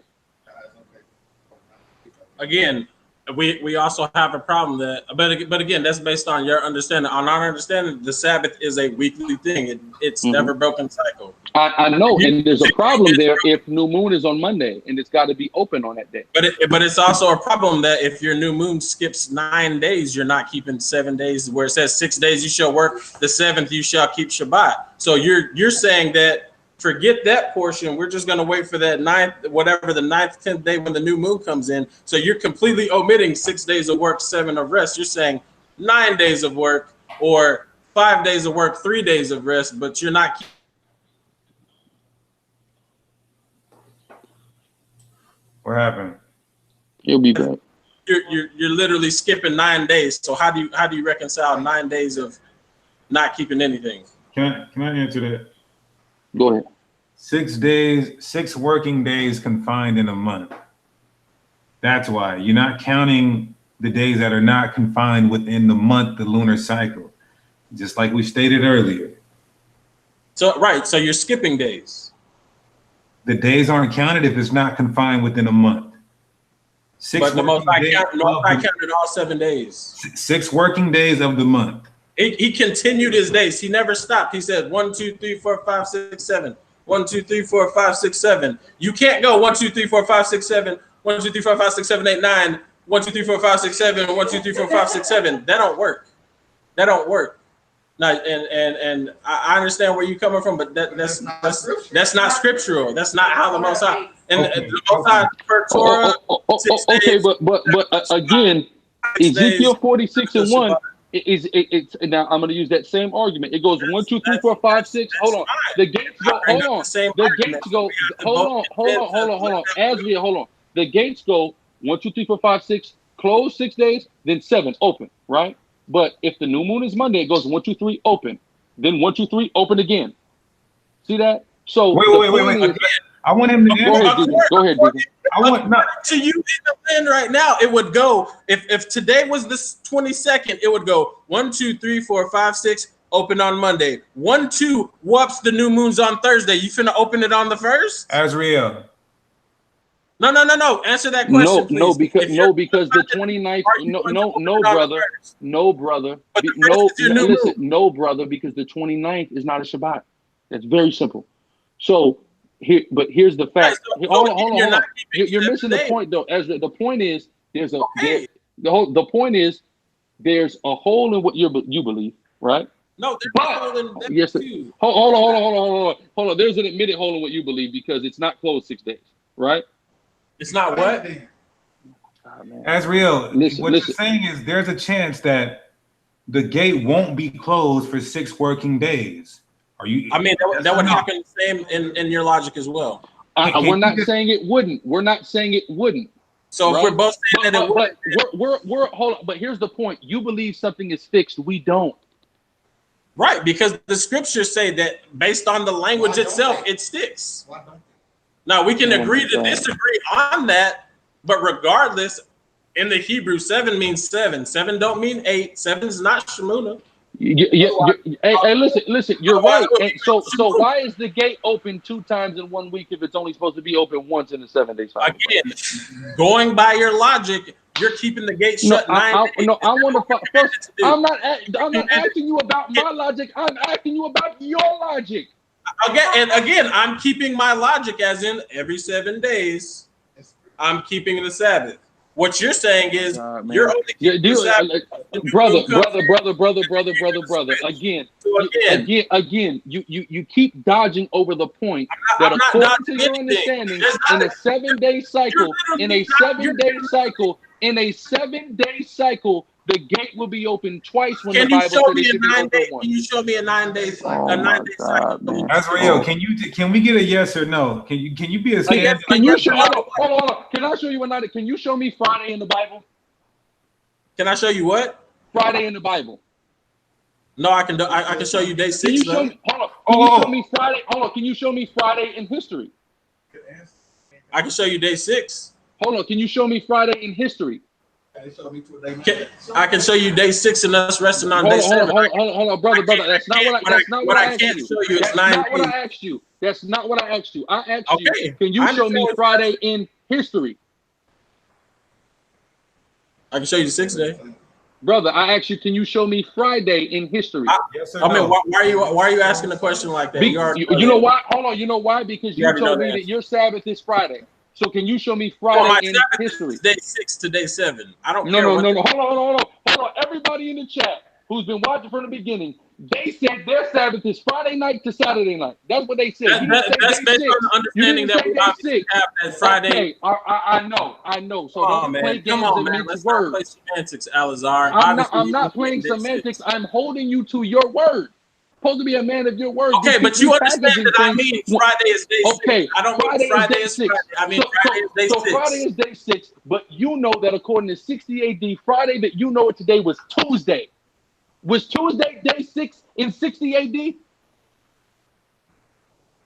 Again, we also have a problem but again, that's based on your understanding. On our understanding, the Sabbath is a weekly thing. It's never broken cycle. I know, and there's a problem there if new moon is on Monday and it's got to be open on that day. But it's also a problem that if your new moon skips 9 days, you're not keeping 7 days. Where it says 6 days you shall work, the 7th you shall keep Shabbat. So you're saying that forget that portion. We're just going to wait for that 9th, whatever the 9th, 10th day when the new moon comes in. So you're completely omitting 6 days of work, 7 of rest. You're saying 9 days of work or 5 days of work, 3 days of rest, but you're not. What happened? He'll be back. You're literally skipping 9 days. So how do you reconcile 9 days of not keeping anything? Can I answer that? Go ahead. 6 days, 6 working days confined in a month. That's why you're not counting the days that are not confined within the month, the lunar cycle, just like we stated earlier. So, right. So you're skipping days. The days aren't counted if it's not confined within a month. But the Most High counted all 7 days. 6 working days of the month. He continued his days. He never stopped. He said 1, 2, 3, 4, 5, 6, 7. 1, 2, 3, 4, 5, 6, 7. You can't go 1, 2, 3, 4, 5, 6, 7. 1, 2, 3, 4, 5, 6, 7, 8, 9. 1, 2, 3, 4, 5, 6, 7. 1, 2, 3, 4, 5, 6, 7. That don't work. That don't work. Now, and I understand where you're coming from, but that's not scriptural. That's not how the Most High and the Most High per Torah. Okay, but again, Ezekiel 46:1. It's now I'm going to use that same argument. It goes 1, 2, 3, 4, 5, 6. Hold on. The gates go. Hold on. The gates go. Hold on. Asria, hold on. The gates go 1, 2, 3, 4, 5, 6. Close 6 days, then 7 open. Right. But if the new moon is Monday, it goes 1, 2, 3 open. Then 1, 2, 3 open again. See that? So wait. I want him to answer. Go ahead, Deacon. I want to you in the land right now. It would go if today was the 22nd. It would go 1, 2, 3, 4, 5, 6. open on Monday. 1, 2, whoops, the new moon's on Thursday. You finna open it on the 1st? Azrael. No. Answer that question, please. Because the 29th. No, brother. But the first is your new Listen, moon. no, brother, because the 29th is not a Shabbat. That's very simple. So here's the fact. Right, Hold on. not keeping You're 7 missing the days. point, though, Ezra. The point is there's a Okay. the point is there's a hole in what you believe, right? No, there's But- a hole in that Yes, too. hold on. There's an admitted hole in what you believe because it's not closed 6 days, right? It's not what? Ah, man. Azrael, Listen. you're saying is there's a chance that the gate won't be closed for 6 working days. Are you? I mean, that would happen the same in your logic as well. We're not saying it wouldn't. We're not saying it wouldn't. So Right. if we're both saying that it would, we're hold on. But here's the point: you believe something is fixed. We don't. right, because the scriptures say that based on the language itself, it sticks. Now we can Oh agree my to God. disagree on that, but regardless, in the Hebrew, 7 means 7. 7 don't mean 8. 7 is not Shemuna. Hey, listen. You're right. And so why is the gate open 2 times in 1 week if it's only supposed to be open once in a 7-day cycle? Again, going by your logic, you're keeping the gate shut 9 days. No, I want to first. I'm not asking you about my logic. I'm asking you about your logic. Again, I'm keeping my logic as in every 7 days, I'm keeping the Sabbath. What you're saying is you're only keeping the Sabbath. Brother. Again, you keep dodging over the point that I'm not according to dodging your anything. understanding, There's in not a 7-day cycle, in a 7-day cycle, the gate will be open twice when Can the you Bible show said it me a should be 9 open day? once. Can you show me a 9 day Oh a 9 my day God, cycle? man. Azrael, can we get a yes or no? Can you be a stand? Can you show? Hold on. Can I show you another? Can you show me Friday in the Bible? Can I show you what? Friday in the Bible. No, I can do. I can show you day 6. Can you show me? Hold on. Can you show me Friday? Hold on. Can you show me Friday in history? I can show you day 6. Hold on. Can you show me Friday in history? I can show you day 6 and us resting on day 7. Hold on, brother. That's not what I asked you. Show you is That's 9 not what days. I asked you. That's not what I asked you. I asked Okay. you, can you I show me understand what Friday in history? I can show you the 6th day. Brother, I asked you, can you show me Friday in history? Yes or I mean, no? why are you asking a question like that? You know why? Hold on. You know why? Because You you already told know me the that your Sabbath is Friday. So can you show me Well, my Friday in Sabbath history? is day 6 to day 7. I don't No. care. Hold on. Everybody in the chat who's been watching from the beginning, they said their Sabbath is Friday night to Saturday night. That's what they said. That's based on the understanding that we obviously have that Friday. Okay, I know. So don't play games and man. mince Let's not play words. semantics, Alazar. I'm not playing semantics. I'm holding you to your word. Supposed to be a man of your word. Okay, but you understand that I mean Friday is day 6. Okay, I don't mean Friday is Friday. I mean Friday is day 6. So Friday is day 6, but you know that according to 60 AD, Friday that you know it today was Tuesday. Was Tuesday day 6 in 60 AD?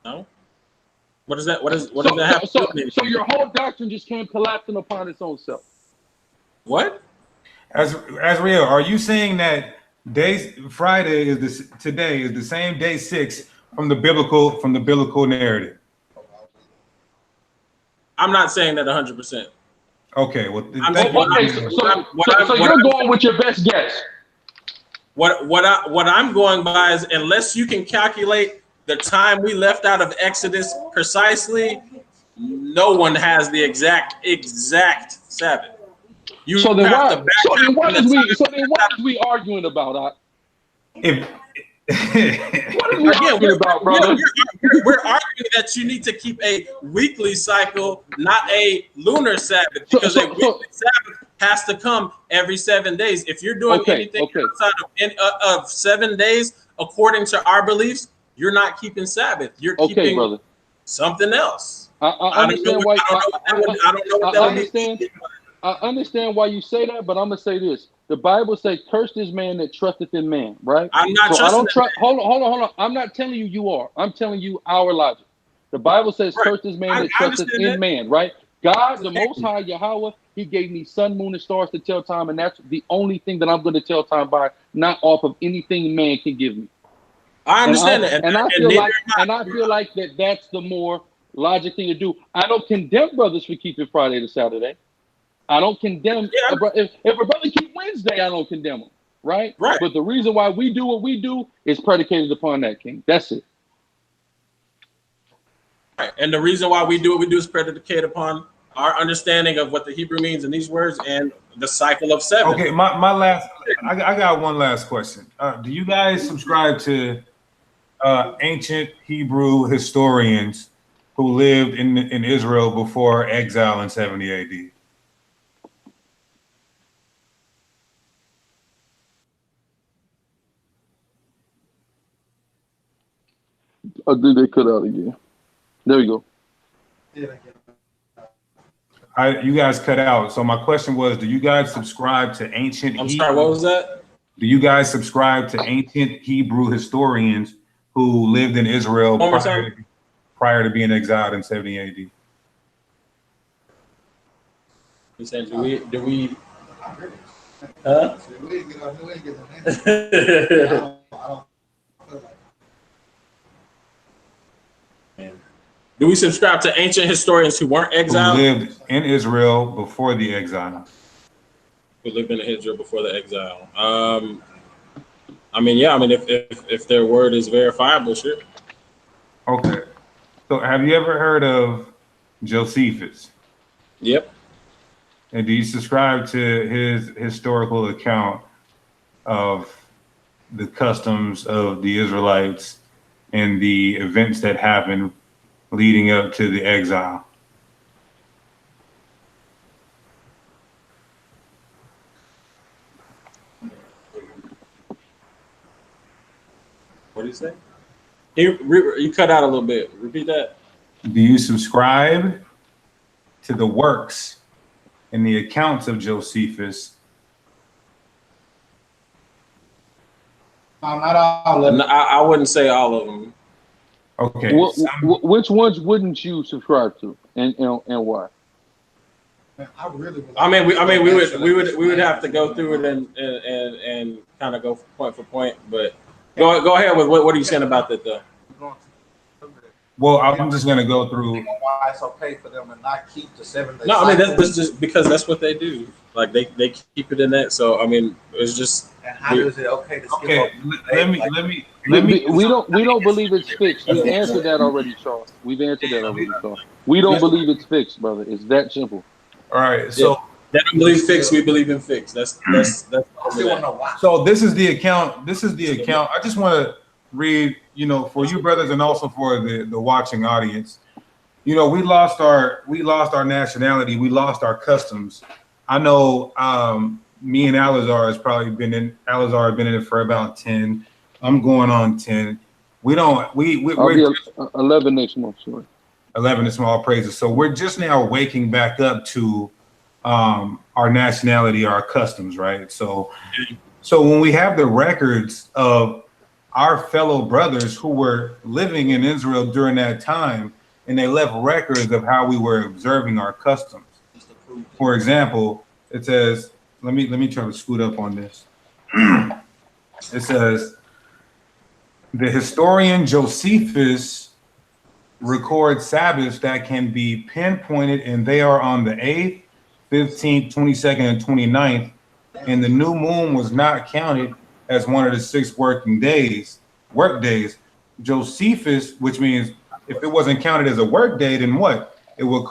No. What does that have to do with it? So your whole doctrine just came collapsing upon its own self. What? Azrael, are you saying that Friday is today is the same day 6 from the biblical narrative? I'm not saying that 100%. Okay, well, so you're going with your best guess. What I'm going by is, unless you can calculate the time we left out of Exodus precisely, no one has the exact Sabbath. So then what is we arguing about? What is we arguing about, brother? We're arguing that you need to keep a weekly cycle, not a lunar Sabbath, because a weekly Sabbath has to come every 7 days. If you're doing anything outside of 7 days, according to our beliefs, you're not keeping Sabbath. You're keeping something else. I understand why. I understand why you say that, but I'm gonna say this: the Bible says, "Cursed is man that trusteth in man." Right? I'm not trusting. I don't trust. Hold on. I'm not telling you you are. I'm telling you our logic. The Bible says, "Cursed is man that trusteth in man." Right? God, the Most High, Yahweh, He gave me sun, moon, and stars to tell time, and that's the only thing that I'm going to tell time by, not off of anything man can give me. I understand that. And I feel like that's the more logic thing to do. I don't condemn brothers for keeping Friday to Saturday. I don't condemn if a brother keep Wednesday, I don't condemn him. Right? Right. But the reason why we do what we do is predicated upon that, King. That's it. Right. And the reason why we do what we do is predicated upon our understanding of what the Hebrew means in these words and the cycle of 7. Okay, my last, I got one last question. Do you guys subscribe to ancient Hebrew historians who lived in Israel before exile in 70 AD? I think they cut out again. There we go. You guys cut out. So my question was, do you guys subscribe to ancient I'm sorry, what was that? Do you guys subscribe to ancient Hebrew historians who lived in Israel prior to being exiled in 70 AD? He said, do we huh? Do we subscribe to ancient historians who weren't exiled? Who lived in Israel before the exile. Who lived in Israel before the exile. I mean, yeah, I mean, if their word is verifiable, sure. Okay. So have you ever heard of Josephus? Yep. And do you subscribe to his historical account of the customs of the Israelites and the events that happened leading up to the exile? What do you say? You cut out a little bit. Repeat that. Do you subscribe to the works and the accounts of Josephus? Not all of them. I wouldn't say all of them. Okay. Which ones wouldn't you subscribe to, and why? I mean, we would have to go through it and kind of go point for point. But go ahead with what are you saying about that though? Well, I'm just gonna go through why it's okay for them to not keep the 7 days. No, I mean that's just because that's what they do. Like they keep it in that. So I mean, it's just. And how is it okay to skip okay. Let me. We don't believe it's fixed. We answered that already, Charles. We've answered that already, Charles. We don't believe it's fixed, brother. It's that simple. All right. So they don't believe fixed. We believe in fixed. That's. So this is the account. This is the account. I just want to read, you know, for you brothers and also for the watching audience. You know, we lost our nationality. We lost our customs. I know me and Alizar has probably been in it for about 10. I'm going on 10. We're 11 next month, sorry. 11 is small praises. So we're just now waking back up to our nationality, our customs, right? So when we have the records of our fellow brothers who were living in Israel during that time, and they left records of how we were observing our customs. For example, it says, let me try to scoot up on this. It says, the historian Josephus records Sabbaths that can be pinpointed, and they are on the 8th, 15th, 22nd, and 29th, and the new moon was not counted as one of the 6 work days. Josephus, which means if it wasn't counted as a work day, then what? It would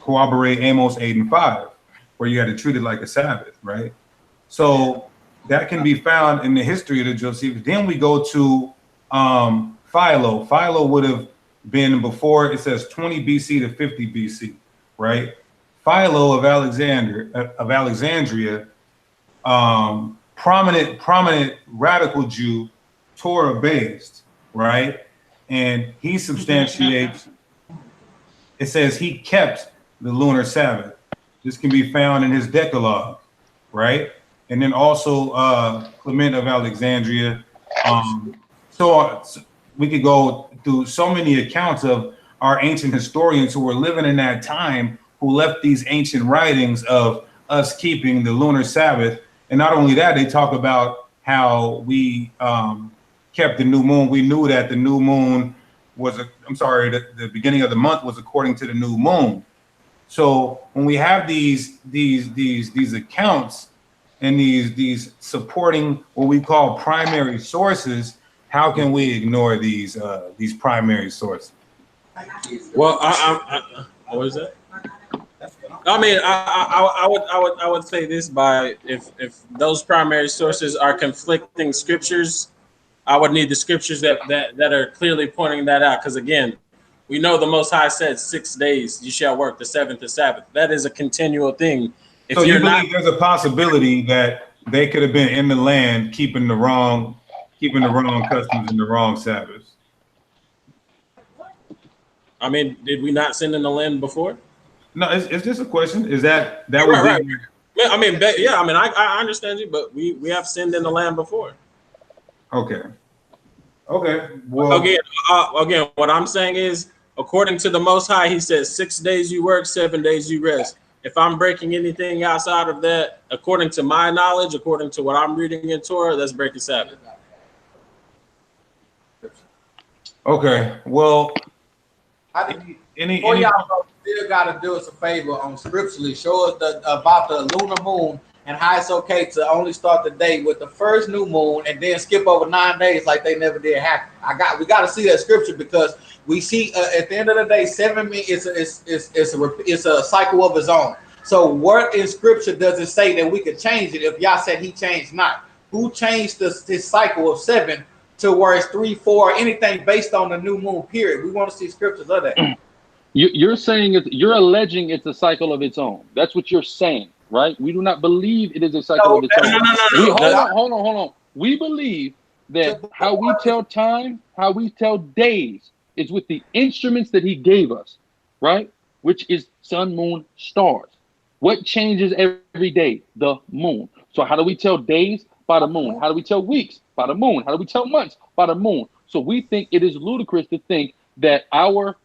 corroborate Amos 8 and 5, where you had to treat it like a Sabbath, right? So that can be found in the history of the Josephus. Then we go to Philo. Philo would have been before, it says 20 BC to 50 BC, right? Philo of Alexandria, prominent radical Jew, Torah-based, right? And he substantiates, it says he kept the lunar Sabbath. This can be found in his Decalogue, right? And then also Clement of Alexandria. So we could go through so many accounts of our ancient historians who were living in that time, who left these ancient writings of us keeping the lunar Sabbath. And not only that, they talk about how we kept the new moon. We knew that the new moon was the beginning of the month was according to the new moon. So when we have these accounts and these supporting what we call primary sources, how can we ignore these primary sources? Well, what is that? I mean, I would say this by if those primary sources are conflicting scriptures, I would need the scriptures that are clearly pointing that out. Because again, we know the Most High said 6 days you shall work, the seventh is Sabbath. That is a continual thing. If so you believe there's a possibility that they could have been in the land keeping the wrong customs and the wrong Sabbaths? I mean, did we not sin in the land before? No, it's just a question. Is that would right. be? I mean, yeah. I mean, I understand you, but we have sinned in the land before. Okay. Well, again, what I'm saying is, according to the Most High, He says 6 days you work, 7 days you rest. If I'm breaking anything outside of that, according to my knowledge, according to what I'm reading in Torah, that's breaking Sabbath. okay. Well, Before y'all still got to do us a favor on scripturally, show us about the lunar moon and how it's okay to only start the day with the first new moon and then skip over 9 days like they never did happen. We got to see that scripture, because we see at the end of the day, 7 is it's a cycle of its own. So what in scripture does it say that we could change it if Yah said He changed not? Who changed this cycle of 7 to where it's 3, 4, anything based on the new moon period? We want to see scriptures of that. You're saying you're alleging it's a cycle of its own. That's what you're saying, right? We do not believe it is a cycle of its own. Hold on. We believe that how we tell time, how we tell days, is with the instruments that He gave us, right? Which is sun, moon, stars. What changes every day? The moon. So how do we tell days? By the moon. How do we tell weeks? By the moon. How do we tell months? By the moon. So we think it is ludicrous to think that our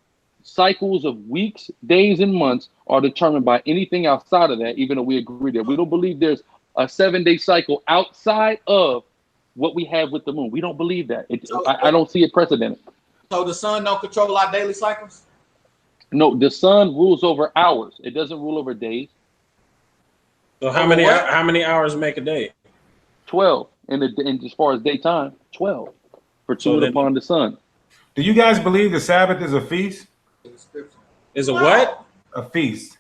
cycles of weeks, days, and months are determined by anything outside of that, even though we agree that we don't believe there's a 7-day cycle outside of what we have with the moon. We don't believe that. I don't see it precedented. So the sun don't control our daily cycles? No, the sun rules over hours. It doesn't rule over days. So how many hours make a day? 12. And as far as daytime, 12. Fortuit upon the sun. do you guys believe the Sabbath is a feast? Is a what? A feast.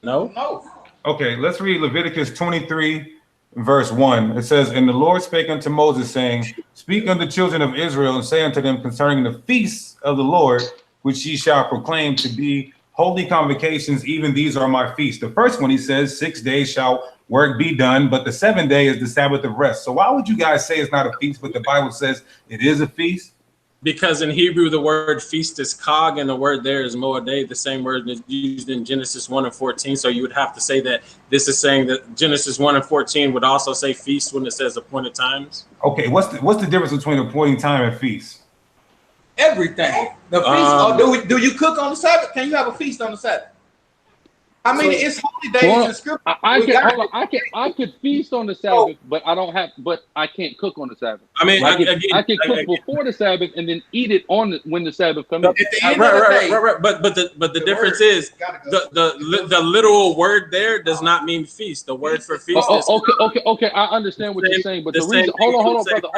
No. Okay, let's read Leviticus 23, verse 1. It says, "And the Lord spake unto Moses, saying, Speak unto the children of Israel, and say unto them concerning the feasts of the Lord, which ye shall proclaim to be holy convocations, even these are my feasts." The first one, He says, 6 days shall work be done, but the 7th day is the Sabbath of rest. So why would you guys say it's not a feast, but the Bible says it is a feast? Because in Hebrew, the word feast is kag, and the word there is moedah, the same word that's used in Genesis 1 and 14. So you would have to say that this is saying that Genesis 1 and 14 would also say feast when it says appointed times. Okay, what's the difference between appointing time and feast? Everything. The feast. Do you cook on the Sabbath? Can you have a feast on the Sabbath? I mean, it's holy days in scripture. I could feast on the Sabbath, but I can't cook on the Sabbath. I mean, I can cook before the Sabbath and then eat it when the Sabbath comes. Right. But the difference is the literal word there does not mean feast. The word for feast is okay. I understand what you're saying, but the reason hold on, brother,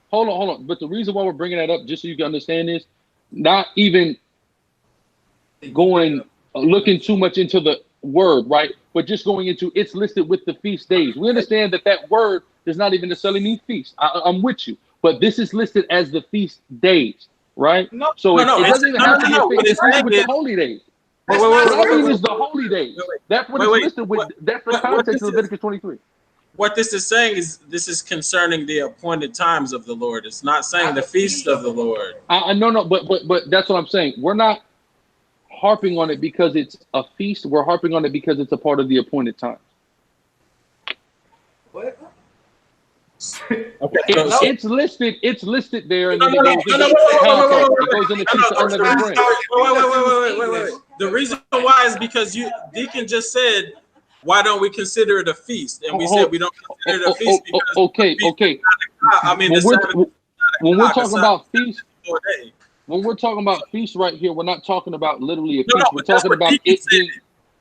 hold on. But the reason why we're bringing that up, just so you can understand, is not even looking too much into the word, right? But just going into it's listed with the feast days. We understand that word does not even necessarily mean feast. I'm with you, but this is listed as the feast days, right? It doesn't even have to be a feast. It's listed with the holy days. It's the holy days. That's what it's listed with. That's the context of Leviticus 23. What this is saying is this is concerning the appointed times of the Lord. It's not saying the feast of the Lord. No, but that's what I'm saying. We're not harping on it because it's a feast. We're harping on it because it's a part of the appointed times. What? Okay, it's listed there, and then it goes into feast of unleavened bread. Wait. The reason why is because Deacon just said, why don't we consider it a feast? And we said we don't consider it a feast because okay. I mean, the Sabbath is not when we're talking Sabbath, about feast, 4 days. when we're talking about feast right here, we're not talking about literally a feast. No, We're but that's talking what about Deacon it said. being.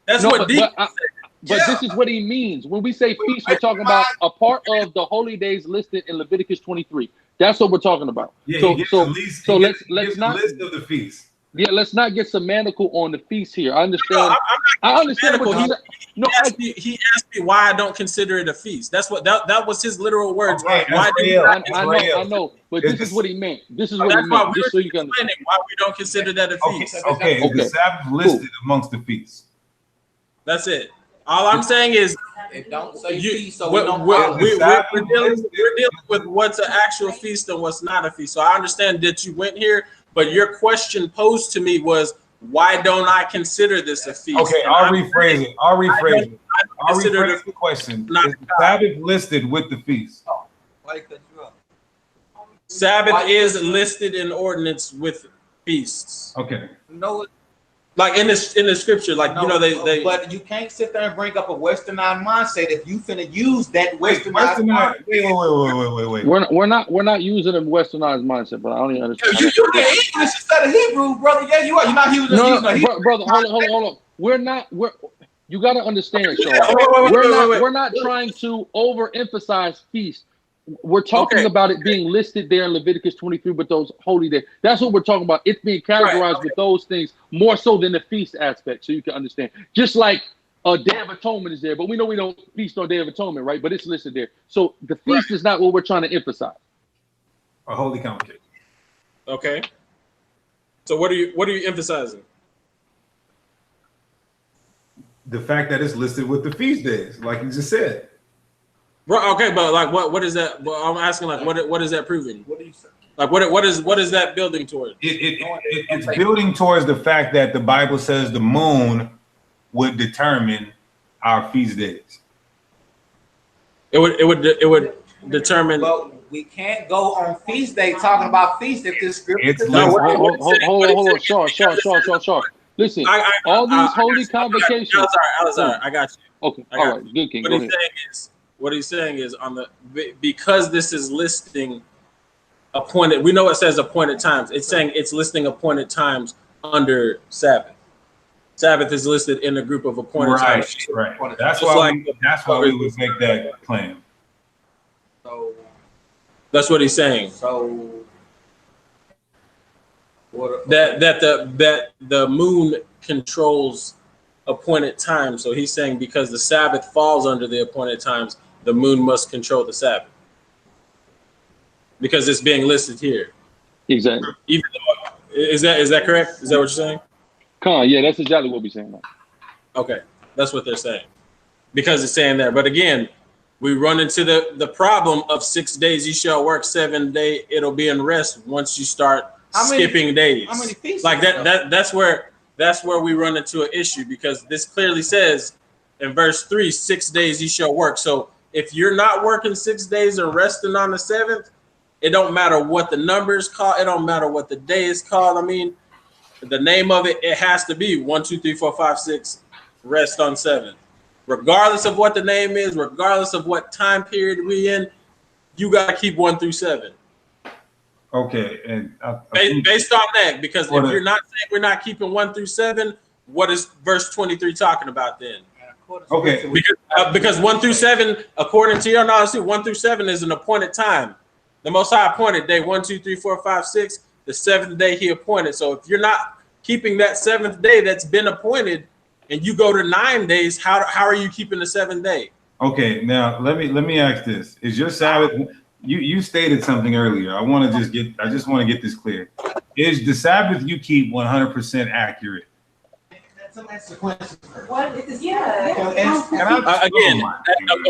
That's No, what but Deacon but, said. but Yeah. this is what he means when we say feast. We're talking about a part of the holy days listed in Leviticus 23. That's what we're talking about. Yeah, So he gives so a list. so He let's gives a not list of the feasts. let's not get semantical on the feast here. I No, understand. I I'm understand what not you're saying. No, he asked me why I don't consider it a feast. That's what that was his literal words. Okay, Why do you Azrael, not? I know, but Is this is this- what he meant. This is what he That's why meant. we're Just so you can. explaining why we don't consider that a Okay, feast. okay. Is the Okay, Sabbath listed amongst the feasts? That's it. All I'm saying is It don't say you, feast, so we don't we're, follow it. we're dealing with what's an actual feast and what's not a feast. So I understand that you went here, but your question posed to me was, why don't I consider this a feast? Okay, And I'll I'm rephrase saying, it. I'll rephrase it. I'll consider rephrase the question. not Is the Sabbath listed with the feast? Why you cut you up? Sabbath is listed in ordinance with feasts. Okay. No, Like in the scripture, like no, you know, they but you can't sit there and bring up a westernized mindset if you finna use that Wait, westernized mindset. wait. We're not using a westernized mindset, but I don't even understand. You using English instead of Hebrew, brother. Yeah, you are. You're not using No, Hebrew. brother, hold on. You got to understand, Sean. Wait, We're not trying to overemphasize feast. We're talking Okay. about it being listed there in Leviticus 23 with those holy days. That's what we're talking about. It's being categorized with those things more so than the feast aspect, so you can understand. Just like a Day of Atonement is there, but we know we don't feast on Day of Atonement, right? But it's listed there. So the feast is not what we're trying to emphasize. A holy convocation. Okay. So what are you emphasizing? The fact that it's listed with the feast days, like you just said. Bro, okay, but like what is that? Well, I'm asking like what is that proving? What do you say? Like what is that building toward? It's building towards the fact that the Bible says the moon would determine our feast days. It would determine. But we can't go on feast day talking about feast if this scripture. It's No, listed. Hold on, Sean. Listen, all these holy convocations. Alazar, I got you. Okay, all right, good king. Go ahead. What he's saying is because this is listing appointed. We know it says appointed times. It's saying it's listing appointed times under Sabbath. Sabbath is listed in a group of appointed times. Right. That's Just why like- we would make that claim. So, That's what he's saying. so what? That the moon controls appointed times. So he's saying because the Sabbath falls under the appointed times, the moon must control the Sabbath because it's being listed here. Exactly. Even though, is that correct? Is that what you're saying? Yeah, that's exactly what we're saying. Now. Okay, that's what they're saying because it's saying there. But again, we run into the problem of 6 days you shall work, 7 day it'll be in rest once you start skipping days. How many feasts? Like that's where we run into an issue because this clearly says in verse 3, 6 days you shall work. So if you're not working 6 days and resting on the 7th, it don't matter what the numbers call. It don't matter what the day is called. I mean, the name of it has to be 1, 2, 3, 4, 5, 6. Rest on 7th, regardless of what the name is, regardless of what time period we in. You got to keep 1 through 7. Okay, and Based on that, because if you're not saying we're not keeping 1 through 7, what is verse 23 talking about then? okay, Because 1 through 7, according to your knowledge, 1 through 7 is an appointed time. The Most High appointed day 1, 2, 3, 4, 5, 6. The 7th day He appointed. So if you're not keeping that 7th day that's been appointed, and you go to 9 days, how are you keeping the 7th day? okay. Now let me ask this: is your Sabbath? You stated something earlier. I just want to get this clear. Is the Sabbath you keep 100% accurate? What is yeah. Again,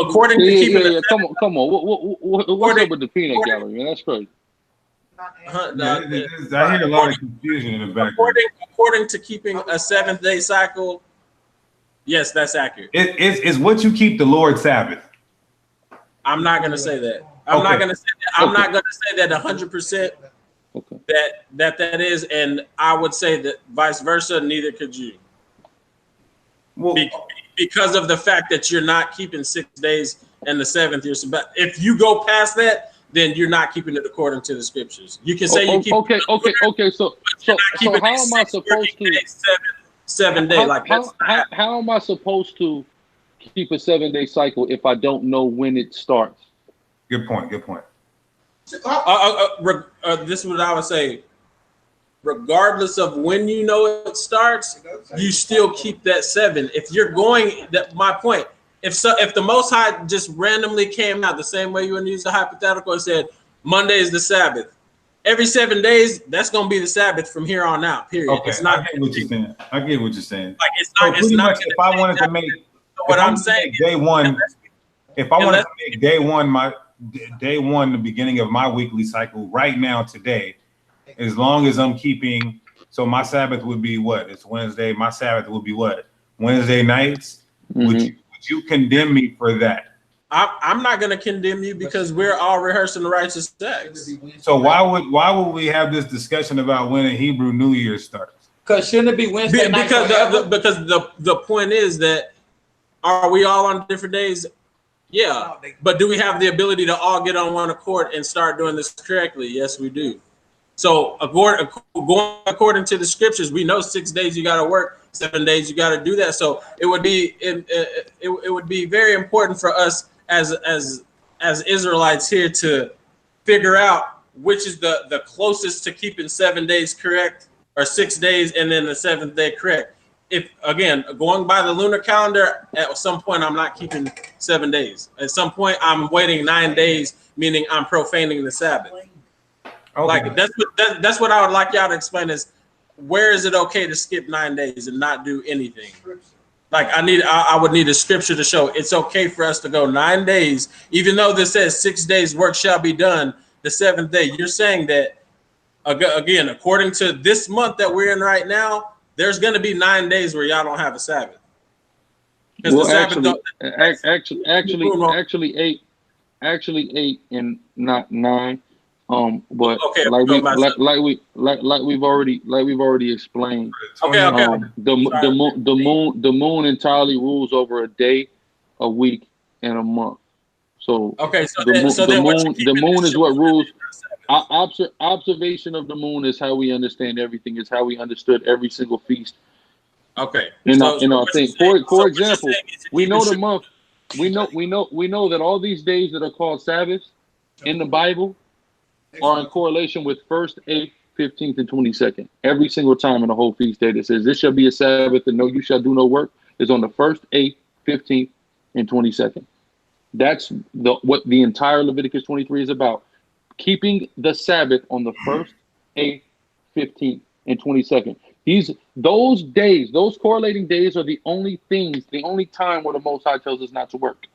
according to keeping Yeah. Come on. What's up with the peanut gallery, man? That's crazy. I hear a lot of confusion in the background. According to keeping a 7th day cycle, yes, that's accurate. It's what you keep the Lord's Sabbath. I'm not going to say that. I'm not going to say that. I'm not going to say that 100%. Okay. That is, and I would say that vice versa. Neither could you. Well, Because of the fact that you're not keeping 6 days and the 7th year. But if you go past that, then you're not keeping it according to the scriptures. You can say you keep okay. So how am I supposed to seven day? Like how am I supposed to keep a 7-day cycle if I don't know when it starts? Good point. Good point. This is what I would say. Regardless of when you know it starts, you still keep that 7. If you're going, that my point. If the Most High just randomly came out the same way you would use the hypothetical and said Monday is the Sabbath, every 7 days that's going to be the Sabbath from here on out. Period. Okay, it's not. I get what you're saying. I get what you're saying. Like it's not. So it's not. much, if I wanted to make what I'm saying, day one, if I wanted to make day one the beginning of my weekly cycle right now today, as long as I'm keeping, so my Sabbath would be what? It's Wednesday. My Sabbath would be what? Wednesday nights. Would you condemn me for that? I'm not going to condemn you because we're all rehearsing the righteous acts. So why would we have this discussion about when a Hebrew New Year starts? Because shouldn't it be Wednesday night? Because the point is that are we all on different days? Yeah, but do we have the ability to all get on one accord and start doing this correctly? Yes, we do. So going according to the scriptures, we know 6 days you got to work, 7 days you got to do that. So it would be very important for us as Israelites here to figure out which is the closest to keeping 7 days correct, or 6 days and then the 7th day correct. If again, going by the lunar calendar, at some point I'm not keeping 7 days. At some point I'm waiting 9 days, meaning I'm profaning the Sabbath. Okay. Like that's what I would like y'all to explain is where is it okay to skip 9 days and not do anything? Like I would need a scripture to show it's okay for us to go 9 days, even though this says 6 days work shall be done. The 7th day, you're saying that again, according to this month that we're in right now, there's going to be 9 days where y'all don't have a Sabbath. Well, actually 8 and not 9. But okay, like we've already explained. Okay. The moon entirely rules over a day, a week, and a month. So okay, so the moon is what rules. Observation of the moon is how we understand everything. Is how we understood every single feast. Okay. In our thing. For example, we know the month. We know that all these days that are called Sabbaths in the Bible are in correlation with 1st, 8th, 15th, and 22nd. Every single time in the whole feast day that says this shall be a Sabbath and no, you shall do no work is on the 1st, 8th, 15th, and 22nd. That's what the entire Leviticus 23 is about. Keeping the Sabbath on the 1st, 8th, 15th, and 22nd. Those days, those correlating days are the only time where the Most High tells us not to work.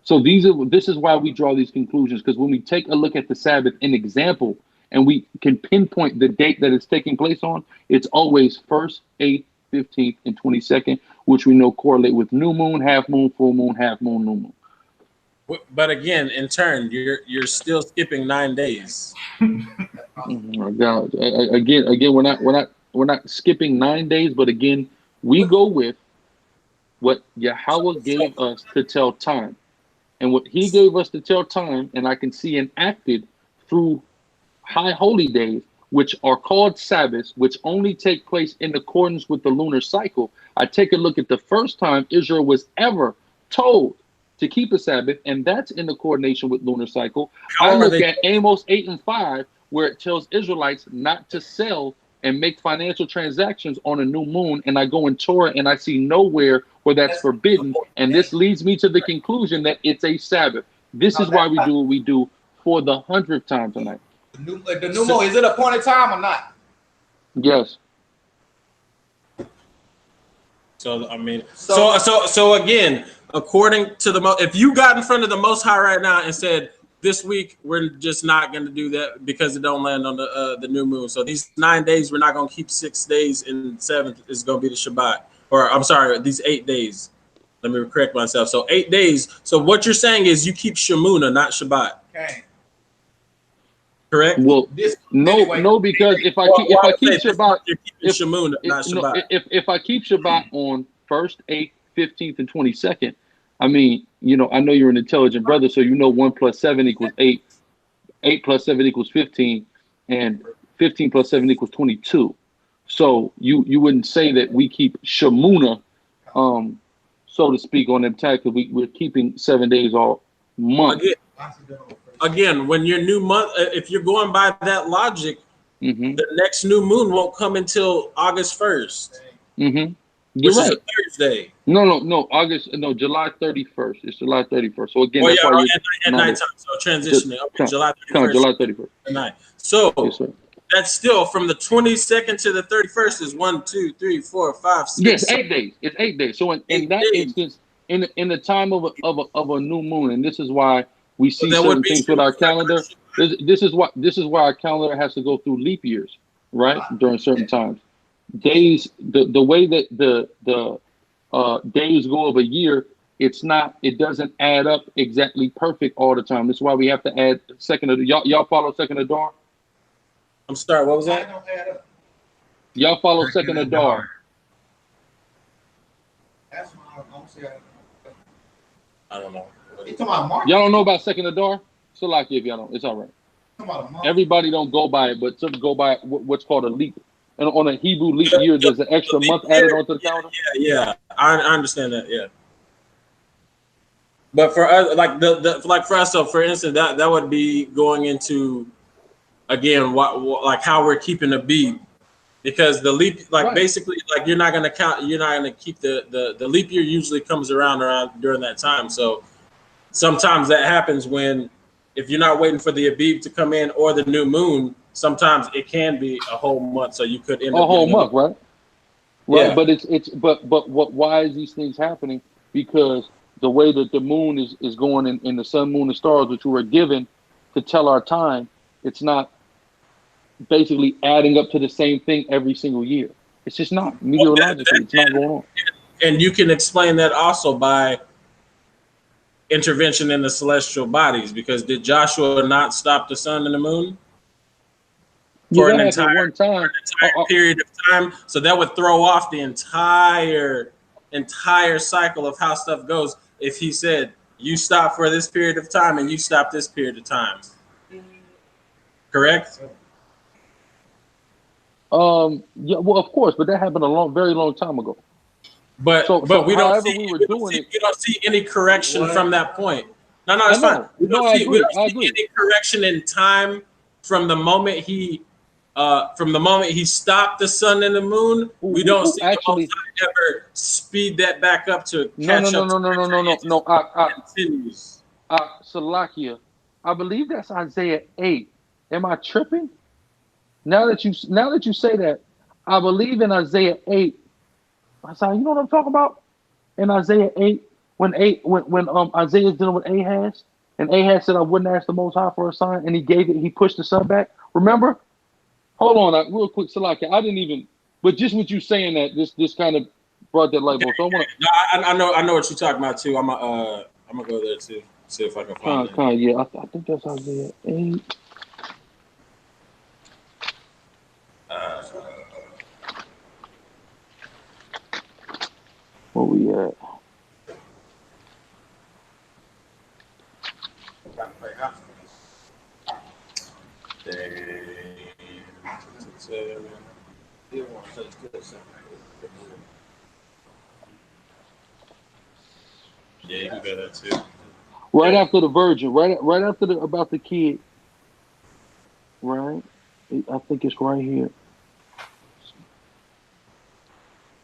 So this is why we draw these conclusions, because when we take a look at the Sabbath in example and we can pinpoint the date that it's taking place on, it's always 1st, 8th, 15th, and 22nd, which we know correlate with new moon, half moon, full moon, half moon, new moon. But again, in turn, you're still skipping 9 days. Oh my God. Again, we're not skipping 9 days, but again, we go with what Yahweh gave us to tell time. And what he gave us to tell time, and I can see enacted through high holy days, which are called Sabbaths, which only take place in accordance with the lunar cycle. I take a look at the first time Israel was ever told to keep a Sabbath, and that's in the coordination with lunar cycle. I look at Amos 8 and 5, where it tells Israelites not to sell and make financial transactions on a new moon, and I go in Torah and I see nowhere where that's forbidden, and this leads me to the conclusion that it's a Sabbath. This is why we do what we do for the 100th time tonight. The new moon, is it appointed time or not? Yes. So I mean, so again, according to if you got in front of the Most High right now and said, this week we're just not going to do that because it don't land on the new moon. So these 9 days we're not going to keep 6 days, and 7th is going to be the Shabbat. Or I'm sorry, these 8 days. Let me correct myself. So 8 days. So what you're saying is you keep Shemuna, not Shabbat. Okay. Correct? Well, no, because if I keep Shabbat, Shemuna, not Shabbat. If I keep Shabbat on 1st, 8th, 15th, and 22nd, I mean, I know you're an intelligent brother, so 1 + 7 = 8. 8 plus 7 equals 15, and 15 plus 7 equals 22. So you wouldn't say that we keep Shamuna, so to speak, on them tag, because we're keeping 7 days all month. Again, when your new month, if you're going by that logic, the next new moon won't come until August 1st, You're which right. is a Thursday. No, July 31st. It's July 31st. So again, that's why you're at nighttime. So transitioning. Okay, July 31st. July 31st. At night. So Yes, that's still from the 22nd to the 31st is 1, 2, 3, 4, 5, 6. Yes, 8 days. It's 8 days. So in that days. instance, in the time of a new moon, and this is why we see that would certain be things with our calendar. This is why our calendar has to go through leap years, right? During certain times, days. The way that the days go of a year, it doesn't add up exactly perfect all the time. That's why we have to add second of y'all follow second Adar. I'm sorry, what was that? Y'all follow second Adar. That's my, I don't know. Y'all don't know about second Adar? So like if y'all don't, it's all right. Everybody don't go by it, but some go by what's called a leap. And on a Hebrew leap year, there's an extra month added onto the calendar. Yeah, I understand that. Yeah, but for us, like for us, so for instance, that would be going into again like how we're keeping a beat, because the leap, basically, like you're not gonna keep the leap year usually comes around during that time. So sometimes that happens when, if you're not waiting for the Abib to come in or the new moon, sometimes it can be a whole month. So you could end up a whole month, right? Right. Yeah. But why is these things happening? Because the way that the moon is going in the sun, moon, and stars, which we were given to tell our time, it's not basically adding up to the same thing every single year. It's just not meteorologically. It's not going on. And you can explain that also by intervention in the celestial bodies, because did Joshua not stop the sun and the moon for an entire period of time? So that would throw off the entire cycle of how stuff goes if he said, you stop for this period of time and you stop this period of time. Correct? Yeah, well, of course, but that happened very long time ago. But we don't see any correction from that point. No, it's fine. We don't see any correction in time from the moment he stopped the sun and the moon. We don't see the Most High ever speed that back up to catch up. No. Continues. Salakia, I believe that's Isaiah 8. Am I tripping? Now that you say that, I believe in Isaiah 8. I said, you know what I'm talking about? In Isaiah 8, when Isaiah's dealing with Ahaz, and Ahaz said, I wouldn't ask the Most High for a sign, and he pushed the sun back. Remember? Hold on, real quick, Salakia. I didn't even, but just with you saying that, this kind of brought that light bulb. So I know what you're talking about too. I'm gonna go there too. See if I can find it. Yeah, I think that's Isaiah 8. Where we at? Yeah, you can go there too. Right after the virgin, right after about the kid. Right? I think it's right here.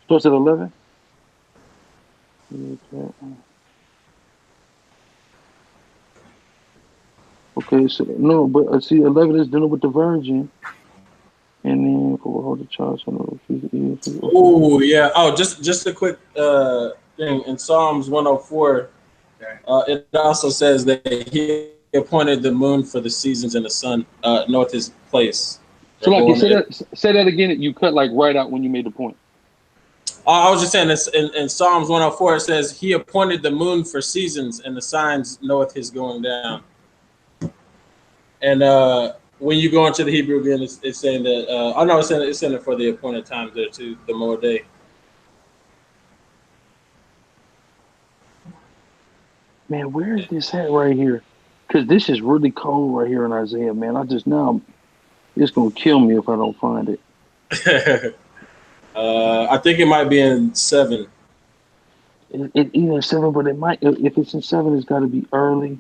Starts at 11. Okay, so no, but see, 11 is dealing with the virgin, and then hold the child. Oh yeah. Oh, just a quick thing in Psalms 104. It also says that he appointed the moon for the seasons and the sun knoweth his place. So like, say that again. You cut like right out when you made the point. I was just saying this in Psalms 104. It says he appointed the moon for seasons and the signs knoweth his going down. And when you go into the Hebrew again, it's saying that it's saying it for the appointed times there too, the Moedah. Man, where is this at right here? Because this is really cold right here in Isaiah, man. It's gonna kill me if I don't find it. I think it might be in 7. Either 7, but it might. If it's in 7, it's got to be early.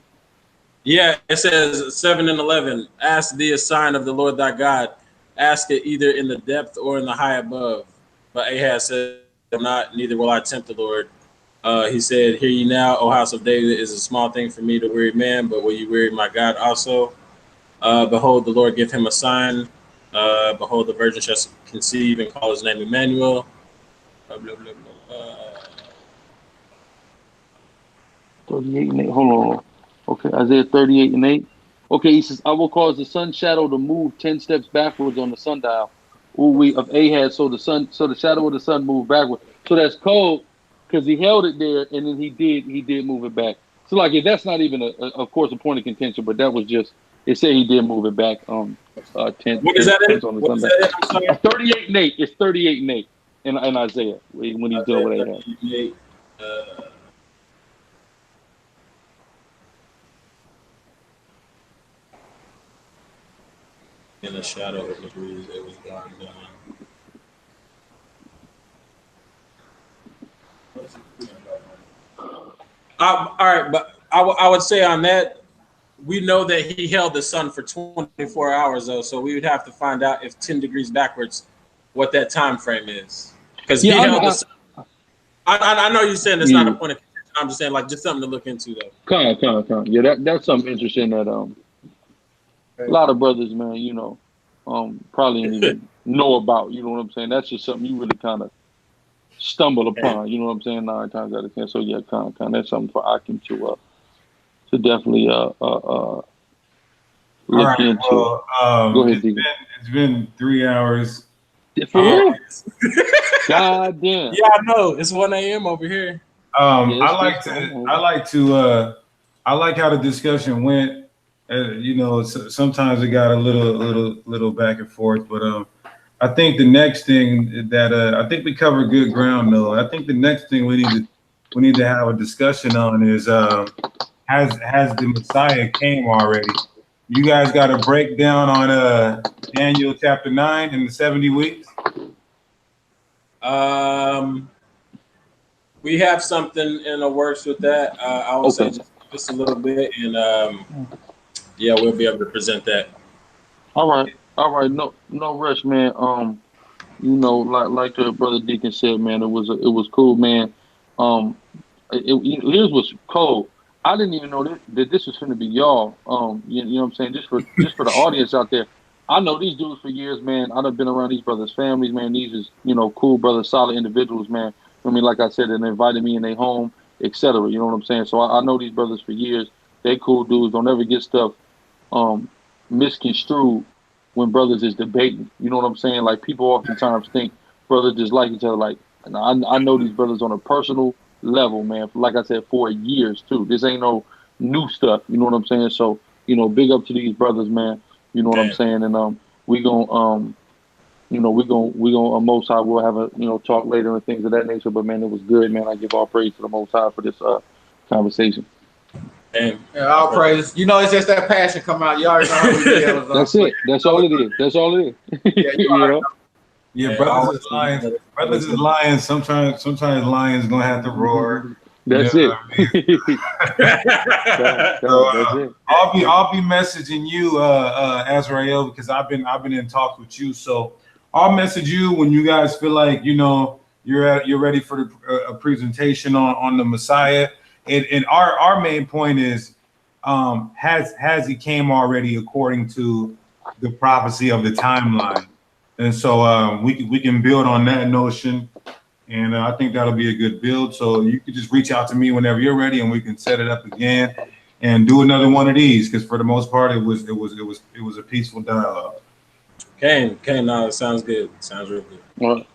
Yeah, it says 7 and 11. Ask thee a sign of the Lord thy God. Ask it either in the depth or in the high above. But Ahaz said, "Not, neither will I tempt the Lord." He said, "Hear ye now, O house of David, is a small thing for me to weary man, but will you weary my God also? Behold, the Lord give him a sign. Behold, the virgin shall conceive and call his name Emmanuel." Blah, blah, blah, blah. 38 and 8. Hold on. Okay, Isaiah 38 and 8. Okay, he says, "I will cause the sun shadow to move 10 steps backwards on the sundial. Of Ahaz, so the shadow of the sun moved backwards." So that's cold because he held it there and then he did move it back. So like that's not even of course a point of contention, but that was just it said he did move it back 10. What is that? On the What is sundial. that? I'm sorry. 38 and 8. It's 38 and 8 in Isaiah when he's dealing with Ahaz. 38, in the shadow of the breeze, it was gone down. All right, but I would say on that, we know that he held the sun for 24 hours, though, so we would have to find out if 10 degrees backwards, what that time frame is. Because he held the sun. I know you're saying it's not a point of contention. I'm just saying, like, just something to look into, though. Come on. Yeah, that's something interesting that a lot of brothers, man, probably didn't even know about. You know what I'm saying? That's just something you really kind of stumble upon. You know what I'm saying? 9 times out of 10. So yeah, that's something for Akim to definitely look into. Well, go ahead, Deacon. It's been 3 hours. For real? God damn. Yeah, I know. It's 1 a.m. over here. I like how the discussion went. Sometimes it got a little back and forth, but I think the next thing that I think we covered good ground, though. I think the next thing we need to have a discussion on is has the Messiah came already? You guys got a breakdown on Daniel chapter 9 and the 70 weeks? We have something in the works with that. I would say just a little bit, and yeah, we'll be able to present that. All right. No rush, man. Like the brother Deacon said, man, it was cool, man. Here's what's cold. I didn't even know that this was going to be y'all. You know what I'm saying? Just for the audience out there. I know these dudes for years, man. I've been around these brothers' families, man. These is, cool brothers, solid individuals, man. I mean, like I said, they invited me in their home, etc. You know what I'm saying? So I know these brothers for years. They cool dudes. Don't ever get stuff misconstrued when brothers is debating. You know what I'm saying? Like, people oftentimes think brothers just like each other. Like, I know these brothers on a personal level, man. Like I said, for years too. This ain't no new stuff. You know what I'm saying? So, big up to these brothers, man. You know what I'm saying? And we gonna Most High, we'll have a talk later and things of that nature. But man, it was good, man. I give all praise to the Most High for this conversation. Yeah, all praise. It's just that passion come out. You already know how we do. That's it. That's all it is. That's all it is. Yeah, brothers is lions. Brothers is lions. Sometimes lions gonna have to roar. That's it. That's it. I'll be messaging you, Azrael, because I've been in talks with you. So I'll message you when you guys feel like you're ready for a presentation on the Messiah. And our main point is, has he came already according to the prophecy of the timeline? And so we can build on that notion, and I think that'll be a good build. So you can just reach out to me whenever you're ready, and we can set it up again and do another one of these. Because for the most part, it was a peaceful dialogue. Okay, no, it sounds good. It sounds real good.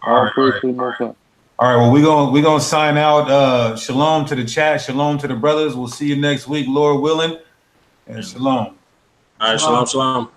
All right. Well, we're gonna sign out. Shalom to the chat. Shalom to the brothers. We'll see you next week, Lord willing. And shalom. All right, shalom.